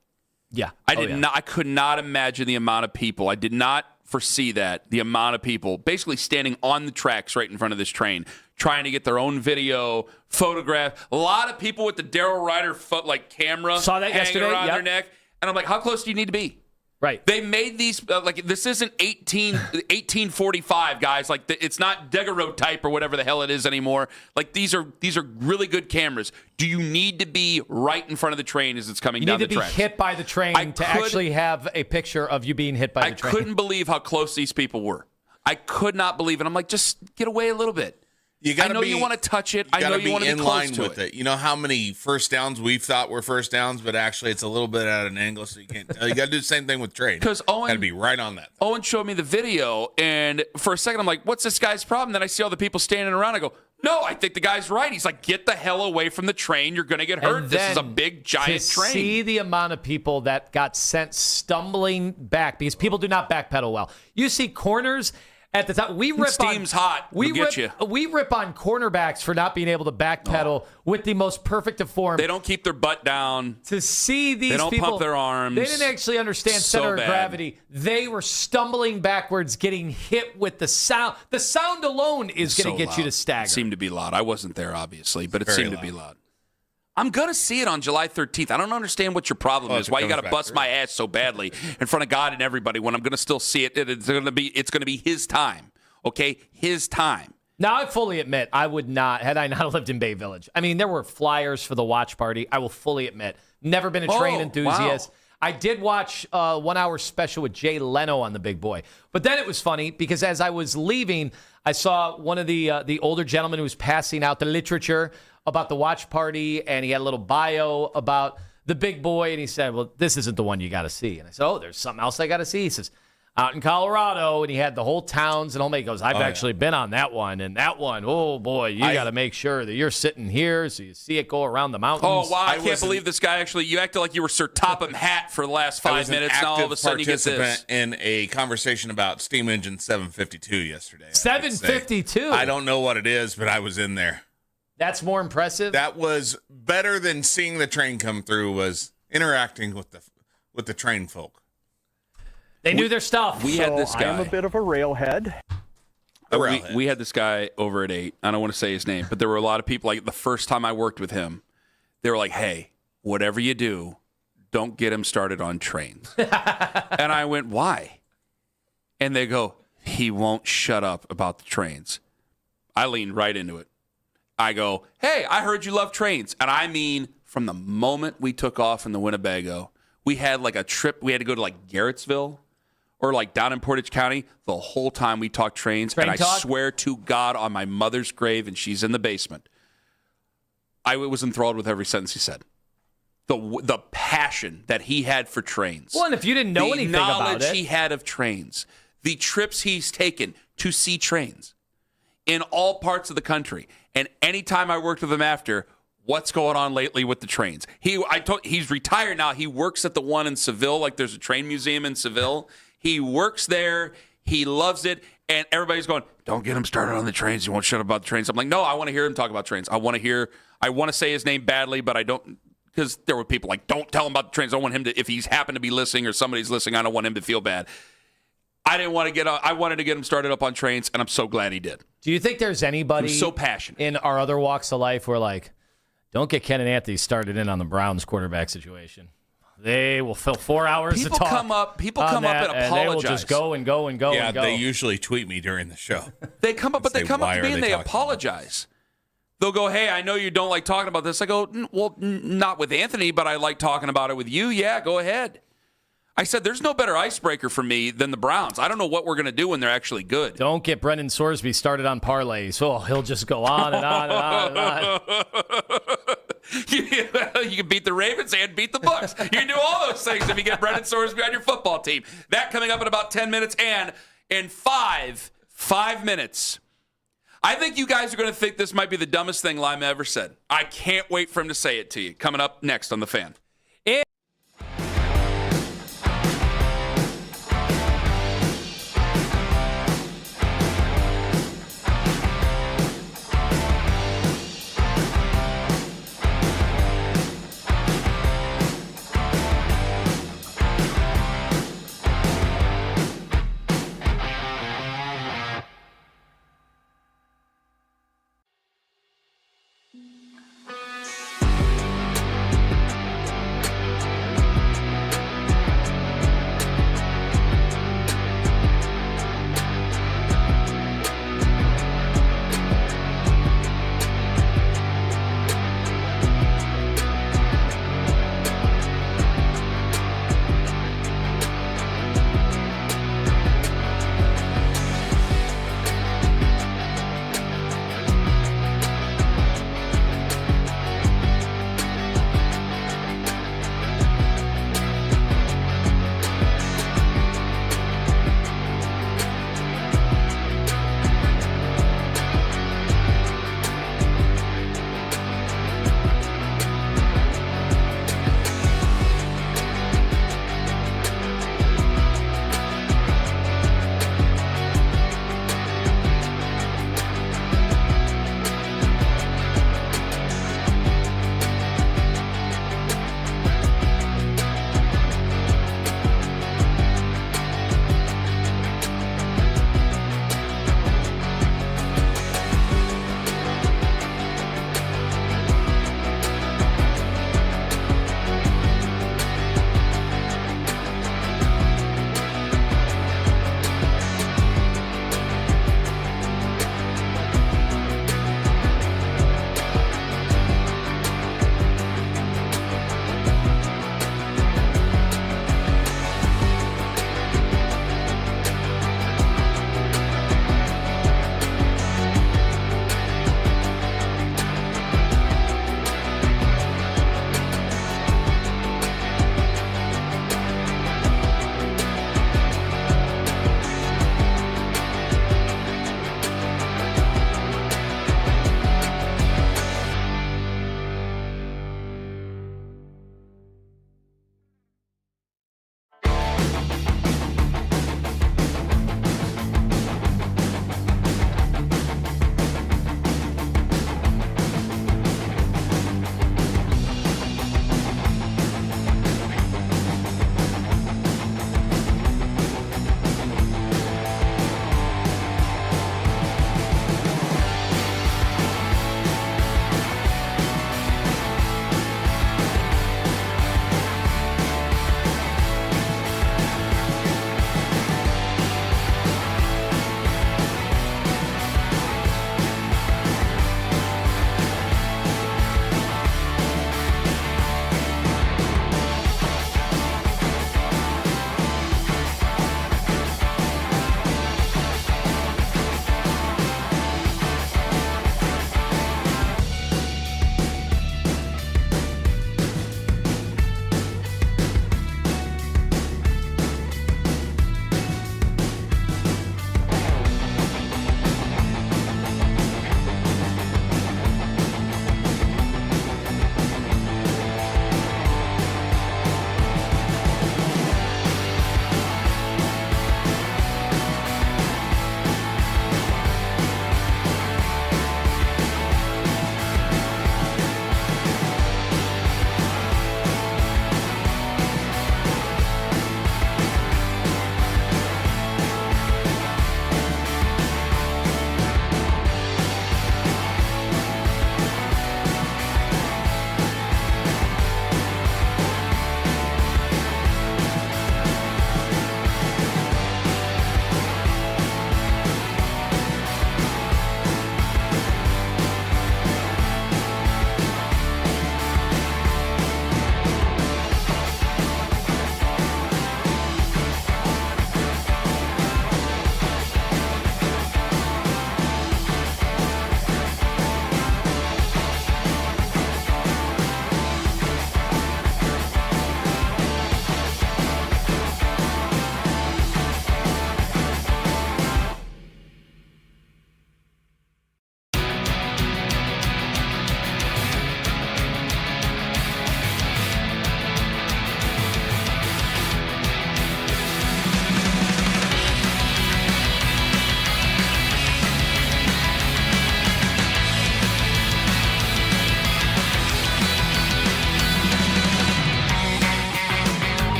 Speaker 6: Yeah,
Speaker 5: I could not imagine the amount of people. I did not foresee that the amount of people basically standing on the tracks right in front of this train, trying to get their own video, photograph. A lot of people with the Daryl Ryder camera
Speaker 6: saw that
Speaker 5: hanging
Speaker 6: yesterday
Speaker 5: around their neck, and I'm like, how close do you need to be?
Speaker 6: Right.
Speaker 5: They made these this isn't 1845, guys. It's not daguerreotype or whatever the hell it is anymore. Like these are really good cameras. Do you need to be right in front of the train as it's coming down the
Speaker 6: track? You need to be hit by the train actually have a picture of you being hit by the train.
Speaker 5: I couldn't believe how close these people were. I could not believe it. I'm like, just get away a little bit. I know you want to touch it. I know you want to be close to it.
Speaker 7: You know how many first downs we've thought were first downs, but actually it's a little bit at an angle, so you can't tell. You got to do the same thing with train.
Speaker 5: Because Owen
Speaker 7: got to be right on that.
Speaker 5: Owen showed me the video, and for a second I'm like, what's this guy's problem? Then I see all the people standing around. I go, no, I think the guy's right. He's like, get the hell away from the train. You're going to get hurt. This is a big, giant train.
Speaker 6: To see the amount of people that got sent stumbling back because people do not backpedal well. You see corners. At the time, we rip
Speaker 5: steam's hot.
Speaker 6: We rip on cornerbacks for not being able to backpedal with the most perfect of form.
Speaker 5: They don't keep their butt down.
Speaker 6: To see these
Speaker 5: people, they don't pump their arms.
Speaker 6: They didn't actually understand center of gravity. They were stumbling backwards, getting hit with the sound. The sound alone is going to get you to stagger.
Speaker 5: It seemed to be loud. I wasn't there, obviously, but it seemed to be loud. I'm going to see it on July 13th. I don't understand what your problem is. Why you got to bust my ass so badly in front of God and everybody when I'm going to still see it. It's going to be his time. Okay? His time.
Speaker 6: Now, I fully admit I would not, had I not lived in Bay Village. I mean, there were flyers for the watch party. I will fully admit. Never been a train enthusiast. Wow. I did watch a 1 hour special with Jay Leno on The Big Boy. But then it was funny because as I was leaving, I saw one of the older gentlemen who was passing out the literature about the watch party, and he had a little bio about The Big Boy, and he said, well, this isn't the one you got to see. And I said, oh, there's something else I got to see. He says, out in Colorado, and he had the whole towns and all that. He goes, I've actually been on that one, and that one, oh, boy, you got to make sure that you're sitting here so you see it go around the mountains.
Speaker 5: Oh, wow, I can't believe this guy actually, you acted like you were Sir Topham Hatt for the last 5 minutes, now all of a sudden you get this.
Speaker 7: In a conversation about steam engine 752 yesterday.
Speaker 6: 752?
Speaker 7: I don't know what it is, but I was in there.
Speaker 6: That's more impressive?
Speaker 7: That was better than seeing the train come through, was interacting with the train folk.
Speaker 6: They knew their stuff.
Speaker 5: We had this guy.
Speaker 26: I am a bit of a railhead.
Speaker 5: We had this guy over at 8. I don't want to say his name, but there were a lot of people, like the first time I worked with him, they were like, hey, whatever you do, don't get him started on trains. And I went, why? And they go, he won't shut up about the trains. I leaned right into it. I go, hey, I heard you love trains. And I mean, from the moment we took off in the Winnebago, we had like a trip. We had to go to like Garrettsville or like down in Portage County. The whole time we talked trains.
Speaker 6: Train
Speaker 5: and
Speaker 6: talk?
Speaker 5: I swear to God on my mother's grave, and she's in the basement, I was enthralled with every sentence he said. The passion that he had for trains.
Speaker 6: Well, and if you didn't know anything about it.
Speaker 5: The knowledge he had of trains. The trips he's taken to see trains in all parts of the country. And anytime I worked with him after, what's going on lately with the trains? He's retired now. He works at the one in Seville, like there's a train museum in Seville. He works there. He loves it. And everybody's going, don't get him started on the trains. He won't shut up about the trains. I'm like, no, I want to hear him talk about trains. I want to say his name badly, but I don't, because there were people like, don't tell him about the trains. I want him to, if he's happened to be listening or somebody's listening, I don't want him to feel bad. I wanted to get him started up on trains, and I'm so glad he did.
Speaker 6: Do you think there's anybody
Speaker 5: so passionate
Speaker 6: in our other walks of life where, like, don't get Ken and Anthony started in on the Browns quarterback situation? They will fill 4 hours
Speaker 5: people
Speaker 6: to talk.
Speaker 5: People come up and apologize.
Speaker 6: And they will just go and go and go
Speaker 7: yeah,
Speaker 6: and go.
Speaker 7: they usually tweet me during the show.
Speaker 5: They come up, but they come up to me and they
Speaker 7: talking
Speaker 5: apologize. They'll go, hey, I know you don't like talking about this. I go, well, not with Anthony, but I like talking about it with you. Yeah, go ahead. I said, there's no better icebreaker for me than the Browns. I don't know what we're going to do when they're actually good.
Speaker 6: Don't get Brendan Sorsby started on parlays. Oh, he'll just go on and on and on and on.
Speaker 5: You can beat the Ravens and beat the Bucs. You can do all those things if you get Brendan Sorsby on your football team. That coming up in about 10 minutes. And in five minutes, I think you guys are going to think this might be the dumbest thing Lima ever said. I can't wait for him to say it to you. Coming up next on The Fan.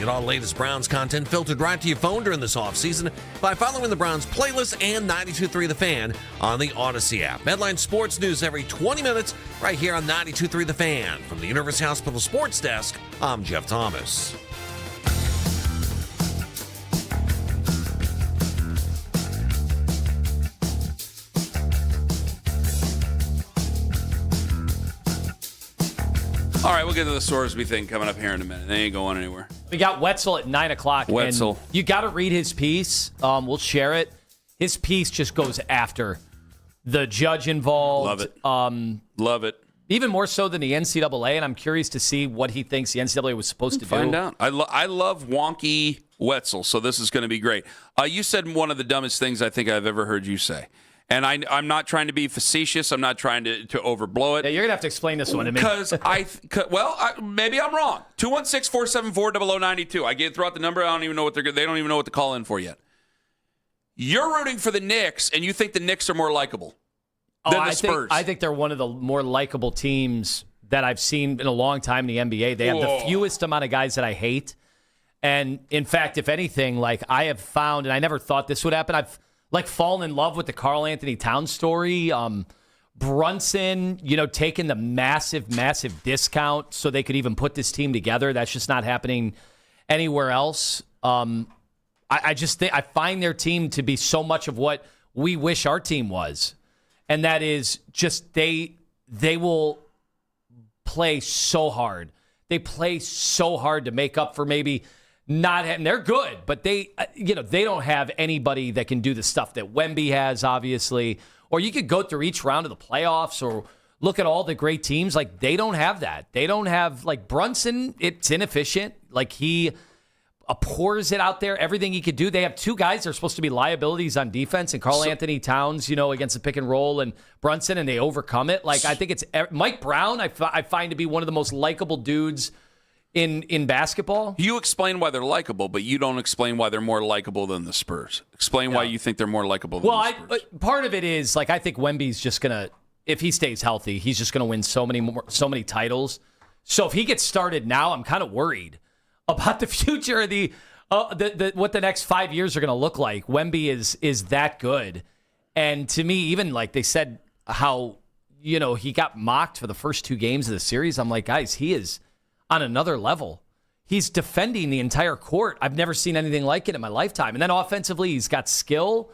Speaker 1: Get all the latest Browns content filtered right to your phone during this offseason by following the Browns playlist and 92.3 The Fan on the Odyssey app. Headline sports news every 20 minutes right here on 92.3 The Fan. From the University Hospital Sports Desk, I'm Jeff Thomas.
Speaker 5: All right, we'll get to the Sorsby thing coming up here in a minute. They ain't going anywhere.
Speaker 6: We got Wetzel at 9 o'clock.
Speaker 5: Wetzel.
Speaker 6: And you got to read his piece. We'll share it. His piece just goes after the judge involved.
Speaker 5: Love it. Love it.
Speaker 6: Even more so than the NCAA, and I'm curious to see what he thinks the NCAA was supposed to do.
Speaker 5: Find out. I love wonky Wetzel, so this is going to be great. You said one of the dumbest things I think I've ever heard you say. And I'm not trying to be facetious. I'm not trying to overblow it.
Speaker 6: Yeah, you're going to have to explain this one to me.
Speaker 5: Because maybe I'm wrong. 216-474-0092. I throw out the number. I don't even know what they don't even know what to call in for yet. You're rooting for the Knicks, and you think the Knicks are more likable than the Spurs.
Speaker 6: I think they're one of the more likable teams that I've seen in a long time in the NBA. They have the fewest amount of guys that I hate. And, in fact, if anything, like I have found, and I never thought this would happen, I've fallen in love with the Karl Anthony Towns story. Brunson, taking the massive discount so they could even put this team together. That's just not happening anywhere else. I just think I find their team to be so much of what we wish our team was. And that is just they will play so hard. They play so hard to make up for maybe not having. They're good, but they don't have anybody that can do the stuff that Wemby has, obviously. Or you could go through each round of the playoffs or look at all the great teams. Like, they don't have that. They don't have, like, Brunson, it's inefficient. Like, he pours it out there, everything he could do. They have two guys that are supposed to be liabilities on defense, and Karl Anthony Towns, against the pick and roll, and Brunson, and they overcome it. Like, I think it's Mike Brown, I find to be one of the most likable dudes in basketball.
Speaker 5: You explain why they're likable, but you don't explain why they're more likable than the Spurs. Explain why you think they're more likable than the Spurs.
Speaker 6: Part of it is, like, I think Wemby's just going to, if he stays healthy, he's just going to win so many titles. So if he gets started now, I'm kind of worried about the future of what the next 5 years are going to look like. Wemby is that good. And to me, even like they said how, he got mocked for the first two games of the series. I'm like, guys, he is on another level. He's defending the entire court. I've never seen anything like it in my lifetime. And then offensively, he's got skill.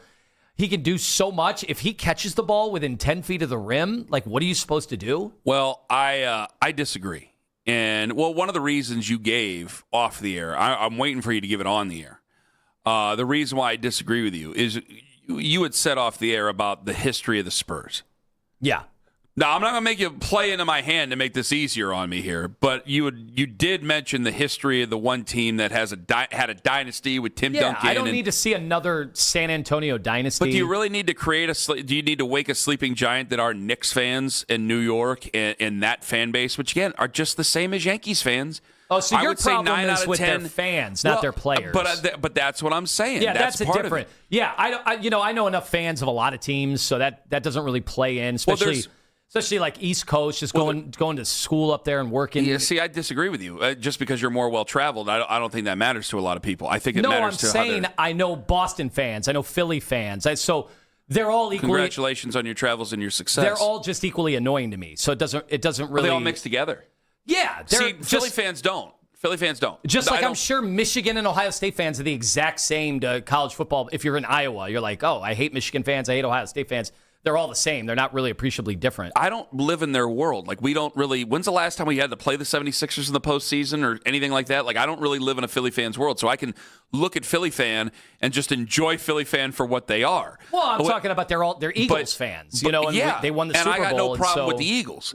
Speaker 6: He can do so much. If he catches the ball within 10 feet of the rim, like, what are you supposed to do?
Speaker 5: Well, I disagree. And, one of the reasons you gave off the air, I'm waiting for you to give it on the air. The reason why I disagree with you is you had said off the air about the history of the Spurs.
Speaker 6: Yeah.
Speaker 5: Now, I'm not going to make you play into my hand to make this easier on me here, but you did mention the history of the one team that had a dynasty with Tim Duncan.
Speaker 6: I don't need to see another San Antonio dynasty.
Speaker 5: But do you really need to do you need to wake a sleeping giant that are Knicks fans in New York and that fan base, which, again, are just the same as Yankees fans?
Speaker 6: Oh, so your problem is with their fans, not their players.
Speaker 5: But that's what I'm saying.
Speaker 6: Yeah, that's different. Yeah, I know enough fans of a lot of teams, so that doesn't really play in, especially like East Coast, just going to school up there and working.
Speaker 5: Yeah, see, I disagree with you. Just because you're more well-traveled, I don't think that matters to a lot of people. I think it matters to others. No, I'm saying
Speaker 6: I know Boston fans. I know Philly fans. So they're all equally.
Speaker 5: Congratulations on your travels and your success.
Speaker 6: They're all just equally annoying to me. So it doesn't really.
Speaker 5: They all mix together.
Speaker 6: Yeah.
Speaker 5: Philly fans don't.
Speaker 6: Just like I'm sure Michigan and Ohio State fans are the exact same to college football. If you're in Iowa, you're like, oh, I hate Michigan fans. I hate Ohio State fans. They're all the same. They're not really appreciably different.
Speaker 5: I don't live in their world. Like, we don't really. When's the last time we had to play the 76ers in the postseason or anything like that? Like, I don't really live in a Philly fan's world. So I can look at Philly fan and just enjoy Philly fan for what they are.
Speaker 6: Well, I'm talking about they're Eagles fans, and they won the Super Bowl.
Speaker 5: And I got no problem with the Eagles.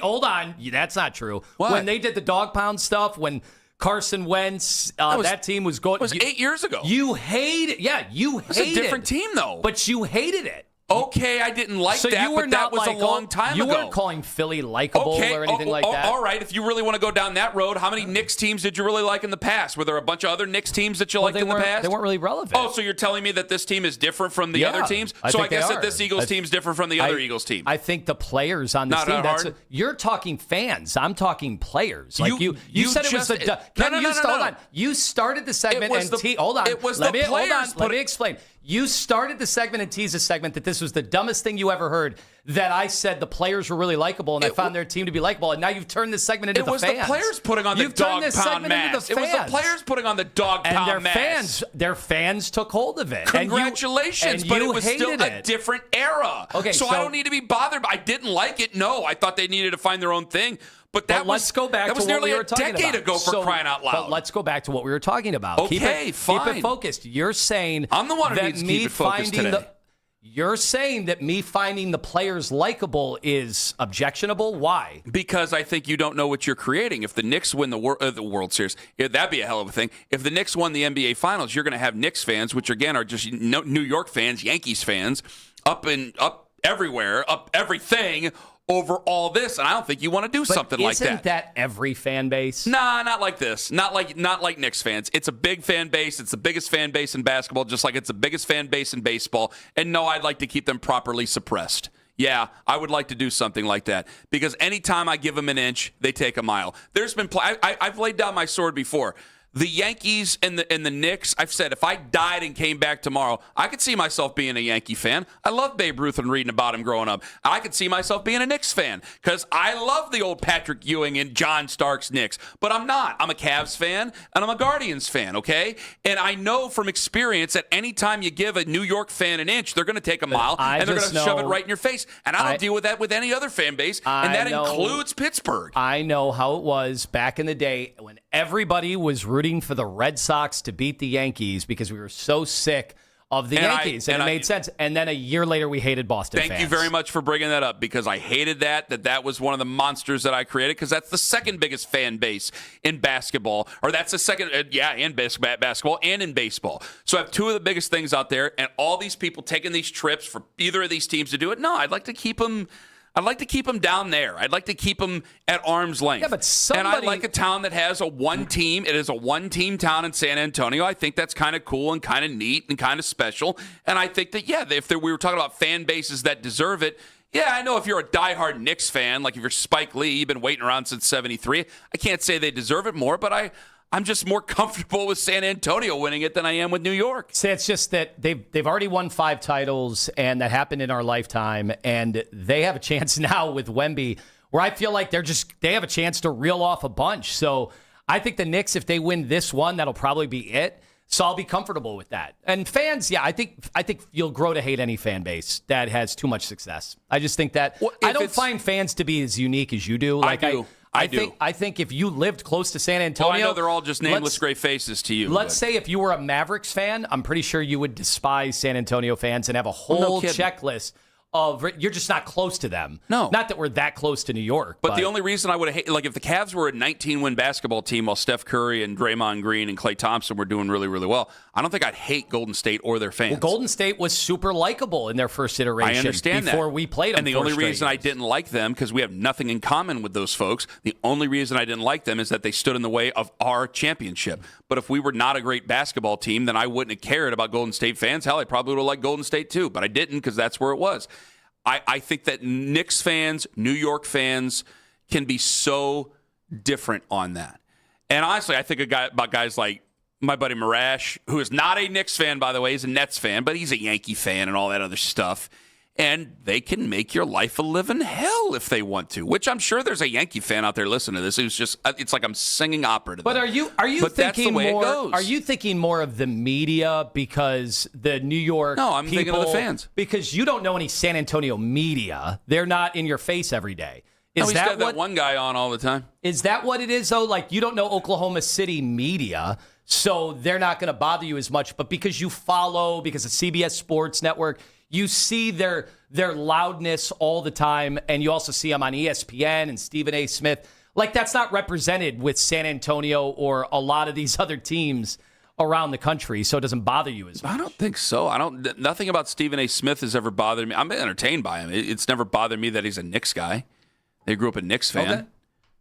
Speaker 6: Hold on. That's not true.
Speaker 5: What?
Speaker 6: When they did the dog pound stuff, when Carson Wentz, that team was going.
Speaker 5: It was 8 years ago.
Speaker 6: You hate it. Yeah, you hated it.
Speaker 5: It's a different team, though.
Speaker 6: But you hated it.
Speaker 5: Okay, I didn't like
Speaker 6: so
Speaker 5: that,
Speaker 6: you were
Speaker 5: but
Speaker 6: not
Speaker 5: that was a long time
Speaker 6: you
Speaker 5: ago.
Speaker 6: You weren't calling Philly likable or anything like that.
Speaker 5: All right, if you really want to go down that road, how many Knicks teams did you really like in the past? Were there a bunch of other Knicks teams that you liked in the past?
Speaker 6: They weren't really relevant.
Speaker 5: Oh, so you're telling me that this team is different from the other teams? So I guess that this Eagles team is different from the other Eagles team.
Speaker 6: I think the players on this team. You're talking fans. I'm talking players. Like you said, it was the. Hold on. You started the segment hold on.
Speaker 5: It was the players.
Speaker 6: Let me explain. You started the segment and teased the segment that this was the dumbest thing you ever heard, that I said the players were really likable and I found their team to be likable, and now you've turned this segment into the fans.
Speaker 5: It was the players putting on the dog pound mask. It was the players putting on the dog pound mask.
Speaker 6: Their fans took hold of it.
Speaker 5: Congratulations, but it was still a different era.
Speaker 6: Okay,
Speaker 5: so I don't need to be bothered. I didn't like it. No, I thought they needed to find their own thing. But
Speaker 6: let's go back
Speaker 5: that was
Speaker 6: to what
Speaker 5: nearly
Speaker 6: we were talking about.
Speaker 5: a decade ago, for crying out loud.
Speaker 6: But let's go back to what we were talking about.
Speaker 5: Okay, fine.
Speaker 6: Keep it focused. You're saying
Speaker 5: I'm the one who needs to keep it focused today.
Speaker 6: You're saying that me finding the players likable is objectionable? Why?
Speaker 5: Because I think you don't know what you're creating. If the Knicks win the World Series, that'd be a hell of a thing. If the Knicks won the NBA Finals, you're going to have Knicks fans, which again are just New York fans, Yankees fans, up everywhere, up everything over all this, and I don't think you want to do something like that.
Speaker 6: Isn't that every fan base?
Speaker 5: Nah, not like this. Not like Knicks fans. It's a big fan base. It's the biggest fan base in basketball, just like it's the biggest fan base in baseball. And no, I'd like to keep them properly suppressed. Yeah, I would like to do something like that, because anytime I give them an inch, they take a mile. There's been I've laid down my sword before. The Yankees and the Knicks, I've said, if I died and came back tomorrow, I could see myself being a Yankee fan. I love Babe Ruth and reading about him growing up. I could see myself being a Knicks fan because I love the old Patrick Ewing and John Starks Knicks. But I'm not. I'm a Cavs fan and I'm a Guardians fan, okay? And I know from experience that anytime you give a New York fan an inch, they're going to take a mile and they're going to shove it right in your face. And I don't deal with that with any other fan base, and that includes Pittsburgh.
Speaker 6: I know how it was back in the day when everybody was rooting for the Red Sox to beat the Yankees because we were so sick of the Yankees, and it made sense. And then a year later, we hated Boston fans.
Speaker 5: Thank you very much for bringing that up, because I hated that was one of the monsters that I created, because that's the second biggest fan base in basketball, or that's the second, in basketball and in baseball. So I have two of the biggest things out there, and all these people taking these trips for either of these teams to do it. No, I'd like to keep them down there. I'd like to keep them at arm's length.
Speaker 6: Yeah, but
Speaker 5: and I like a town that has a one team. It is a one-team town in San Antonio. I think that's kind of cool and kind of neat and kind of special. And I think that, if we were talking about fan bases that deserve it, I know if you're a diehard Knicks fan, like if you're Spike Lee, you've been waiting around since '73, I can't say they deserve it more, but I'm just more comfortable with San Antonio winning it than I am with New York.
Speaker 6: See, it's just that they've already won 5 titles, and that happened in our lifetime, and they have a chance now with Wemby, where I feel like they have a chance to reel off a bunch. So I think the Knicks, if they win this one, that'll probably be it. So I'll be comfortable with that. And fans, I think you'll grow to hate any fan base that has too much success. I just think that I don't find fans to be as unique as you do. Like I think if you lived close to San Antonio,
Speaker 5: I know they're all just nameless gray faces to you.
Speaker 6: Let's say if you were a Mavericks fan, I'm pretty sure you would despise San Antonio fans and have a whole checklist of you're just not close to them.
Speaker 5: No.
Speaker 6: Not that we're that close to New York.
Speaker 5: But the only reason I would have if the Cavs were a 19-win basketball team while Steph Curry and Draymond Green and Klay Thompson were doing really, really well, I don't think I'd hate Golden State or their fans.
Speaker 6: Well, Golden State was super likable in their first iteration.
Speaker 5: I understand
Speaker 6: before we played them.
Speaker 5: And the only reason I didn't like them, because we have nothing in common with those folks, the only reason I didn't like them is that they stood in the way of our championship. But if we were not a great basketball team, then I wouldn't have cared about Golden State fans. Hell, I probably would have liked Golden State too, but I didn't, because that's where it was. I think that Knicks fans, New York fans can be so different on that. And honestly, I think about guys like my buddy Marash, who is not a Knicks fan, by the way. He's a Nets fan, but he's a Yankee fan and all that other stuff. And they can make your life a living hell if they want to, which I'm sure there's a Yankee fan out there listening to this who's just, it's like I'm singing opera to them.
Speaker 6: But are you
Speaker 5: but
Speaker 6: thinking
Speaker 5: that's the way
Speaker 6: more?
Speaker 5: It goes.
Speaker 6: Are you thinking more of the media because the New York?
Speaker 5: No, I'm thinking of the fans
Speaker 6: because you don't know any San Antonio media. They're not in your face every day.
Speaker 5: Is that what, that one guy on all the time?
Speaker 6: Is that what it is though? Like you don't know Oklahoma City media, so they're not going to bother you as much. But because you follow, because of CBS Sports Network, you see their loudness all the time, and you also see them on ESPN and Stephen A. Smith. Like, that's not represented with San Antonio or a lot of these other teams around the country, so it doesn't bother you as much.
Speaker 5: I don't think so. Nothing about Stephen A. Smith has ever bothered me. I'm entertained by him. It's never bothered me that he's a Knicks guy. They grew up a Knicks fan.
Speaker 6: Okay.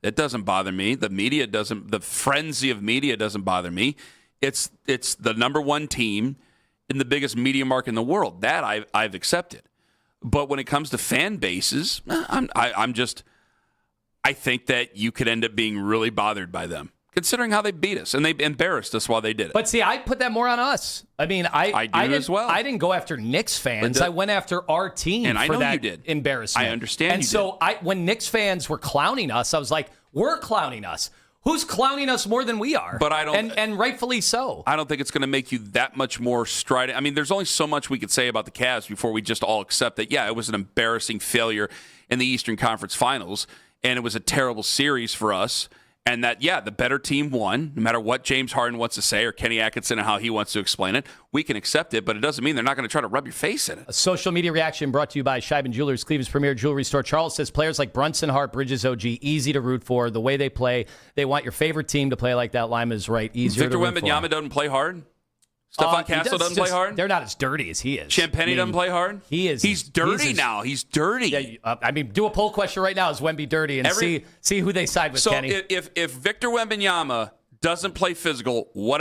Speaker 5: It doesn't bother me. The media doesn't. The frenzy of media doesn't bother me. It's the number one team in the biggest media market in the world. That I've accepted. But when it comes to fan bases, I think that you could end up being really bothered by them, considering how they beat us and they embarrassed us while they did it.
Speaker 6: But see, I put that more on us. I mean, I
Speaker 5: do as well.
Speaker 6: I didn't go after Knicks fans. I went after our team
Speaker 5: and I
Speaker 6: for
Speaker 5: know
Speaker 6: that
Speaker 5: you did.
Speaker 6: embarrassment.
Speaker 5: I understand.
Speaker 6: And so when Knicks fans were clowning us, I was like, "We're clowning us. Who's clowning us more than we are?"
Speaker 5: But I don't,
Speaker 6: and rightfully so.
Speaker 5: I don't think it's going to make you that much more strident. I mean, there's only so much we could say about the Cavs before we just all accept that. Yeah, it was an embarrassing failure in the Eastern Conference Finals, and it was a terrible series for us. And that, yeah, the better team won, no matter what James Harden wants to say or Kenny Atkinson and how he wants to explain it. We can accept it, but it doesn't mean they're not going to try to rub your face in it.
Speaker 6: A social media reaction brought to you by Scheiben Jewelers, Cleveland's premier jewelry store. Charles says players like Brunson, Hart, Bridges, OG, easy to root for. The way they play, they want your favorite team to play like that. Lima is right. Easier
Speaker 5: Victor
Speaker 6: to root for.
Speaker 5: Wembanyama doesn't play hard. Stephon Castle doesn't play hard.
Speaker 6: They're not as dirty as he is.
Speaker 5: Champagny doesn't play hard.
Speaker 6: He is.
Speaker 5: He's dirty now. He's dirty.
Speaker 6: Yeah, I mean, do a poll question right now. Is Wemby dirty? And see who they side with.
Speaker 5: So
Speaker 6: Kenny.
Speaker 5: if Victor Wembanyama doesn't play physical, what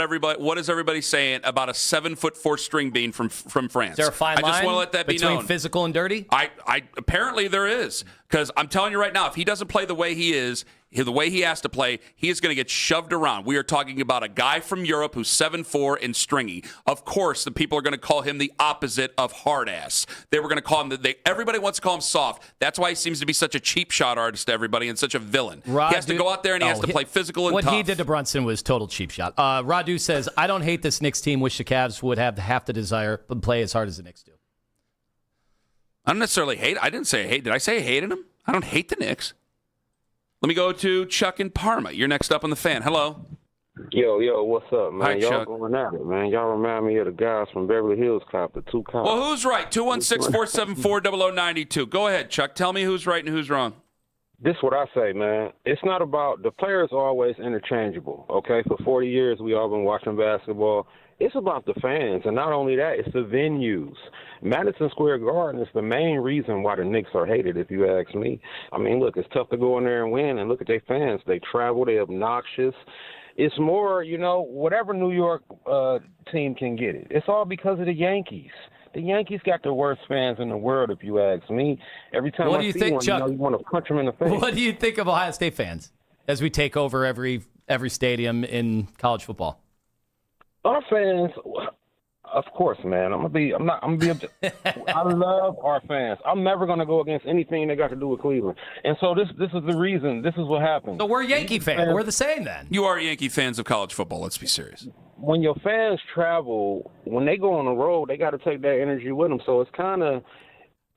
Speaker 5: is everybody saying about a 7'4" string bean from France?
Speaker 6: Is there a fine line
Speaker 5: I just want to let that be
Speaker 6: between
Speaker 5: known.
Speaker 6: physical and dirty?
Speaker 5: I apparently there is, because I'm telling you right now, if he doesn't play the way he is, the way he has to play, he is going to get shoved around. We are talking about a guy from Europe who's 7'4" and stringy. Of course, the people are going to call him the opposite of hard ass. They were going to call him everybody wants to call him soft. That's why he seems to be such a cheap shot artist to everybody and such a villain. He has to go out there and he has to play physical and
Speaker 6: what
Speaker 5: tough.
Speaker 6: What he did to Brunson was total cheap shot. Radu says, I don't hate this Knicks team. Wish the Cavs would have half the desire but play as hard as the Knicks do.
Speaker 5: I don't necessarily hate. I didn't say I hate. Did I say I hated him? I don't hate the Knicks. Let me go to Chuck in Parma. You're next up on the Fan. Hello.
Speaker 9: Yo, what's up, man?
Speaker 5: Hi,
Speaker 9: Y'all
Speaker 5: Chuck.
Speaker 9: going at it, man. Y'all remind me of the guys from Beverly Hills Cop, the two cops.
Speaker 5: Well, who's right? 216-474-0092. Go ahead, Chuck. Tell me who's right and who's wrong.
Speaker 9: This is what I say, man. It's not about the players are always interchangeable. Okay, for 40 years we all been watching basketball. It's about the fans, and not only that, it's the venues. Madison Square Garden is the main reason why the Knicks are hated, if you ask me. I mean, look, it's tough to go in there and win, and look at their fans. They travel, they're obnoxious. It's more, whatever New York team can get it. It's all because of the Yankees. The Yankees got the worst fans in the world, if you ask me. Every time I see one,
Speaker 6: Chuck,
Speaker 9: you want to punch them in the face.
Speaker 6: What do you think of Ohio State fans as we take over every stadium in college football?
Speaker 9: Our fans, of course, man. I love our fans. I'm never going to go against anything that got to do with Cleveland. And so this is the reason. This is what happened.
Speaker 6: So we're Yankee fans. We're the same then.
Speaker 5: You are Yankee fans of college football. Let's be serious.
Speaker 9: When your fans travel, when they go on the road, they got to take that energy with them. So it's kind of,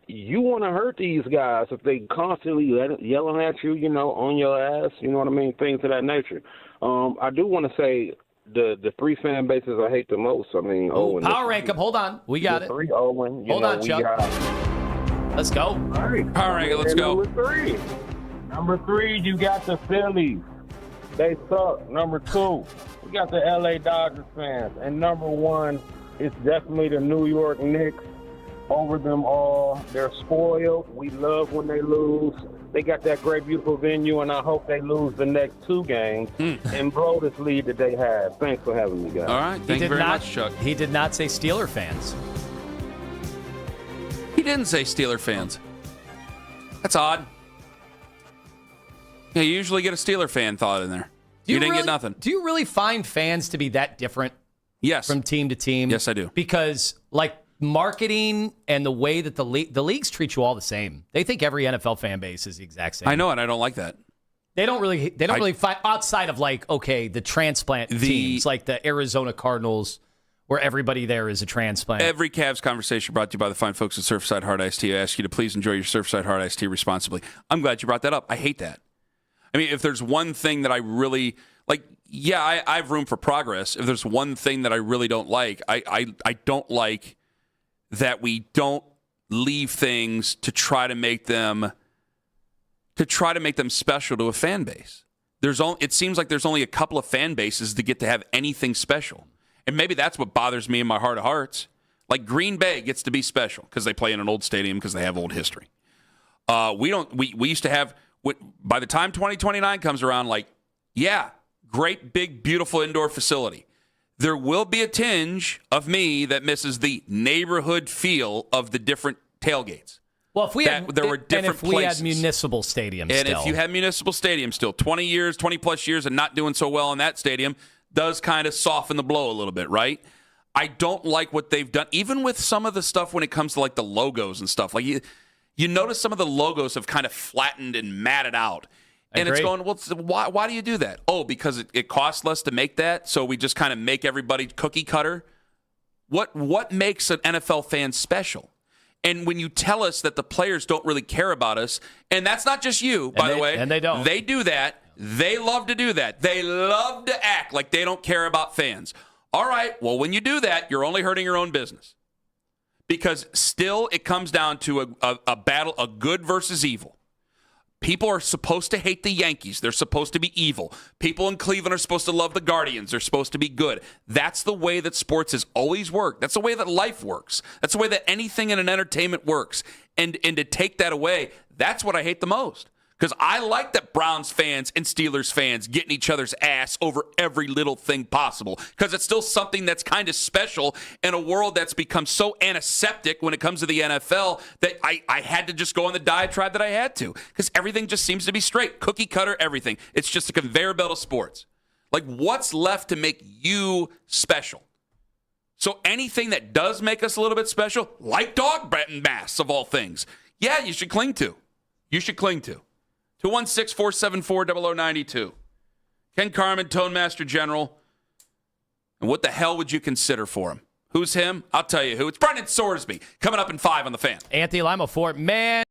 Speaker 9: you want to hurt these guys if they constantly yelling at you, on your ass, you know what I mean? Things of that nature. I do want to say, the three fan bases I hate the most. I mean, Owen.
Speaker 6: Power rank them. Hold on. We got it.
Speaker 9: Three Owen.
Speaker 6: Hold on, Chuck. Let's go.
Speaker 9: All right.
Speaker 5: Power rank it. Let's go.
Speaker 9: Number three, you got the Phillies. They suck. Number two, we got the LA Dodgers fans. And number one, it's definitely the New York Knicks. Over them all. They're spoiled. We love when they lose. They got that great, beautiful venue, and I hope they lose the next two games and blow this lead that they have. Thanks for having me, guys.
Speaker 5: All right. Thank you very much, Chuck.
Speaker 6: He did not say Steeler fans.
Speaker 5: He didn't say Steeler fans. That's odd. Yeah, you usually get a Steeler fan thought in there. You didn't get nothing.
Speaker 6: Do you really find fans to be that different?
Speaker 5: Yes.
Speaker 6: From team to team?
Speaker 5: Yes, I do.
Speaker 6: Because, marketing and the way that the leagues treat you all the same. They think every NFL fan base is the exact same.
Speaker 5: I know, and I don't like that.
Speaker 6: They don't really find outside of the transplant teams like the Arizona Cardinals, where everybody there is a transplant.
Speaker 5: Every Cavs conversation brought to you by the fine folks at Surfside Hard Iced Tea. I ask you to please enjoy your Surfside Hard Iced Tea responsibly. I'm glad you brought that up. I hate that. I mean, if there's one thing that I really like, I have room for progress. If there's one thing that I really don't like, I don't like that we don't leave things to try to make them special to a fan base. It seems like there's only a couple of fan bases that get to have anything special. And maybe that's what bothers me in my heart of hearts. Like Green Bay gets to be special because they play in an old stadium because they have old history. We used to have, by the time 2029 comes around, like, yeah, great, big, beautiful indoor facility. There will be a tinge of me that misses the neighborhood feel of the different tailgates.
Speaker 6: Well, if we had
Speaker 5: places.
Speaker 6: municipal stadiums
Speaker 5: and
Speaker 6: still.
Speaker 5: if you had municipal stadiums still, 20 plus years and not doing so well in that stadium does kind of soften the blow a little bit, right? I don't like what they've done, even with some of the stuff when it comes to like the logos and stuff. Like you notice some of the logos have kind of flattened and matted out. And it's going, well, why do you do that? Oh, because it costs less to make that, so we just kind of make everybody cookie cutter. What makes an NFL fan special? And when you tell us that the players don't really care about us, and that's not just you, by the way.
Speaker 6: And they don't.
Speaker 5: They do that. They love to do that. They love to act like they don't care about fans. All right, well, when you do that, you're only hurting your own business. Because still it comes down to a battle of good versus evil. People are supposed to hate the Yankees. They're supposed to be evil. People in Cleveland are supposed to love the Guardians. They're supposed to be good. That's the way that sports has always worked. That's the way that life works. That's the way that anything in an entertainment works. And to take that away, that's what I hate the most. Because I like that Browns fans and Steelers fans getting each other's ass over every little thing possible. Because it's still something that's kind of special in a world that's become so antiseptic when it comes to the NFL that I had to just go on the diatribe that I had to. Because everything just seems to be straight. Cookie cutter, everything. It's just a conveyor belt of sports. Like, what's left to make you special? So anything that does make us a little bit special, like dog masks of all things, yeah, you should cling to. You should cling to. 216-474-0092. Ken Carman, Tone Master General. And what the hell would you consider for him? Who's him? I'll tell you who. It's Brendan Sorsby coming up in 5 on The Fan.
Speaker 6: Anthony Lima for it. Man.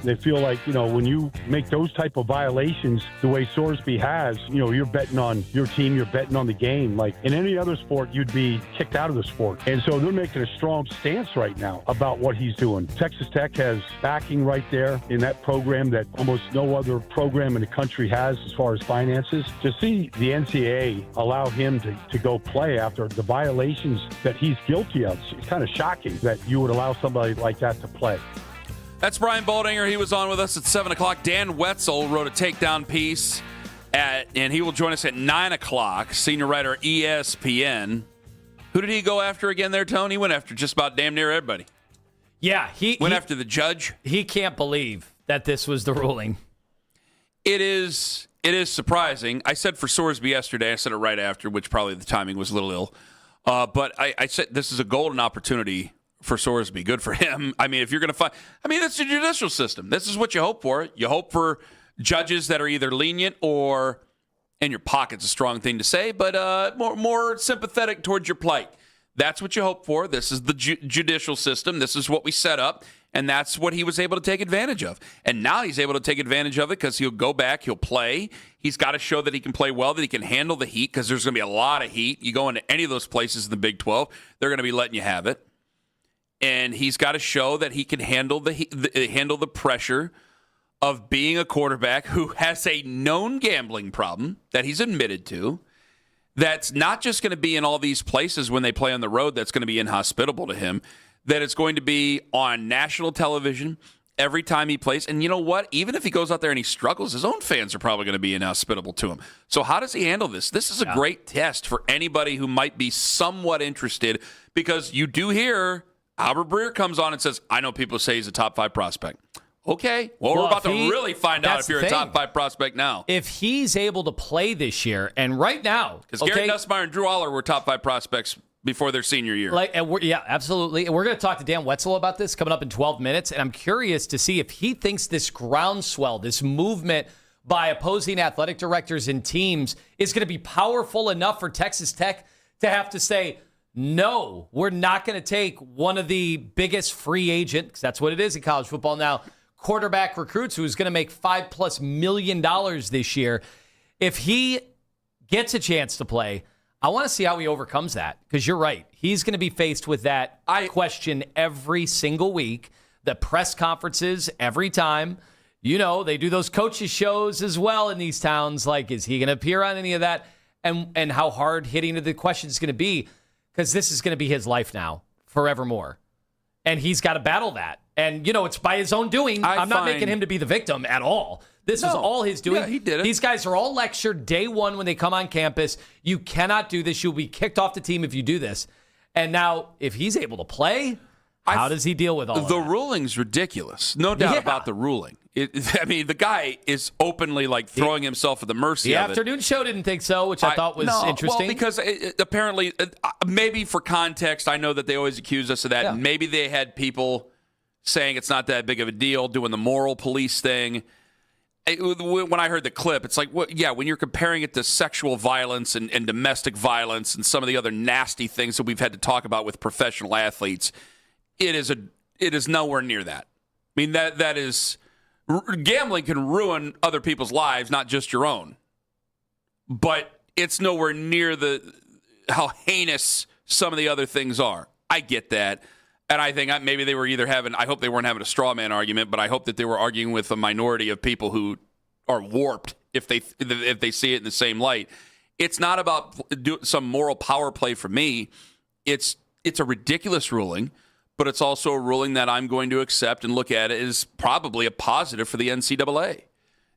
Speaker 10: They feel like, when you make those type of violations the way Sorsby has, you're betting on your team, you're betting on the game. Like in any other sport, you'd be kicked out of the sport. And so they're making a strong stance right now about what he's doing. Texas Tech has backing right there in that program that almost no other program in the country has as far as finances. To see the NCAA allow him to go play after the violations that he's guilty of, it's kind of shocking that you would allow somebody like that to play.
Speaker 5: That's Brian Baldinger. He was on with us at 7 o'clock. Dan Wetzel wrote a takedown piece, and he will join us at 9 o'clock, senior writer ESPN. Who did he go after again there, Tony? He went after just about damn near everybody.
Speaker 6: Yeah, he
Speaker 5: went after the judge.
Speaker 6: He can't believe that this was the ruling.
Speaker 5: It is surprising. I said for Sorsby yesterday, I said it right after, which probably the timing was a little ill. But I said this is a golden opportunity for Sorsby. Good for him. I mean, if you're going to find, that's the judicial system. This is what you hope for. You hope for judges that are either lenient or, in your pocket's a strong thing to say, but more sympathetic towards your plight. That's what you hope for. This is the judicial system. This is what we set up, and that's what he was able to take advantage of. And now he's able to take advantage of it because he'll go back, he'll play. He's got to show that he can play well, that he can handle the heat, because there's going to be a lot of heat. You go into any of those places in the Big 12, they're going to be letting you have it. And he's got to show that he can handle handle the pressure of being a quarterback who has a known gambling problem that he's admitted to, that's not just going to be in all these places when they play on the road that's going to be inhospitable to him, that it's going to be on national television every time he plays. And you know what? Even if he goes out there and he struggles, his own fans are probably going to be inhospitable to him. So how does he handle this? This is a great test for anybody who might be somewhat interested, because you do hear Albert Breer comes on and says, I know people say he's a top 5 prospect. Okay, well, we're about to really find out if you're a top 5 prospect now.
Speaker 6: If he's able to play this year, and right now,
Speaker 5: because Gary Nussmeier and Drew Aller were top 5 prospects before their senior year.
Speaker 6: Absolutely. And we're going to talk to Dan Wetzel about this coming up in 12 minutes, and I'm curious to see if he thinks this groundswell, this movement by opposing athletic directors and teams is going to be powerful enough for Texas Tech to have to say, no, we're not going to take one of the biggest free agent, because that's what it is in college football now, quarterback recruits who's going to make $5+ million this year. If he gets a chance to play, I want to see how he overcomes that, because you're right. He's going to be faced with that question every single week, the press conferences every time. They do those coaches shows as well in these towns. Like, is he going to appear on any of that? And how hard hitting the question is going to be, because this is going to be his life now forevermore. And he's got to battle that. And, it's by his own doing. I'm not making him to be the victim at all. This is all his doing.
Speaker 5: Yeah, he did it.
Speaker 6: These guys are all lectured day one when they come on campus. You cannot do this. You'll be kicked off the team if you do this. And now, if he's able to play, how does he deal with all
Speaker 5: the
Speaker 6: that?
Speaker 5: ruling's ridiculous. No doubt about the ruling. The guy is openly throwing himself at the mercy of it.
Speaker 6: The afternoon show didn't think so, which I thought was interesting.
Speaker 5: Well, because apparently, maybe for context, I know that they always accuse us of that. Yeah. Maybe they had people saying it's not that big of a deal, doing the moral police thing. When I heard the clip, it's like, when you're comparing it to sexual violence and domestic violence and some of the other nasty things that we've had to talk about with professional athletes, it is nowhere near that. I mean, that is... Gambling can ruin other people's lives, not just your own. But it's nowhere near how heinous some of the other things are. I get that. And I think maybe they were I hope they weren't having a straw man argument, but I hope that they were arguing with a minority of people who are warped if they see it in the same light. It's not about some moral power play for me. It's a ridiculous ruling. But it's also a ruling that I'm going to accept and look at it as probably a positive for the NCAA.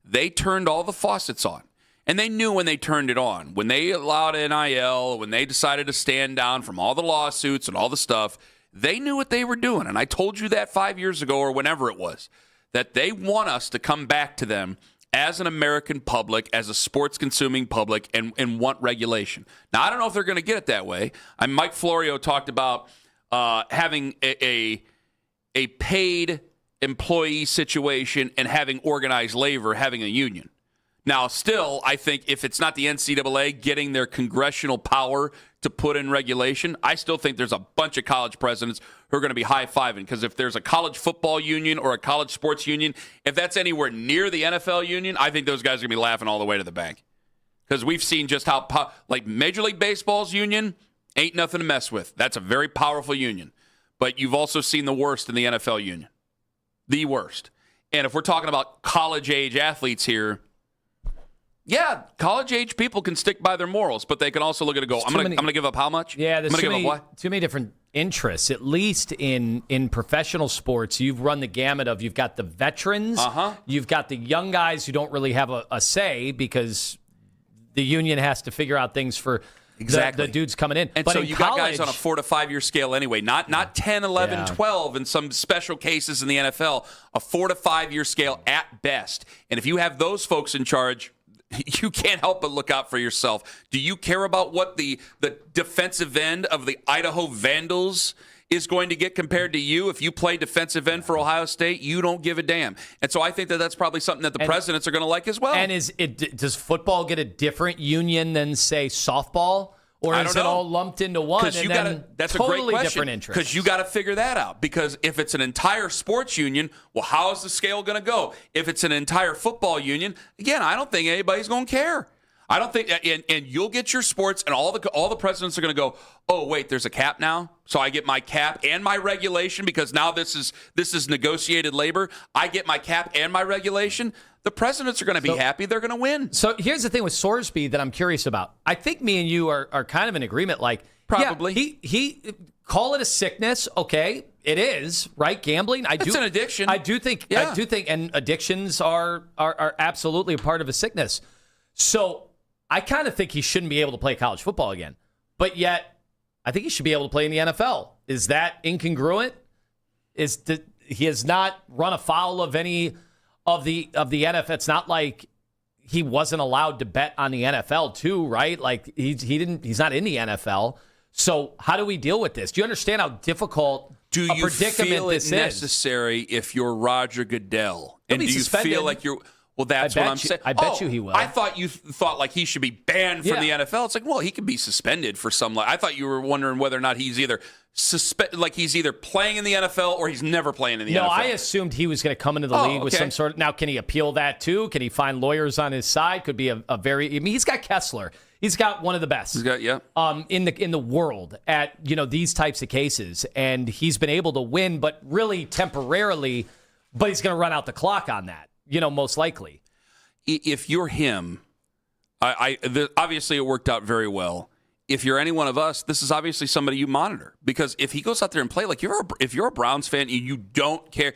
Speaker 5: They turned all the faucets on. And they knew when they turned it on. When they allowed NIL, when they decided to stand down from all the lawsuits and all the stuff, they knew what they were doing. And I told you that 5 years ago or whenever it was, that they want us to come back to them as an American public, as a sports-consuming public, and want regulation. Now, I don't know if they're going to get it that way. Mike Florio talked about having a paid employee situation and having organized labor, having a union. Now, still, I think if it's not the NCAA getting their congressional power to put in regulation, I still think there's a bunch of college presidents who are going to be high-fiving, because if there's a college football union or a college sports union, if that's anywhere near the NFL union, I think those guys are going to be laughing all the way to the bank. Because we've seen just how, like Major League Baseball's union ain't nothing to mess with. That's a very powerful union. But you've also seen the worst in the NFL union. The worst. And if we're talking about college-age athletes here, yeah, college-age people can stick by their morals, but they can also look at it and go, I'm going to give up how much?
Speaker 6: Yeah, there's
Speaker 5: I'm gonna give up what?
Speaker 6: too many different interests. At least in professional sports, you've run the gamut of, you've got the veterans, you've got the young guys who don't really have a say because the union has to figure out things for the dudes coming in.
Speaker 5: And
Speaker 6: but
Speaker 5: so
Speaker 6: in
Speaker 5: you
Speaker 6: college,
Speaker 5: got guys on a 4 to 5 year scale anyway, not 10, 11, 12 in some special cases in the NFL, a 4 to 5 year scale at best. And if you have those folks in charge, you can't help but look out for yourself. Do you care about what the defensive end of the Idaho Vandals is going to get compared to you? If you play defensive end for Ohio State, you don't give a damn. And so I think that's probably something that the presidents are going to like as well.
Speaker 6: And does football get a different union than, say, softball? Or is it all lumped into one?
Speaker 5: That's
Speaker 6: totally
Speaker 5: a great question.
Speaker 6: Different interests.
Speaker 5: Because you got to figure that out. Because if it's an entire sports union, well, how is the scale going to go? If it's an entire football union, again, I don't think anybody's going to care. I don't think, and you'll get your sports, and all the presidents are going to go, oh wait, there's a cap now, so I get my cap and my regulation because now this is negotiated labor. I get my cap and my regulation. The presidents are going to be happy. They're going to win.
Speaker 6: So here's the thing with Sorsby that I'm curious about. I think me and you are kind of in agreement. Like,
Speaker 5: probably
Speaker 6: he call it a sickness. Okay, it is, right? Gambling.
Speaker 5: It's an addiction.
Speaker 6: I do think, and addictions are absolutely a part of a sickness. So I kind of think he shouldn't be able to play college football again, but yet I think he should be able to play in the NFL. Is that incongruent? He has not run afoul of any of the NFL. It's not like he wasn't allowed to bet on the NFL too, right? Like he's not in the NFL. So how do we deal with this? Do you understand how difficult a predicament this is?
Speaker 5: Do you feel it necessary if you're Roger Goodell? And do you feel like you're... Well, that's what I'm saying.
Speaker 6: I bet you he will.
Speaker 5: I thought you thought like he should be banned from the NFL. It's like, well, he could be suspended for some. I thought you were wondering whether or not he's either he's either playing in the NFL or he's never playing in the NFL.
Speaker 6: No, I assumed he was going to come into the league with some sort of. Now, can he appeal that too? Can he find lawyers on his side? Could be a very. I mean, he's got Kessler. He's got one of the best.
Speaker 5: He's got
Speaker 6: in the world at these types of cases, and he's been able to win, but really temporarily. But he's going to run out the clock on that. Most likely.
Speaker 5: If you're him, obviously it worked out very well. If you're any one of us, this is obviously somebody you monitor. Because if he goes out there and play, like if you're a Browns fan and you don't care,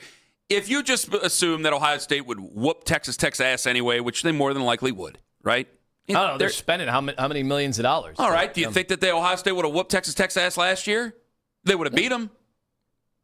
Speaker 5: if you just assume that Ohio State would whoop Texas Tech's ass anyway, which they more than likely would, right?
Speaker 6: I don't know. They're spending how many millions of dollars?
Speaker 5: All right. Do you think that Ohio State would have whooped Texas Tech's ass last year? They would have beat them.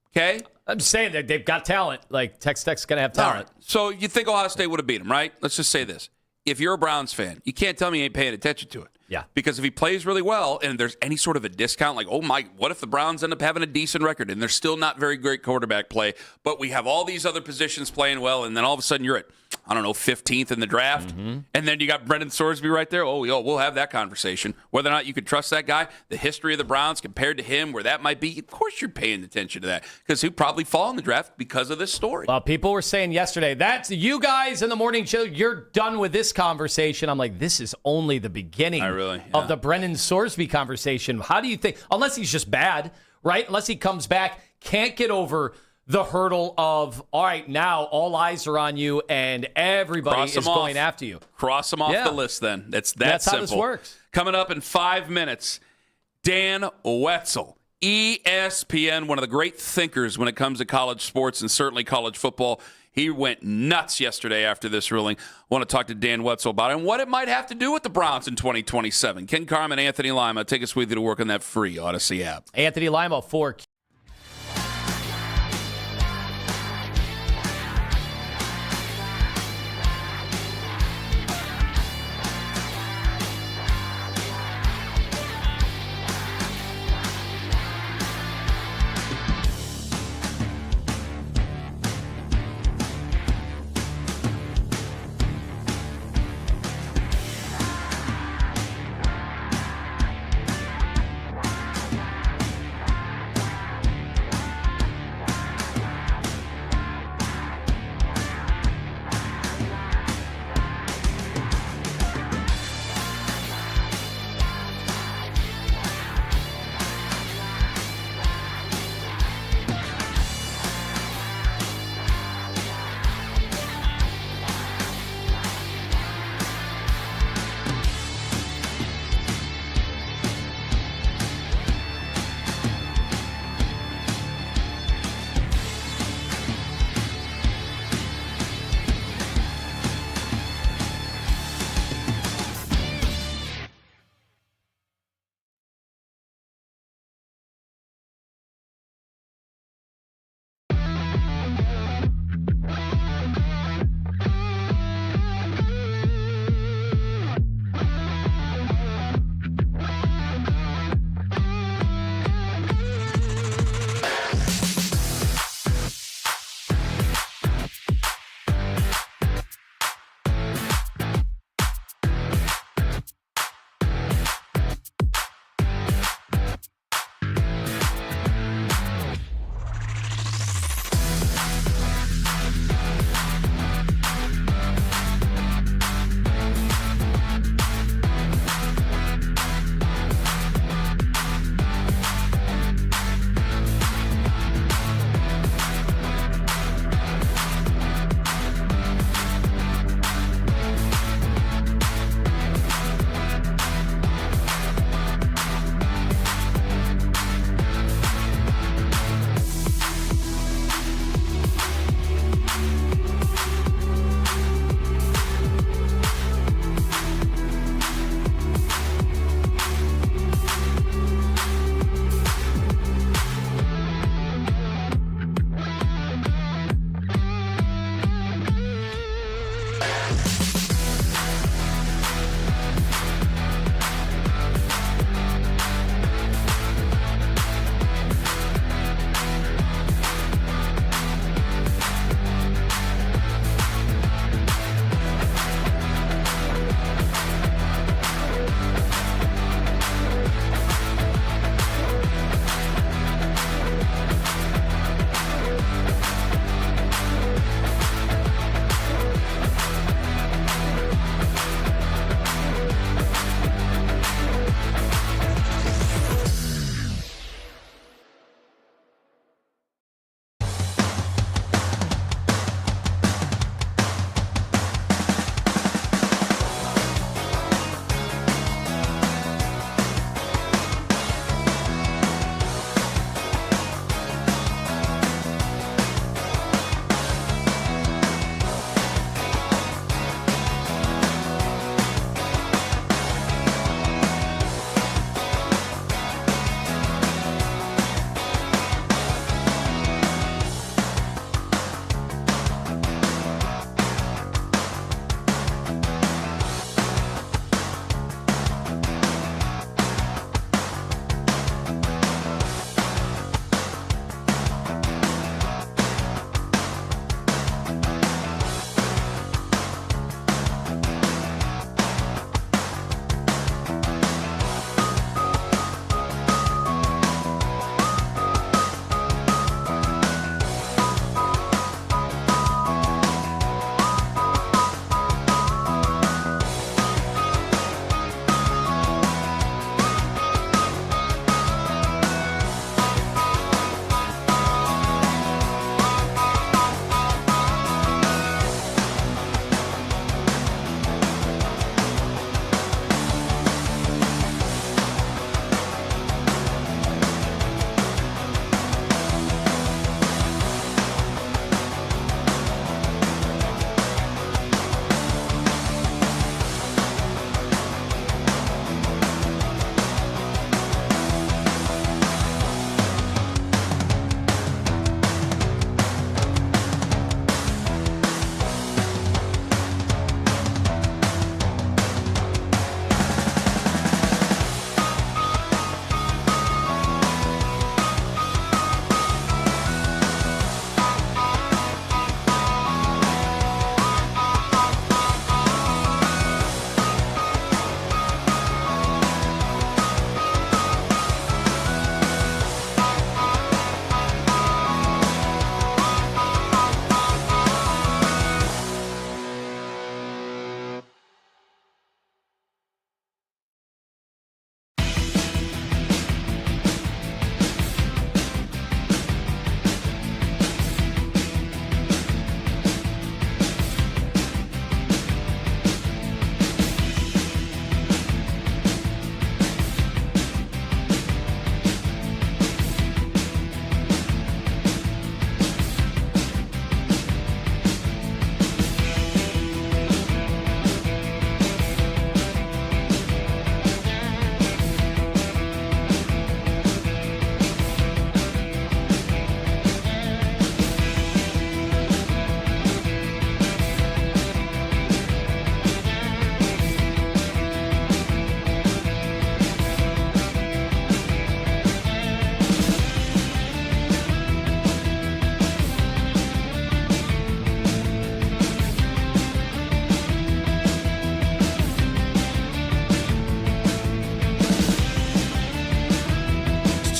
Speaker 5: Okay?
Speaker 6: I'm just saying that they've got talent. Like, Texas Tech's going to have talent.
Speaker 5: Right. So you think Ohio State would have beat him, right? Let's just say this. If you're a Browns fan, you can't tell me you ain't paying attention to it.
Speaker 6: Yeah.
Speaker 5: Because if he plays really well and there's any sort of a discount, like, what if the Browns end up having a decent record and they're still not very great quarterback play, but we have all these other positions playing well, and then all of a sudden you're at, 15th in the draft, and then you got Brendan Sorsby right there. We'll have that conversation. Whether or not you could trust that guy, the history of the Browns compared to him, where that might be, of course you're paying attention to that, because he'd probably fall in the draft because of this story.
Speaker 6: Well, people were saying yesterday, that's you guys in the morning show, you're done with this conversation. I'm like, this is only the beginning of the Brendan Sorsby conversation. How do you think, unless he's just bad, right? Unless he comes back, can't get over the hurdle of, all right, now all eyes are on you and everybody is going after you.
Speaker 5: Cross them off the list then. That's simple.
Speaker 6: How this works.
Speaker 5: Coming up in 5 minutes, Dan Wetzel, ESPN, one of the great thinkers when it comes to college sports and certainly college football. He went nuts yesterday after this ruling. I want to talk to Dan Wetzel about it and what it might have to do with the Browns in 2027. Ken Carman, Anthony Lima, take us with you to work on that free Odyssey app.
Speaker 6: Anthony Lima for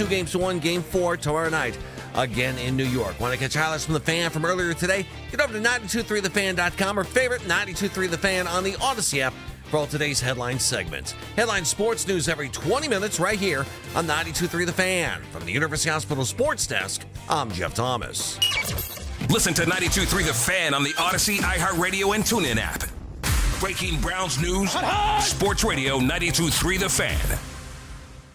Speaker 1: 2-1, Game 4 tomorrow night again in New York. Want to catch highlights from the Fan from earlier today? Get over to 923thefan.com or favorite 923 The Fan on the Odyssey app for all today's headline segments. Headline sports news every 20 minutes right here on 923 The Fan. From the University Hospital Sports Desk, I'm Jeff Thomas.
Speaker 2: Listen to 92.3 The Fan on the Odyssey, iHeartRadio, and TuneIn app. Breaking Browns news, Sports Radio 92.3 The Fan.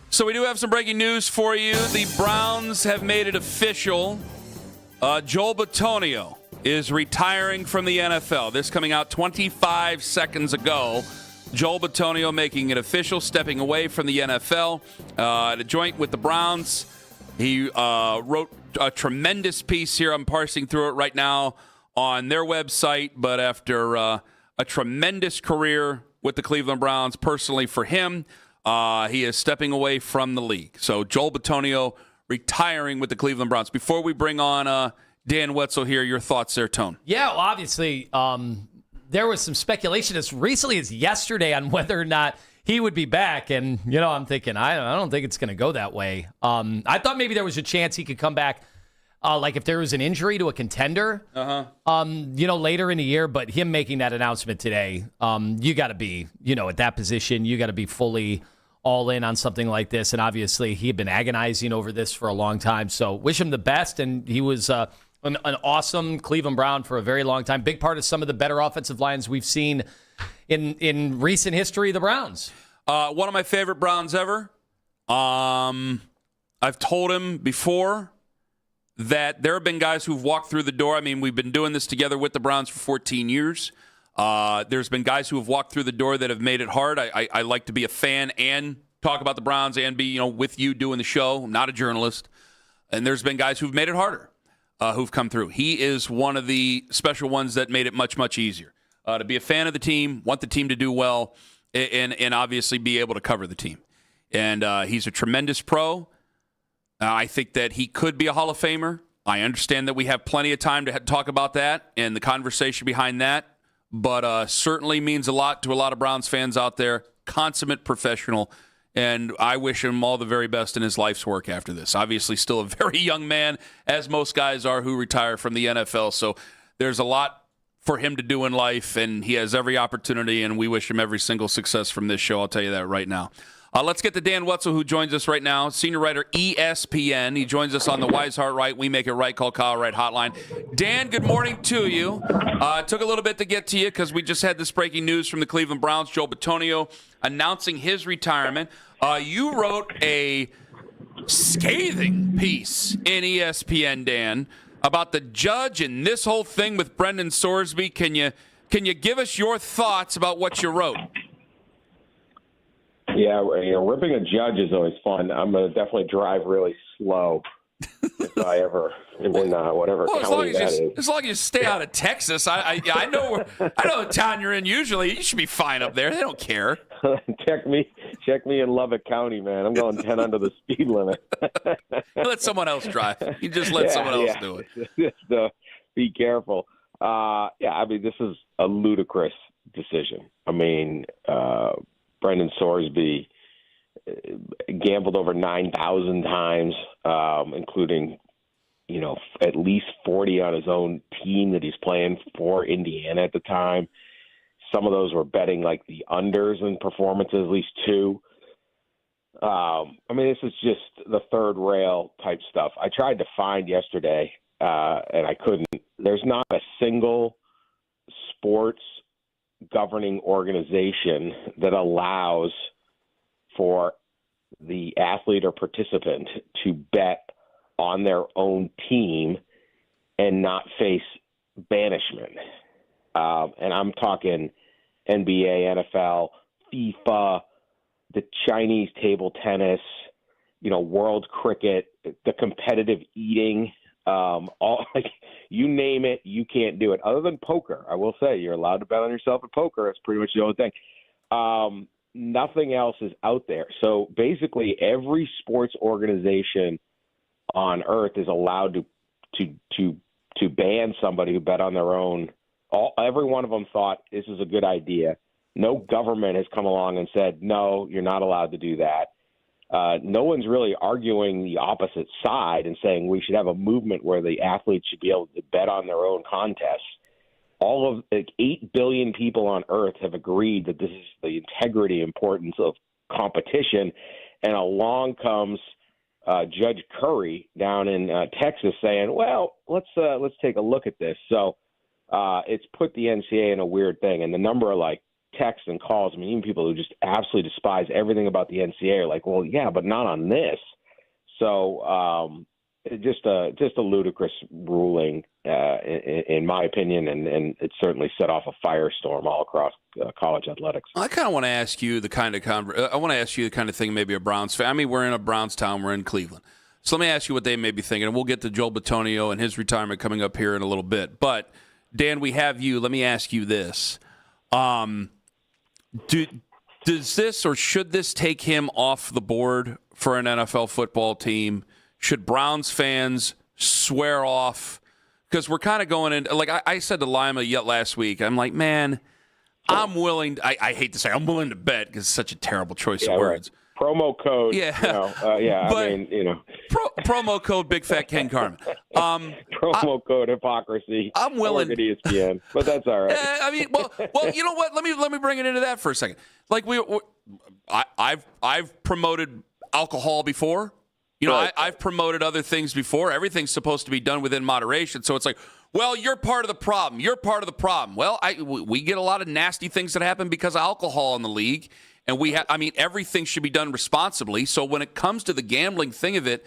Speaker 5: So we do have some breaking news for you. The Browns have made it official. Joel Bitonio is retiring from the NFL. This coming out 25 seconds ago. Joel Bitonio making it official, stepping away from the NFL. At a joint with the Browns, he wrote a tremendous piece here. I'm parsing through it right now on their website. But after a tremendous career with the Cleveland Browns, personally for him, he is stepping away from the league. So Joel Bitonio retiring with the Cleveland Browns. Before we bring on Dan Wetzel here, your thoughts there, Tone?
Speaker 6: Yeah, well, obviously, there was some speculation as recently as yesterday on whether or not he would be back. And, I'm thinking, I don't think it's going to go that way. I thought maybe there was a chance he could come back, like if there was an injury to a contender, later in the year. But him making that announcement today, you got to be, at that position, you got to be fully all in on something like this. And obviously, he had been agonizing over this for a long time. So wish him the best. And he was an awesome Cleveland Brown for a very long time. Big part of some of the better offensive lines we've seen in recent history of the Browns.
Speaker 5: One of my favorite Browns ever. I've told him before that there have been guys who've walked through the door. I mean, we've been doing this together with the Browns for 14 years. There's been guys who have walked through the door that have made it hard. I like to be a fan and talk about the Browns and be, with you doing the show. I'm not a journalist. And there's been guys who've made it harder, who've come through. He is one of the special ones that made it much, much easier. To be a fan of the team, want the team to do well, and obviously be able to cover the team. And he's a tremendous pro. I think that he could be a Hall of Famer. I understand that we have plenty of time to talk about that and the conversation behind that. But certainly means a lot to a lot of Browns fans out there. Consummate professional, and I wish him all the very best in his life's work after this. Obviously still a very young man, as most guys are who retire from the NFL. So there's a lot for him to do in life, and he has every opportunity, and we wish him every single success from this show. I'll tell you that right now. Let's get to Dan Wetzel, who joins us right now, senior writer, ESPN. He joins us on the Wise Heart Right, We Make It Right, Call Kyle Right hotline. Dan, good morning to you. It took a little bit to get to you because we just had this breaking news from the Cleveland Browns, Joel Bitonio, announcing his retirement. You wrote a scathing piece in ESPN, Dan, about the judge and this whole thing with Brendan Sorsby. Can you give us your thoughts about what you wrote?
Speaker 9: Yeah, ripping a judge is always fun. I'm going to definitely drive really slow if I ever in whatever county that is.
Speaker 5: As long as you stay out of Texas, I know the town you're in. Usually, you should be fine up there. They don't care.
Speaker 9: Check me in Lubbock County, man. I'm going 10 under the speed limit.
Speaker 5: Let someone else drive. You just let someone else do it.
Speaker 9: Just be careful. I mean, this is a ludicrous decision. I mean, Brendan Sorsby gambled over 9,000 times, including, at least 40 on his own team that he's playing for Indiana at the time. Some of those were betting like the unders in performances, at least 2. I mean, this is just the third rail type stuff. I tried to find yesterday, and I couldn't. There's not a single sports governing organization that allows for the athlete or participant to bet on their own team and not face banishment. And I'm talking NBA, NFL, FIFA, the Chinese table tennis, world cricket, the competitive eating, all you name it, you can't do it. Other than poker, I will say you're allowed to bet on yourself at poker. That's pretty much the only thing. Nothing else is out there. So basically, every sports organization on earth is allowed to ban somebody who bet on their own. Every one of them thought this is a good idea. No government has come along and said, no, you're not allowed to do that. no one's really arguing the opposite side and saying we should have a movement where the athletes should be able to bet on their own contests. All of 8 billion people on earth have agreed that this is the integrity importance of competition. And along comes Judge Curry down in Texas saying, well, let's take a look at this. So it's put the NCAA in a weird thing. And the number of texts and calls, I mean, even people who just absolutely despise everything about the NCAA are like, well, yeah, but not on this. So just a ludicrous ruling, in my opinion, and it certainly set off a firestorm all across college athletics.
Speaker 5: I kind of want to ask you the kind of thing maybe a Browns fan. I mean, we're in a Browns town, we're in Cleveland. So let me ask you what they may be thinking, and we'll get to Joel Bitonio and his retirement coming up here in a little bit. But, Dan, we have you. Let me ask you this. Does this or should this take him off the board for an NFL football team? Should Browns fans swear off? Because we're kind of going in, like I said to Lima yet last week, I'm like, man, I'm willing, I hate to say I'm willing to bet because it's such a terrible choice of words.
Speaker 9: Right. Promo code.
Speaker 5: Yeah.
Speaker 9: But, I mean,
Speaker 5: promo code Big Fat Ken Carman.
Speaker 9: Promo code hypocrisy.
Speaker 5: I'm willing.
Speaker 9: At ESPN, but that's all right.
Speaker 5: I mean, well, you know what? Let me bring it into that for a second. Like I've promoted alcohol before. You know,
Speaker 9: Right.
Speaker 5: I've promoted other things before. Everything's supposed to be done within moderation. So it's like, well, you're part of the problem. You're part of the problem. Well, we get a lot of nasty things that happen because of alcohol in the league. And everything should be done responsibly. So when it comes to the gambling thing of it,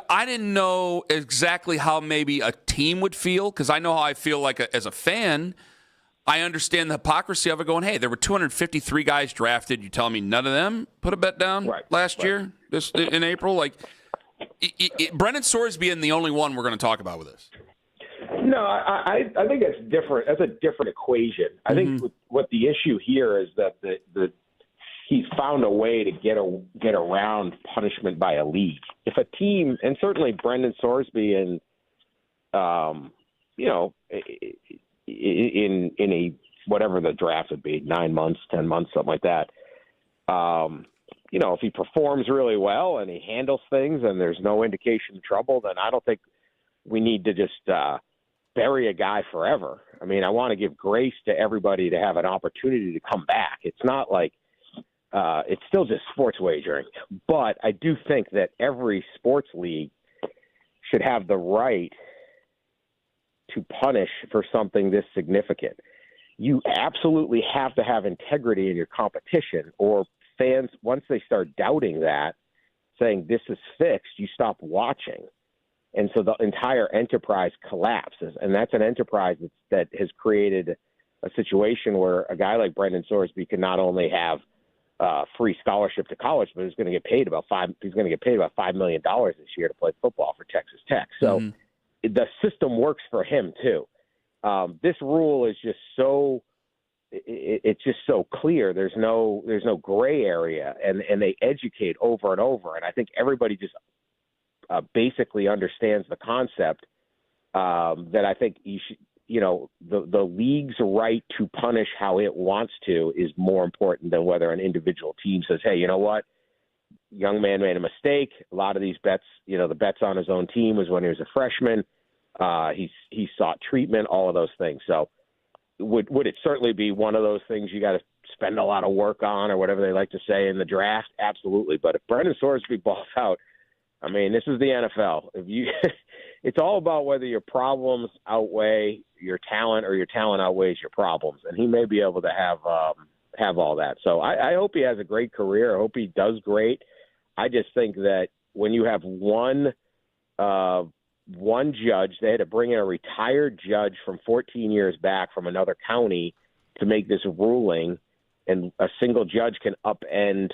Speaker 5: I didn't know exactly how maybe a team would feel, because I know how I feel as a fan. I understand the hypocrisy of it going, hey, there were 253 guys drafted. You telling me none of them put a bet down last year, in April? Brendan Sorsby being the only one we're going to talk about with this.
Speaker 9: No, I think that's different. That's a different equation. I think what the issue here is that he's found a way to get around punishment by a league. If a team, and certainly Brendan Sorsby and in a whatever the draft would be, 9 months, 10 months, something like that. If he performs really well and he handles things and there's no indication of trouble, then I don't think we need to just bury a guy forever. I mean, I want to give grace to everybody to have an opportunity to come back. It's not like it's still just sports wagering. But I do think that every sports league should have the right to punish for something this significant. You absolutely have to have integrity in your competition, or fans, once they start doubting that, saying this is fixed, you stop watching. And so the entire enterprise collapses. And that's an enterprise that has created a situation where a guy like Brendan Sorsby can not only have free scholarship to college, but he's going to get paid about $5 million this year to play football for Texas Tech. So the system works for him too. This rule is just it's just so clear. There's no gray area, and they educate over and over. And I think everybody just basically understands the concept that I think you should. The league's right to punish how it wants to is more important than whether an individual team says, hey, you know what? Young man made a mistake. A lot of these bets, the bets on his own team was when he was a freshman. He sought treatment, all of those things. So would it certainly be one of those things you got to spend a lot of work on, or whatever they like to say in the draft? Absolutely. But if Brendan Sorsby balls out, I mean, this is the NFL. It's all about whether your problems outweigh your talent or your talent outweighs your problems. And he may be able to have all that. So I hope he has a great career. I hope he does great. I just think that when you have one judge, they had to bring in a retired judge from 14 years back from another county to make this ruling, and a single judge can upend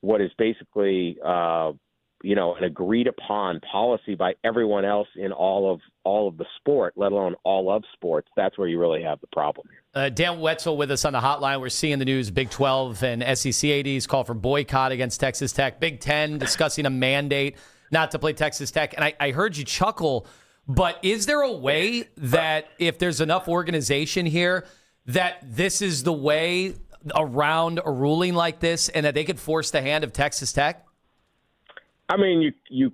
Speaker 9: what is basically an agreed upon policy by everyone else in all of the sport, let alone all of sports. That's where you really have the problem here.
Speaker 6: Dan Wetzel with us on the hotline. We're seeing the news. Big 12 and SEC ADs call for boycott against Texas Tech. Big 10 discussing a mandate not to play Texas Tech. And I heard you chuckle, but is there a way that if there's enough organization here that this is the way around a ruling like this and that they could force the hand of Texas Tech?
Speaker 9: I mean, you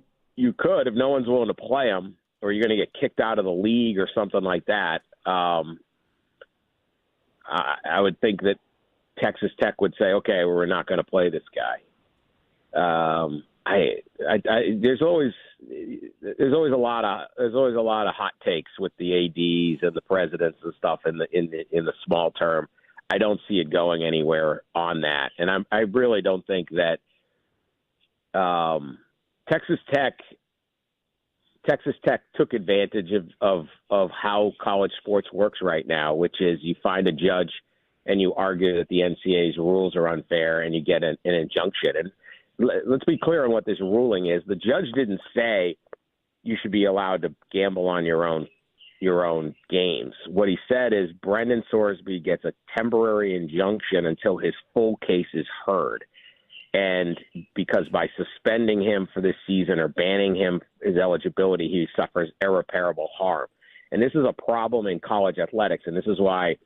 Speaker 9: could if no one's willing to play him, or you're going to get kicked out of the league or something like that. I would think that Texas Tech would say, okay, we're not going to play this guy. There's always a lot of hot takes with the ADs and the presidents and stuff in the small term. I don't see it going anywhere on that, and I really don't think that Texas Tech took advantage of how college sports works right now, which is you find a judge and you argue that the NCAA's rules are unfair and you get an injunction. And let's be clear on what this ruling is. The judge didn't say you should be allowed to gamble on your own games. What he said is Brendan Sorsby gets a temporary injunction until his full case is heard. And because by suspending him for this season or banning him his eligibility, he suffers irreparable harm. And this is a problem in college athletics. And this is why,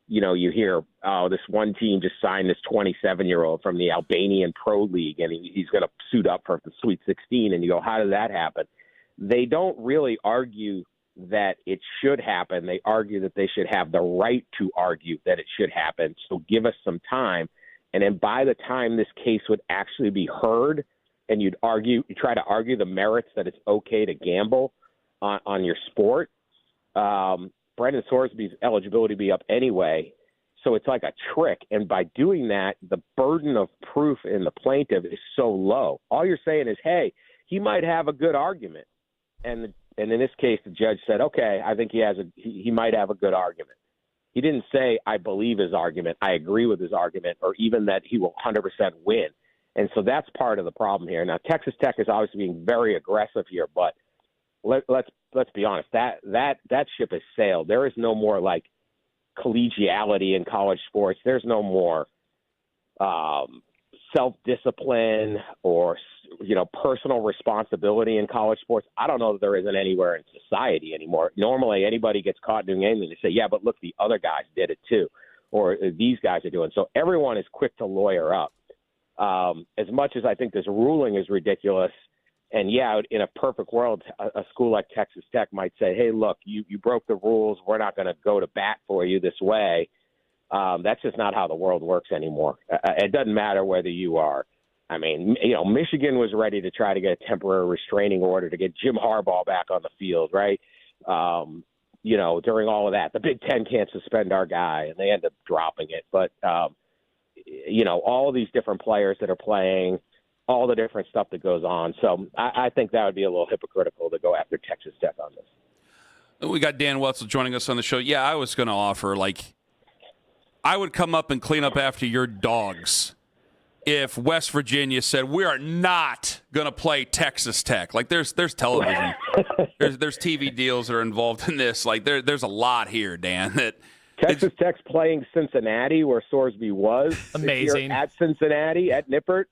Speaker 9: you hear, oh, this one team just signed this 27-year-old from the Albanian Pro League, and he's going to suit up for the Sweet 16. And you go, how did that happen? They don't really argue that it should happen. They argue that they should have the right to argue that it should happen. So give us some time. And then by the time this case would actually be heard, and you try to argue the merits that it's okay to gamble on your sport, Brendan Sorsby's eligibility be up anyway. So it's like a trick. And by doing that, the burden of proof in the plaintiff is so low. All you're saying is, hey, he might have a good argument. And in this case, the judge said, okay, I think he might have a good argument. He didn't say, I believe his argument, I agree with his argument, or even that he will 100% win. And so that's part of the problem here. Now, Texas Tech is obviously being very aggressive here, but let's be honest, that ship has sailed. There is no more like collegiality in college sports. There's no more self-discipline or personal responsibility in college sports. I don't know that there isn't anywhere in society anymore. Normally, anybody gets caught doing anything, they say, yeah, but look, the other guys did it too, or these guys are doing. So everyone is quick to lawyer up. As much as I think this ruling is ridiculous, and yeah, in a perfect world, a school like Texas Tech might say, hey, look, you broke the rules. We're not going to go to bat for you this way. That's just not how the world works anymore. It doesn't matter whether you are. I mean, Michigan was ready to try to get a temporary restraining order to get Jim Harbaugh back on the field, right? During all of that, the Big Ten can't suspend our guy, and they end up dropping it. But, all of these different players that are playing, all the different stuff that goes on. So I think that would be a little hypocritical to go after Texas Tech on this.
Speaker 5: We got Dan Wetzel joining us on the show. Yeah, I was going to offer, I would come up and clean up after your dogs if West Virginia said, we are not going to play Texas Tech. There's television. there's TV deals that are involved in this. There's a lot here, Dan.
Speaker 9: Texas Tech's playing Cincinnati, where Sorsby was.
Speaker 6: Amazing.
Speaker 9: At Cincinnati, at Nippert.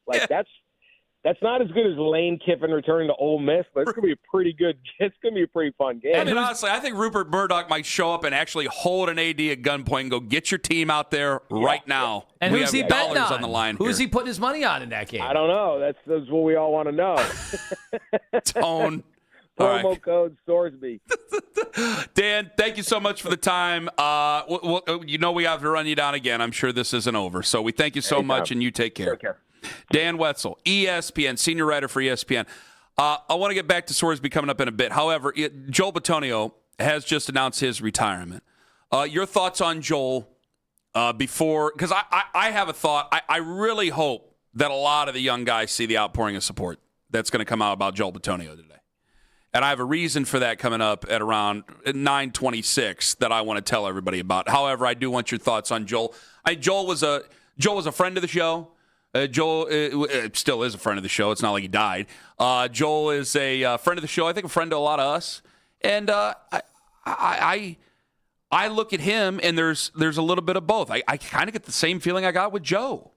Speaker 9: That's not as good as Lane Kiffin returning to Ole Miss, but it's going to be a pretty good. It's going to be a pretty fun game.
Speaker 5: I mean, honestly, I think Rupert Murdoch might show up and actually hold an AD at gunpoint and go, get your team out there right now.
Speaker 6: And who's he betting
Speaker 5: on the line?
Speaker 6: Who's he putting his money on in that game?
Speaker 9: I don't know. That's what we all want to know.
Speaker 5: Tone.
Speaker 9: Promo code Sorsby.
Speaker 5: Dan, thank you so much for the time. We have to run you down again. I'm sure this isn't over. So we thank you so much, and you take care.
Speaker 9: Take care.
Speaker 5: Dan Wetzel, ESPN, senior writer for ESPN. I want to get back to Sorsby coming up in a bit. However, Joel Bitonio has just announced his retirement. Your thoughts on Joel before, because I have a thought. I really hope that a lot of the young guys see the outpouring of support that's going to come out about Joel Bitonio today. And I have a reason for that coming up at around 9:26 that I want to tell everybody about. However, I do want your thoughts on Joel. Joel was a friend of the show. Joel still is a friend of the show. It's not like he died. Joel is a friend of the show. I think a friend to a lot of us. And I look at him, and there's a little bit of both. I kind of get the same feeling I got with Joe.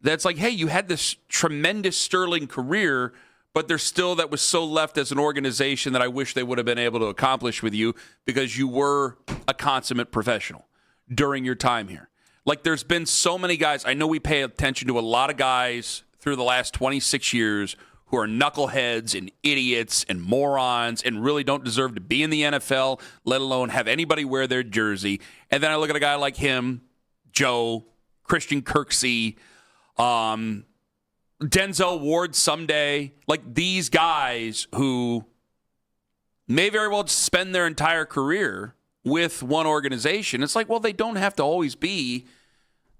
Speaker 5: That's like, hey, you had this tremendous sterling career, but there's still that was so left as an organization that I wish they would have been able to accomplish with you because you were a consummate professional during your time here. There's been so many guys. I know we pay attention to a lot of guys through the last 26 years who are knuckleheads and idiots and morons and really don't deserve to be in the NFL, let alone have anybody wear their jersey. And then I look at a guy like him, Joe, Christian Kirksey, Denzel Ward someday, like these guys who may very well spend their entire career with one organization. It's like, well, they don't have to always be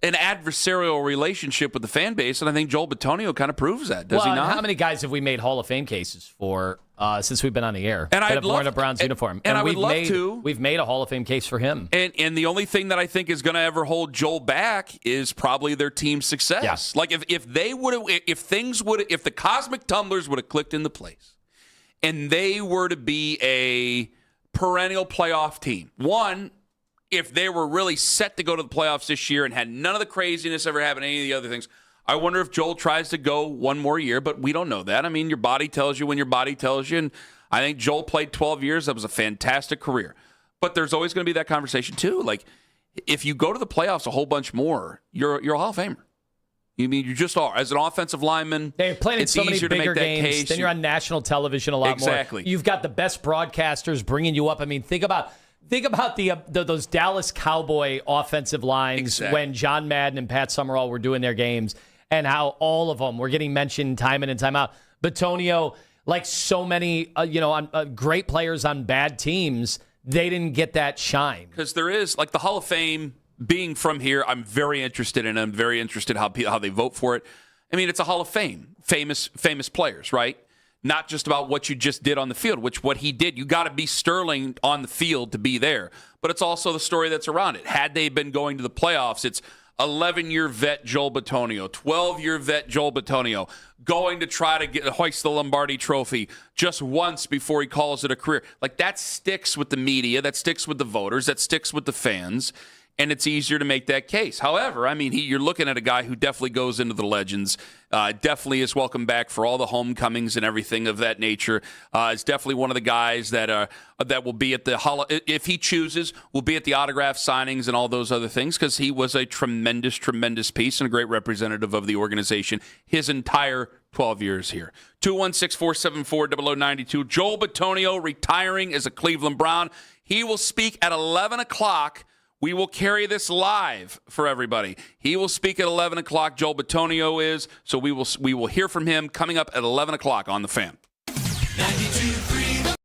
Speaker 5: an adversarial relationship with the fan base, and I think Joel Bitonio kind of proves that, does he not?
Speaker 6: How many guys have we made Hall of Fame cases for since we've been on the air?
Speaker 5: And
Speaker 6: that
Speaker 5: I'd
Speaker 6: have
Speaker 5: love
Speaker 6: worn a Browns uniform.
Speaker 5: And I would
Speaker 6: we've
Speaker 5: love
Speaker 6: made,
Speaker 5: to.
Speaker 6: We've made a Hall of Fame case for him.
Speaker 5: And the only thing that I think is going to ever hold Joel back is probably their team's success.
Speaker 6: Yeah.
Speaker 5: Like if the cosmic tumblers would have clicked into place, and they were to be a perennial playoff team, if they were really set to go to the playoffs this year and had none of the craziness ever happen, any of the other things, I wonder if Joel tries to go one more year, but we don't know that. I mean, your body tells you when your body tells you, and I think Joel played 12 years. That was a fantastic career. But there's always going to be that conversation, too. Like, if you go to the playoffs a whole bunch more, you're a Hall of Famer. You mean you just are. As an offensive lineman,
Speaker 6: you're playing in so many bigger games.
Speaker 5: Case.
Speaker 6: Then you're on national television a lot more.
Speaker 5: Exactly.
Speaker 6: You've got the best broadcasters bringing you up. I mean, think about those Dallas Cowboy offensive lines when John Madden and Pat Summerall were doing their games, and how all of them were getting mentioned time in and time out. Bitonio, like so many, great players on bad teams, they didn't get that shine.
Speaker 5: Because there is, like the Hall of Fame being from here, I'm very interested in. I'm very interested how they vote for it. I mean, it's a Hall of Fame, famous players, right? Not just about what you just did on the field, what he did. You got to be sterling on the field to be there. But it's also the story that's around it. Had they been going to the playoffs, it's 11-year vet Joel Bitonio, 12-year vet Joel Bitonio, going to try to hoist the Lombardi Trophy just once before he calls it a career. Like, that sticks with the media, that sticks with the voters, that sticks with the fans. And it's easier to make that case. However, I mean, you're looking at a guy who definitely goes into the legends, definitely is welcome back for all the homecomings and everything of that nature. Is definitely one of the guys that will be at the if he chooses, will be at the autograph signings and all those other things, because he was a tremendous, tremendous piece and a great representative of the organization his entire 12 years here. 216-474-0092. Joel Bitonio retiring as a Cleveland Brown. He will speak at 11 o'clock. We will carry this live for everybody. He will speak at 11 o'clock. Joel Bitonio is. So we will hear from him coming up at 11 o'clock on The Fan. 92.3.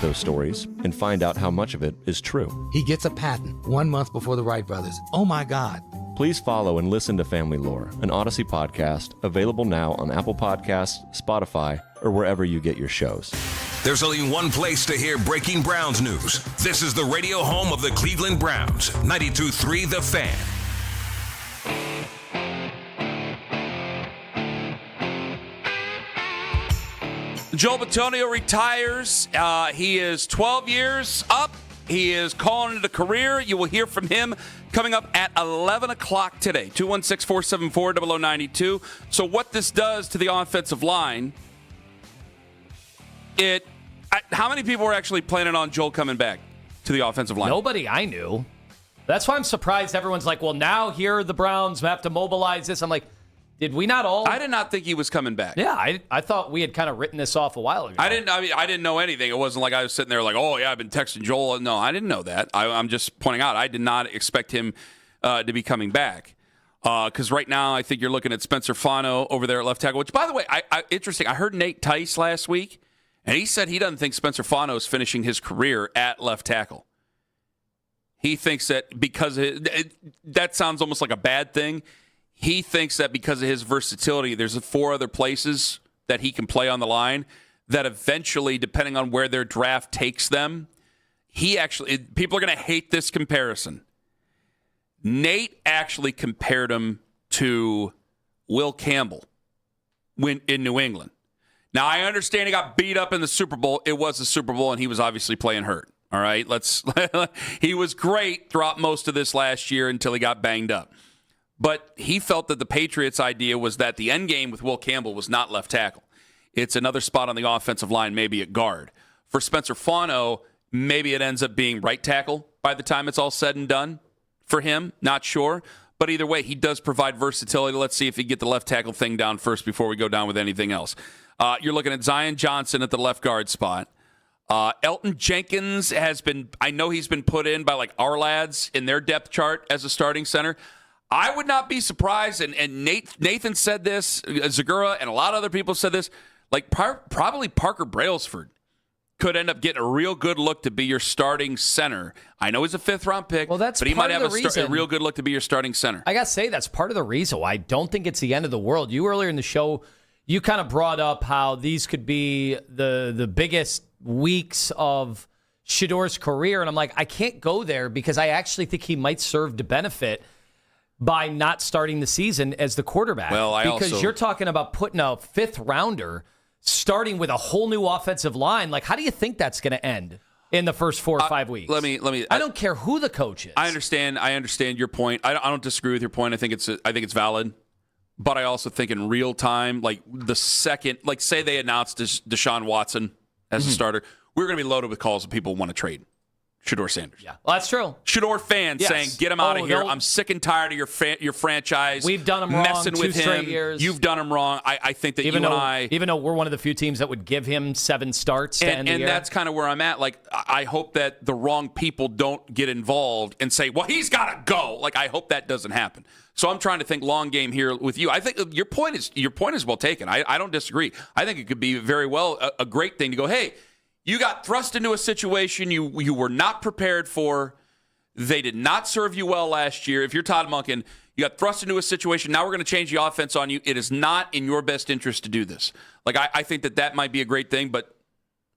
Speaker 11: those stories and find out how much of it is true.
Speaker 12: He gets a patent 1 month before the Wright brothers. Oh my God.
Speaker 11: Please follow and listen to Family Lore, an Odyssey podcast, available now on Apple Podcasts, Spotify, or wherever you get your shows.
Speaker 2: There's only one place to hear breaking Browns news. This is the radio home of the Cleveland Browns, 92.3 The Fan.
Speaker 5: Joel Bitonio retires. He is 12 years up. He is calling it a career. You will hear from him coming up at 11 o'clock today. 216-474-0092. So what this does to the offensive line, how many people were actually planning on Joel coming back to the offensive line?
Speaker 6: Nobody I knew. That's why I'm surprised everyone's like, well, now here the Browns have to mobilize this. I'm like, did we not all?
Speaker 5: I did not think he was coming back.
Speaker 6: Yeah, I thought we had kind of written this off a while ago.
Speaker 5: I didn't know anything. It wasn't like I was sitting there like, oh, yeah, I've been texting Joel. No, I didn't know that. I'm just pointing out I did not expect him to be coming back. Because right now I think you're looking at Spencer Fano over there at left tackle, which, by the way, interesting. I heard Nate Tice last week, and he said he doesn't think Spencer Fano is finishing his career at left tackle. He thinks that because that sounds almost like a bad thing. He thinks that because of his versatility, there's 4 other places that he can play on the line that eventually, depending on where their draft takes them, people are going to hate this comparison. Nate actually compared him to Will Campbell in New England. Now, I understand he got beat up in the Super Bowl. It was a Super Bowl, and he was obviously playing hurt. All right, he was great throughout most of this last year until he got banged up. But he felt that the Patriots' idea was that the end game with Will Campbell was not left tackle. It's another spot on the offensive line, maybe at guard. For Spencer Fano, maybe it ends up being right tackle by the time it's all said and done for him. Not sure. But either way, he does provide versatility. Let's see if he can get the left tackle thing down first before we go down with anything else. You're looking at Zion Johnson at the left guard spot. Elton Jenkins I know he's been put in by like our lads in their depth chart as a starting center. I would not be surprised, and Nathan said this, Zagura, and a lot of other people said this, like probably Parker Brailsford could end up getting a real good look to be your starting center. I know he's a 5th-round pick, but he might have a real good look to be your starting center.
Speaker 6: I got to say, that's part of the reason why I don't think it's the end of the world. You earlier in the show, you kind of brought up how these could be the biggest weeks of Shedor's career, and I'm like, I can't go there because I actually think he might serve to benefit by not starting the season as the quarterback.
Speaker 5: Well,
Speaker 6: because you're talking about putting a 5th-rounder starting with a whole new offensive line. Like, how do you think that's going to end in the first 4 or 5 weeks?
Speaker 5: Let me.
Speaker 6: I don't care who the coach is.
Speaker 5: I understand your point. I don't disagree with your point. I think it's valid. But I also think in real time, like the second, like say they announced Deshaun Watson as a starter, we're going to be loaded with calls of people who want to trade Shedeur Sanders.
Speaker 6: Yeah, well, that's true.
Speaker 5: Shedeur fans saying, "Get him out of here. I'm sick and tired of your franchise.
Speaker 6: We've done him wrong
Speaker 5: messing with
Speaker 6: 2 straight
Speaker 5: him.
Speaker 6: years.
Speaker 5: You've done him wrong." I think that even
Speaker 6: though we're one of the few teams that would give him 7 starts to end the year.
Speaker 5: And that's kind of where I'm at. Like, I hope that the wrong people don't get involved and say, "Well, he's got to go." Like, I hope that doesn't happen. So I'm trying to think long game here with you. I think your point is well taken. I don't disagree. I think it could be very well a great thing to go, hey, you got thrust into a situation you were not prepared for. They did not serve you well last year. If you're Todd Monken, you got thrust into a situation. Now we're going to change the offense on you. It is not in your best interest to do this. Like, I think that might be a great thing, but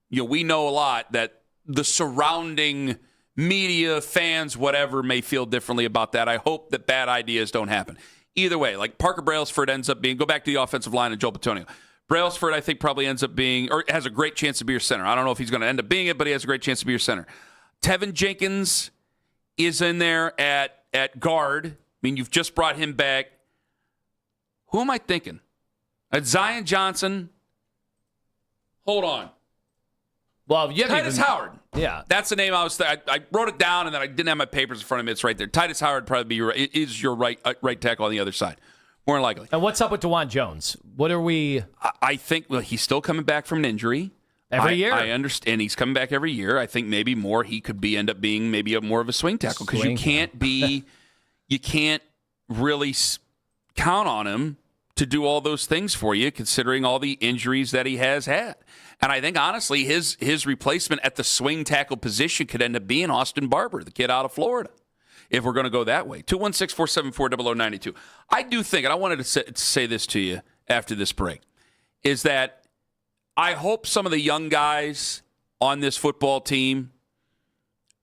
Speaker 5: we know a lot that the surrounding media, fans, whatever, may feel differently about that. I hope that bad ideas don't happen. Either way, like Parker Brailsford ends up being, go back to the offensive line and Joel Bitonio. Brailsford, I think, probably ends up being, or has a great chance to be your center. I don't know if he's going to end up being it, but he has a great chance to be your center. Tevin Jenkins is in there at guard. I mean, you've just brought him back. Who am I thinking? At Zion Johnson. Hold on.
Speaker 6: Well, you
Speaker 5: Titus Howard.
Speaker 6: Yeah.
Speaker 5: That's the name I was I wrote it down, and then I didn't have my papers in front of me. It's right there. Titus Howard probably is your right tackle on the other side. More than likely.
Speaker 6: And what's up with DeJuan Jones? What are we...
Speaker 5: I think, well, he's still coming back from an injury.
Speaker 6: Every year?
Speaker 5: I understand. He's coming back every year. I think maybe more he could end up being maybe more of a swing tackle because you can't really count on him to do all those things for you, considering all the injuries that he has had. And I think, honestly, his replacement at the swing tackle position could end up being Austin Barber, the kid out of Florida, if we're going to go that way. 216-474-0092. I do think, and I wanted to say this to you after this break, is that I hope some of the young guys on this football team,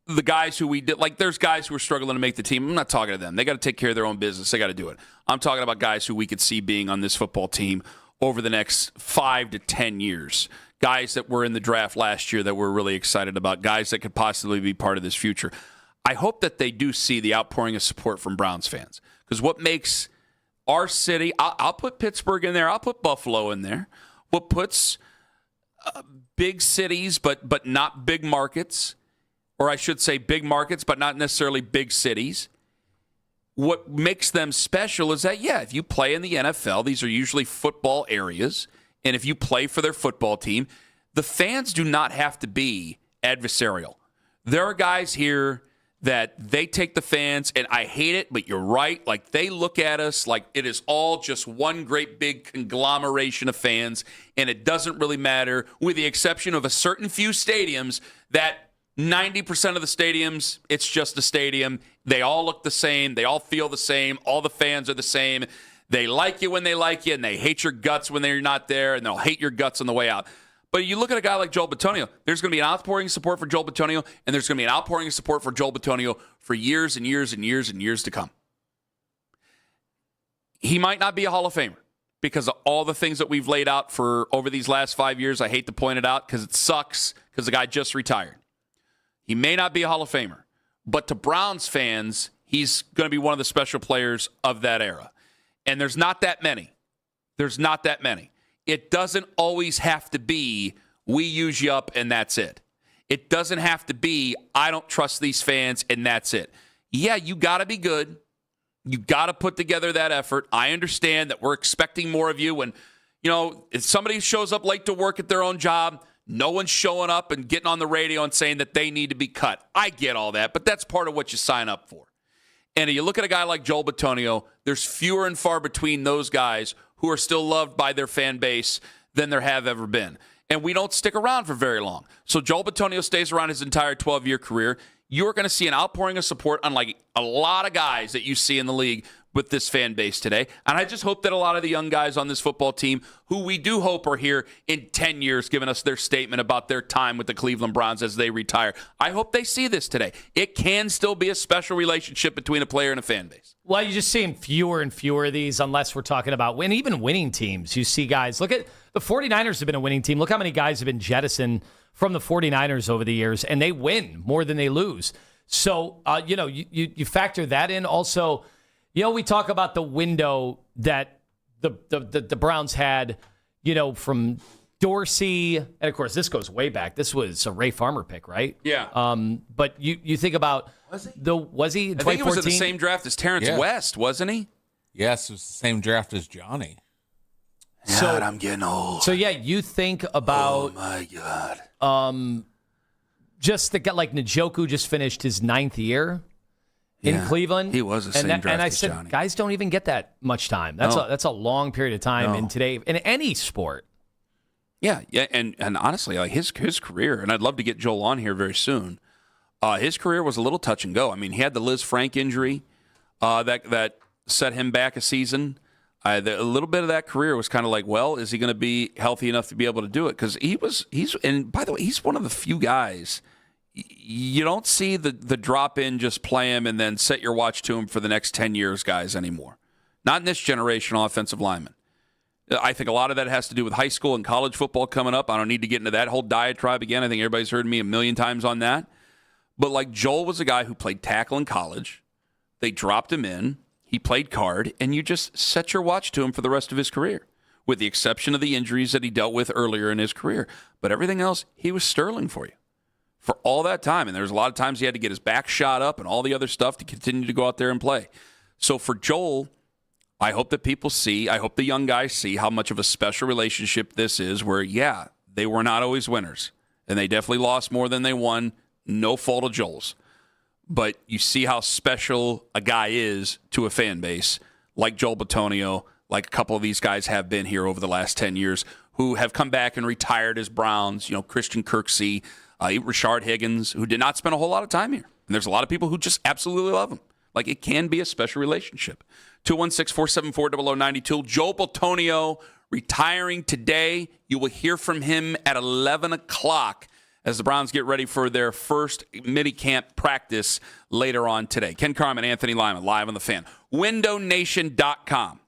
Speaker 5: the guys who we did, like there's guys who are struggling to make the team. I'm not talking to them. They got to take care of their own business. They got to do it. I'm talking about guys who we could see being on this football team over the next 5 to 10 years. Guys that were in the draft last year that we're really excited about. Guys that could possibly be part of this future. I hope that they do see the outpouring of support from Browns fans. Because what makes our city, I'll put Pittsburgh in there, I'll put Buffalo in there. What puts big cities but not big markets, or I should say big markets but not necessarily big cities, what makes them special is that, yeah, if you play in the NFL, these are usually football areas, and if you play for their football team, the fans do not have to be adversarial. There are guys here that they take the fans, and I hate it, but you're right. Like, they look at us like it is all just one great big conglomeration of fans, and it doesn't really matter, with the exception of a certain few stadiums that 90% of the stadiums, it's just a stadium. They all look the same. They all feel the same. All the fans are the same. They like you when they like you, and they hate your guts when they're not there, and they'll hate your guts on the way out. But you look at a guy like Joel Bitonio, there's going to be an outpouring of support for Joel Bitonio, and there's going to be an outpouring of support for Joel Bitonio for years and years and years and years to come. He might not be a Hall of Famer because of all the things that we've laid out for over these last 5 years. I hate to point it out because it sucks because the guy just retired. He may not be a Hall of Famer, but to Browns fans, he's going to be one of the special players of that era. And there's not that many. There's not that many. It doesn't always have to be, we use you up and that's it. It doesn't have to be, I don't trust these fans and that's it. Yeah, you got to be good. You got to put together that effort. I understand that we're expecting more of you. When, if somebody shows up late to work at their own job, no one's showing up and getting on the radio and saying that they need to be cut. I get all that, but that's part of what you sign up for. And you look at a guy like Joel Bitonio, there's fewer and far between those guys who are still loved by their fan base than there have ever been. And we don't stick around for very long. So Joel Bitonio stays around his entire 12-year career. You're going to see an outpouring of support unlike a lot of guys that you see in the league with this fan base today. And I just hope that a lot of the young guys on this football team, who we do hope are here in 10 years, giving us their statement about their time with the Cleveland Browns as they retire, I hope they see this today. It can still be a special relationship between a player and a fan base.
Speaker 6: Well, you're just seeing fewer and fewer of these, unless we're talking about even winning teams. You see guys, look at the 49ers have been a winning team. Look how many guys have been jettisoned from the 49ers over the years, and they win more than they lose. So, you factor that in. Also, we talk about the window that the Browns had, from Dorsey, and of course this goes way back. This was a Ray Farmer pick, right?
Speaker 5: Yeah.
Speaker 6: But you think about was he?
Speaker 5: I think it was in the same draft as Terrence West, wasn't he?
Speaker 7: Yes, it was the same draft as Johnny.
Speaker 5: God, I'm getting old.
Speaker 6: So you think about.
Speaker 5: Oh my God.
Speaker 6: Just the guy like Njoku just finished his 9th year in Cleveland.
Speaker 5: He was the same draft
Speaker 6: and I
Speaker 5: as
Speaker 6: said,
Speaker 5: Johnny.
Speaker 6: guys don't even get that much time. That's a long period of time in any sport.
Speaker 5: Yeah, and honestly, like his career, and I'd love to get Joel on here very soon. His career was a little touch and go. I mean, he had the Liz Frank injury that set him back a season. A little bit of that career was kind of like, well, is he going to be healthy enough to be able to do it? Because and by the way, he's one of the few guys you don't see the drop in, just play him and then set your watch to him for the next 10 years guys anymore. Not in this generation offensive lineman. I think a lot of that has to do with high school and college football coming up. I don't need to get into that whole diatribe again. I think everybody's heard me a million times on that. But like Joel was a guy who played tackle in college. They dropped him in. He played guard, and you just set your watch to him for the rest of his career, with the exception of the injuries that he dealt with earlier in his career. But everything else, he was sterling for you for all that time. And there was a lot of times he had to get his back shot up and all the other stuff to continue to go out there and play. So for Joel, I hope that people see, I hope the young guys see how much of a special relationship this is where, yeah, they were not always winners. And they definitely lost more than they won. No fault of Joel's. But you see how special a guy is to a fan base like Joel Bitonio, like a couple of these guys have been here over the last 10 years, who have come back and retired as Browns, Christian Kirksey, Rashard Higgins, who did not spend a whole lot of time here. And there's a lot of people who just absolutely love him. Like, it can be a special relationship. 216-474-0092. Joe Boltonio retiring today. You will hear from him at 11 o'clock as the Browns get ready for their first minicamp practice later on today. Ken Carman, Anthony Lima, live on the Fan. WindowNation.com.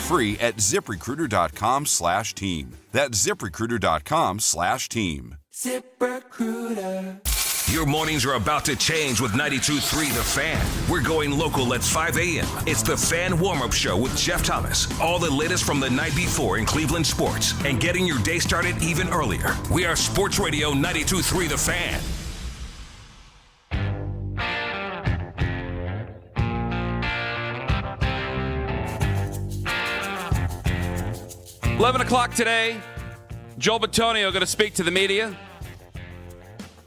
Speaker 13: Free at ZipRecruiter.com/team. That's ZipRecruiter.com/team.
Speaker 2: ZipRecruiter. Your mornings are about to change with 92.3 The Fan. We're going local at 5 a.m. It's the Fan Warm-Up Show with Jeff Thomas. All the latest from the night before in Cleveland sports and getting your day started even earlier. We are Sports Radio 92.3 The Fan.
Speaker 5: $11 o'clock today, Joel Bitonio going to speak to the media.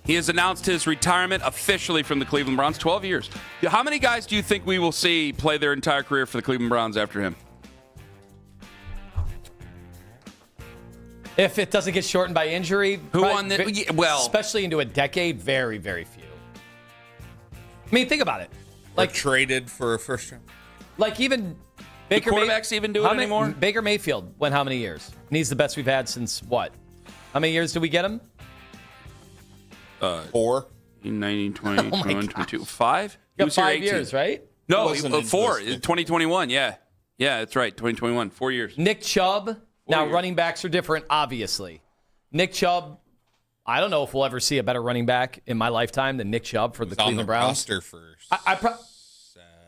Speaker 5: He has announced his retirement officially from the Cleveland Browns, 12 years. How many guys do you think we will see play their entire career for the Cleveland Browns after him?
Speaker 6: If it doesn't get shortened by injury,
Speaker 5: Who won the, well,
Speaker 6: especially into a decade, very, very few. I mean, think about it.
Speaker 7: Like traded for a first round.
Speaker 6: Like even Baker
Speaker 5: quarterbacks even do it anymore?
Speaker 6: Baker Mayfield went how many years? And he's the best we've had since what? How many years did we get him?
Speaker 7: 4.
Speaker 5: 19, 20, 21, 22. 5?
Speaker 6: You got 5 years, right?
Speaker 5: No, 4. 2021, yeah. Yeah, that's right. 2021, 4 years.
Speaker 6: Nick Chubb. Now, running backs are different, obviously. Nick Chubb, I don't know if we'll ever see a better running back in my lifetime than Nick Chubb for the Cleveland Browns.
Speaker 7: Roster first.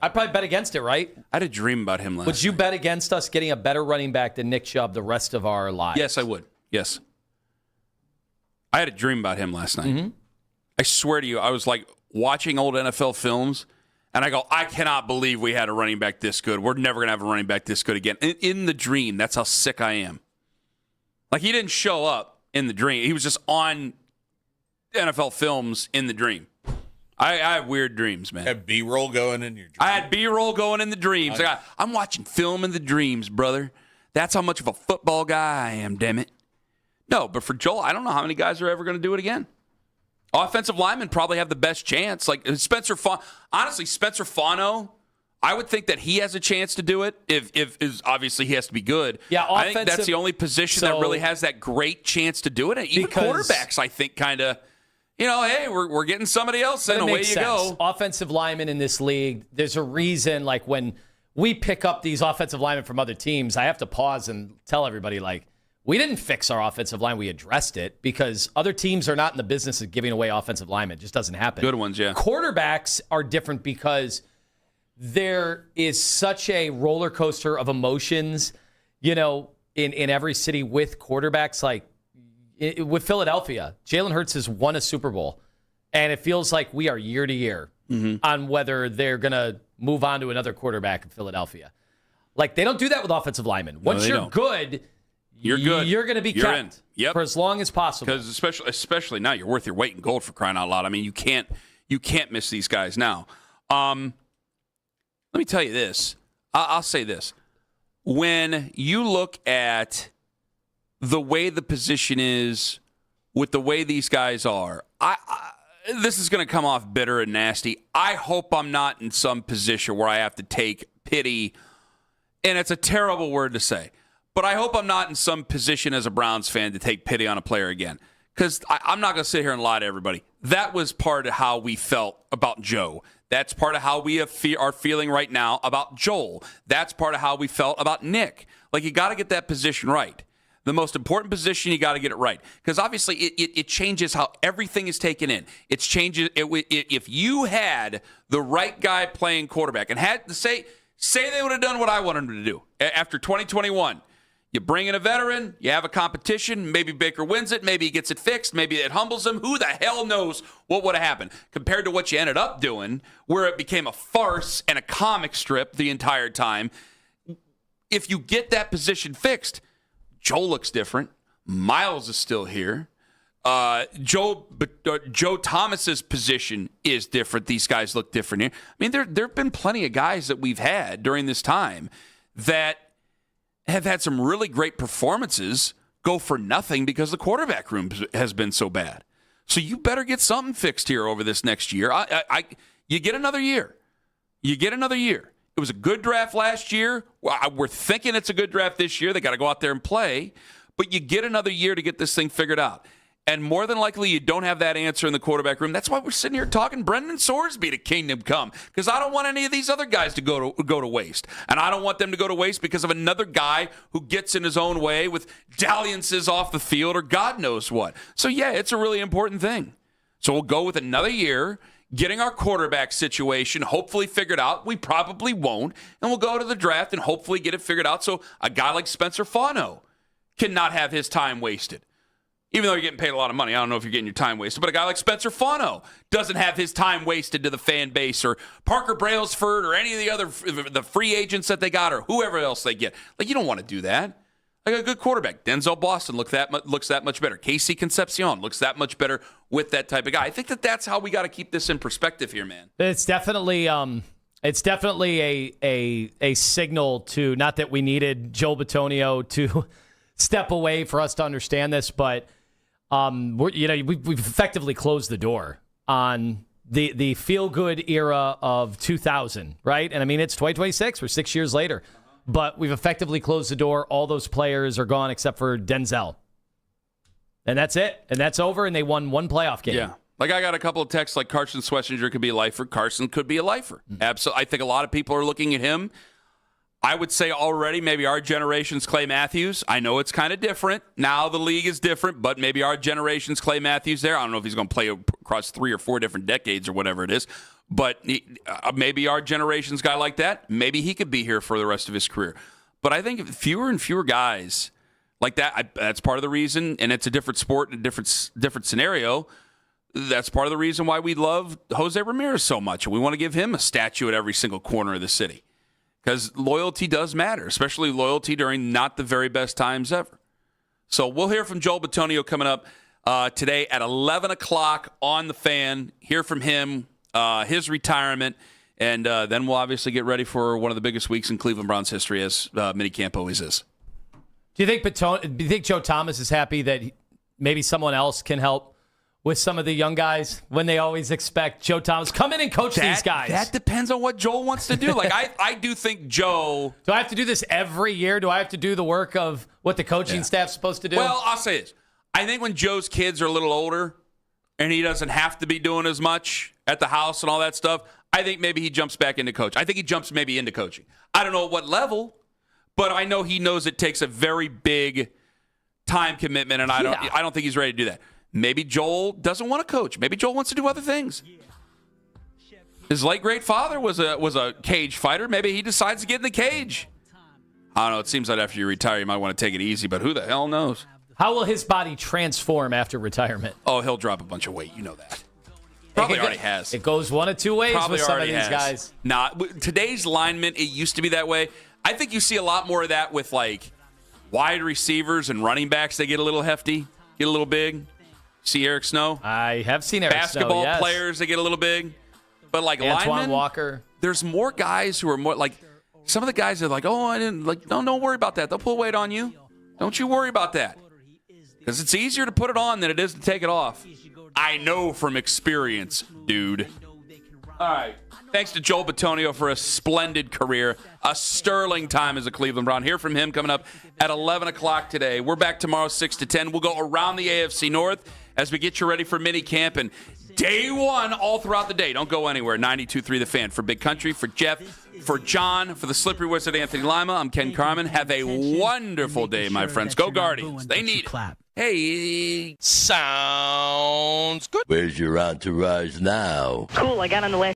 Speaker 6: I'd probably bet against it, right?
Speaker 5: I had a dream about him last
Speaker 6: Would you bet against us getting a better running back than Nick Chubb the rest of our lives?
Speaker 5: Yes, I would. Yes. I had a dream about him last night.
Speaker 6: Mm-hmm.
Speaker 5: I swear to you, I was like watching old NFL films, and I go, I cannot believe we had a running back this good. We're never going to have a running back this good again. In the dream, that's how sick I am. Like, he didn't show up in the dream. He was just on NFL films in the dream. I have weird dreams, man.
Speaker 7: Had B-roll going in your dreams.
Speaker 5: I had B-roll going in the dreams. I'm watching film in the dreams, brother. That's how much of a football guy I am, damn it. No, but for Joel, I don't know how many guys are ever going to do it again. Offensive linemen probably have the best chance. Like Spencer Fano. Honestly, Spencer Fano, I would think that he has a chance to do it if obviously he has to be good.
Speaker 6: Yeah,
Speaker 5: I think that's the only position that really has that great chance to do it. And even quarterbacks, I think, kind of, hey, we're getting somebody else in, away you go.
Speaker 6: Offensive linemen in this league, there's a reason, like, when we pick up these offensive linemen from other teams, I have to pause and tell everybody, like, we didn't fix our offensive line. We addressed it because other teams are not in the business of giving away offensive linemen. It just doesn't happen.
Speaker 5: Good ones, yeah.
Speaker 6: Quarterbacks are different because there is such a roller coaster of emotions, in every city with quarterbacks. Like, with Philadelphia, Jalen Hurts has won a Super Bowl, and it feels like we are year to year on whether they're going to move on to another quarterback in Philadelphia. Like, they don't do that with offensive linemen. Once you're good,
Speaker 5: you're good.
Speaker 6: You're going to be kept for as long as possible.
Speaker 5: Because especially now, you're worth your weight in gold, for crying out loud. I mean, you can't miss these guys now. Let me tell you this. I'll say this. When you look at the way the position is, with the way these guys are, this is going to come off bitter and nasty. I hope I'm not in some position where I have to take pity, and it's a terrible word to say, but I hope I'm not in some position as a Browns fan to take pity on a player again, because I'm not going to sit here and lie to everybody. That was part of how we felt about Joe. That's part of how we are feeling right now about Joel. That's part of how we felt about Nick. Like, you got to get that position right. The most important position, you got to get it right. Because obviously it changes how everything is taken in. It changes. If you had the right guy playing quarterback and had to say they would have done what I wanted them to do after 2021. You bring in a veteran, you have a competition, maybe Baker wins it, maybe he gets it fixed, maybe it humbles him. Who the hell knows what would have happened compared to what you ended up doing, where it became a farce and a comic strip the entire time. If you get that position fixed, Joel looks different. Miles is still here. Joe Thomas's position is different. These guys look different here. I mean, there have been plenty of guys that we've had during this time that have had some really great performances go for nothing because the quarterback room has been so bad. So you better get something fixed here over this next year. You get another year. You get another year. It was a good draft last year. We're thinking it's a good draft this year. They got to go out there and play. But you get another year to get this thing figured out. And more than likely, you don't have that answer in the quarterback room. That's why we're sitting here talking Brendan Sorsby to Kingdom Come, because I don't want any of these other guys to go to waste. And I don't want them to go to waste because of another guy who gets in his own way with dalliances off the field or God knows what. So, yeah, it's a really important thing. So we'll go with another year, getting our quarterback situation hopefully figured out. We probably won't. And we'll go to the draft and hopefully get it figured out so a guy like Spencer Fano cannot have his time wasted. Even though you're getting paid a lot of money, I don't know if you're getting your time wasted, but a guy like Spencer Fano doesn't have his time wasted to the fan base, or Parker Brailsford, or any of the free agents that they got, or whoever else they get. Like, you don't want to do that. Like a good quarterback, Denzel Boston looks that much better. Casey Concepcion looks that much better with that type of guy. I think that's how we got to keep this in perspective here, man.
Speaker 6: It's definitely a signal to, not that we needed Joel Bitonio to step away for us to understand this, but we've effectively closed the door on the feel-good era of 2000, right? And I mean, it's 2026. We're 6 years later. But we've effectively closed the door. All those players are gone except for Denzel. And that's it. And that's over, and they won one playoff game.
Speaker 5: Yeah. Like, I got a couple of texts like Carson Schlesinger could be a lifer. Carson could be a lifer. Absolutely. I think a lot of people are looking at him. I would say already maybe our generation's Clay Matthews. I know it's kind of different. Now the league is different, but maybe our generation's Clay Matthews there. I don't know if he's going to play across 3 or 4 different decades or whatever it is, but maybe our generation's guy like that. Maybe he could be here for the rest of his career. But I think fewer and fewer guys like that, that's part of the reason, and it's a different sport and a different scenario. That's part of the reason why we love Jose Ramirez so much. We want to give him a statue at every single corner of the city. Because loyalty does matter, especially loyalty during not the very best times ever. So we'll hear from Joel Bitonio coming up today at 11 o'clock on The Fan. Hear from him, his retirement, and then we'll obviously get ready for one of the biggest weeks in Cleveland Browns history, as minicamp always is.
Speaker 6: Do you think Joe Thomas is happy that maybe someone else can help with some of the young guys when they always expect Joe Thomas come in and coach these guys?
Speaker 5: That depends on what Joel wants to do. Like, I do think Joe...
Speaker 6: Do I have to do this every year? Do I have to do the work of what the coaching staff's supposed to do?
Speaker 5: Well, I'll say this. I think when Joe's kids are a little older and he doesn't have to be doing as much at the house and all that stuff, I think maybe he jumps back into coaching. I think he jumps maybe into coaching. I don't know at what level, but I know he knows it takes a very big time commitment, and I don't think he's ready to do that. Maybe Joel doesn't want to coach. Maybe Joel wants to do other things. His late great father was a cage fighter. Maybe he decides to get in the cage. I don't know. It seems like after you retire, you might want to take it easy, but who the hell knows?
Speaker 6: How will his body transform after retirement?
Speaker 5: Oh, he'll drop a bunch of weight. You know that. Probably already has.
Speaker 6: It goes one of two ways with some of these guys.
Speaker 5: Nah, today's linemen, it used to be that way. I think you see a lot more of that with, like, wide receivers and running backs. They get a little hefty, get a little big. See Eric Snow?
Speaker 6: I have seen Eric Snow,
Speaker 5: Basketball players, they get a little big. But like
Speaker 6: Antoine
Speaker 5: linemen,
Speaker 6: Walker.
Speaker 5: There's more guys who are more like, some of the guys are like, oh, I didn't, like, don't worry about that. They'll pull weight on you. Don't you worry about that. Because it's easier to put it on than it is to take it off. I know from experience, dude. All right. Thanks to Joel Bitonio for a splendid career, a sterling time as a Cleveland Brown. Hear from him coming up at 11 o'clock today. We're back tomorrow, 6 to 10. We'll go around the AFC North as we get you ready for mini camp and day one all throughout the day. Don't go anywhere. 92.3 The Fan. For Big Country, for Jeff, for John, for the Slippery Wizard Anthony Lima, I'm Ken Carman. Have a wonderful day, my friends. Go Guardians. They need it. Hey.
Speaker 13: Sounds good. Where's your entourage now?
Speaker 14: Cool, I got on the last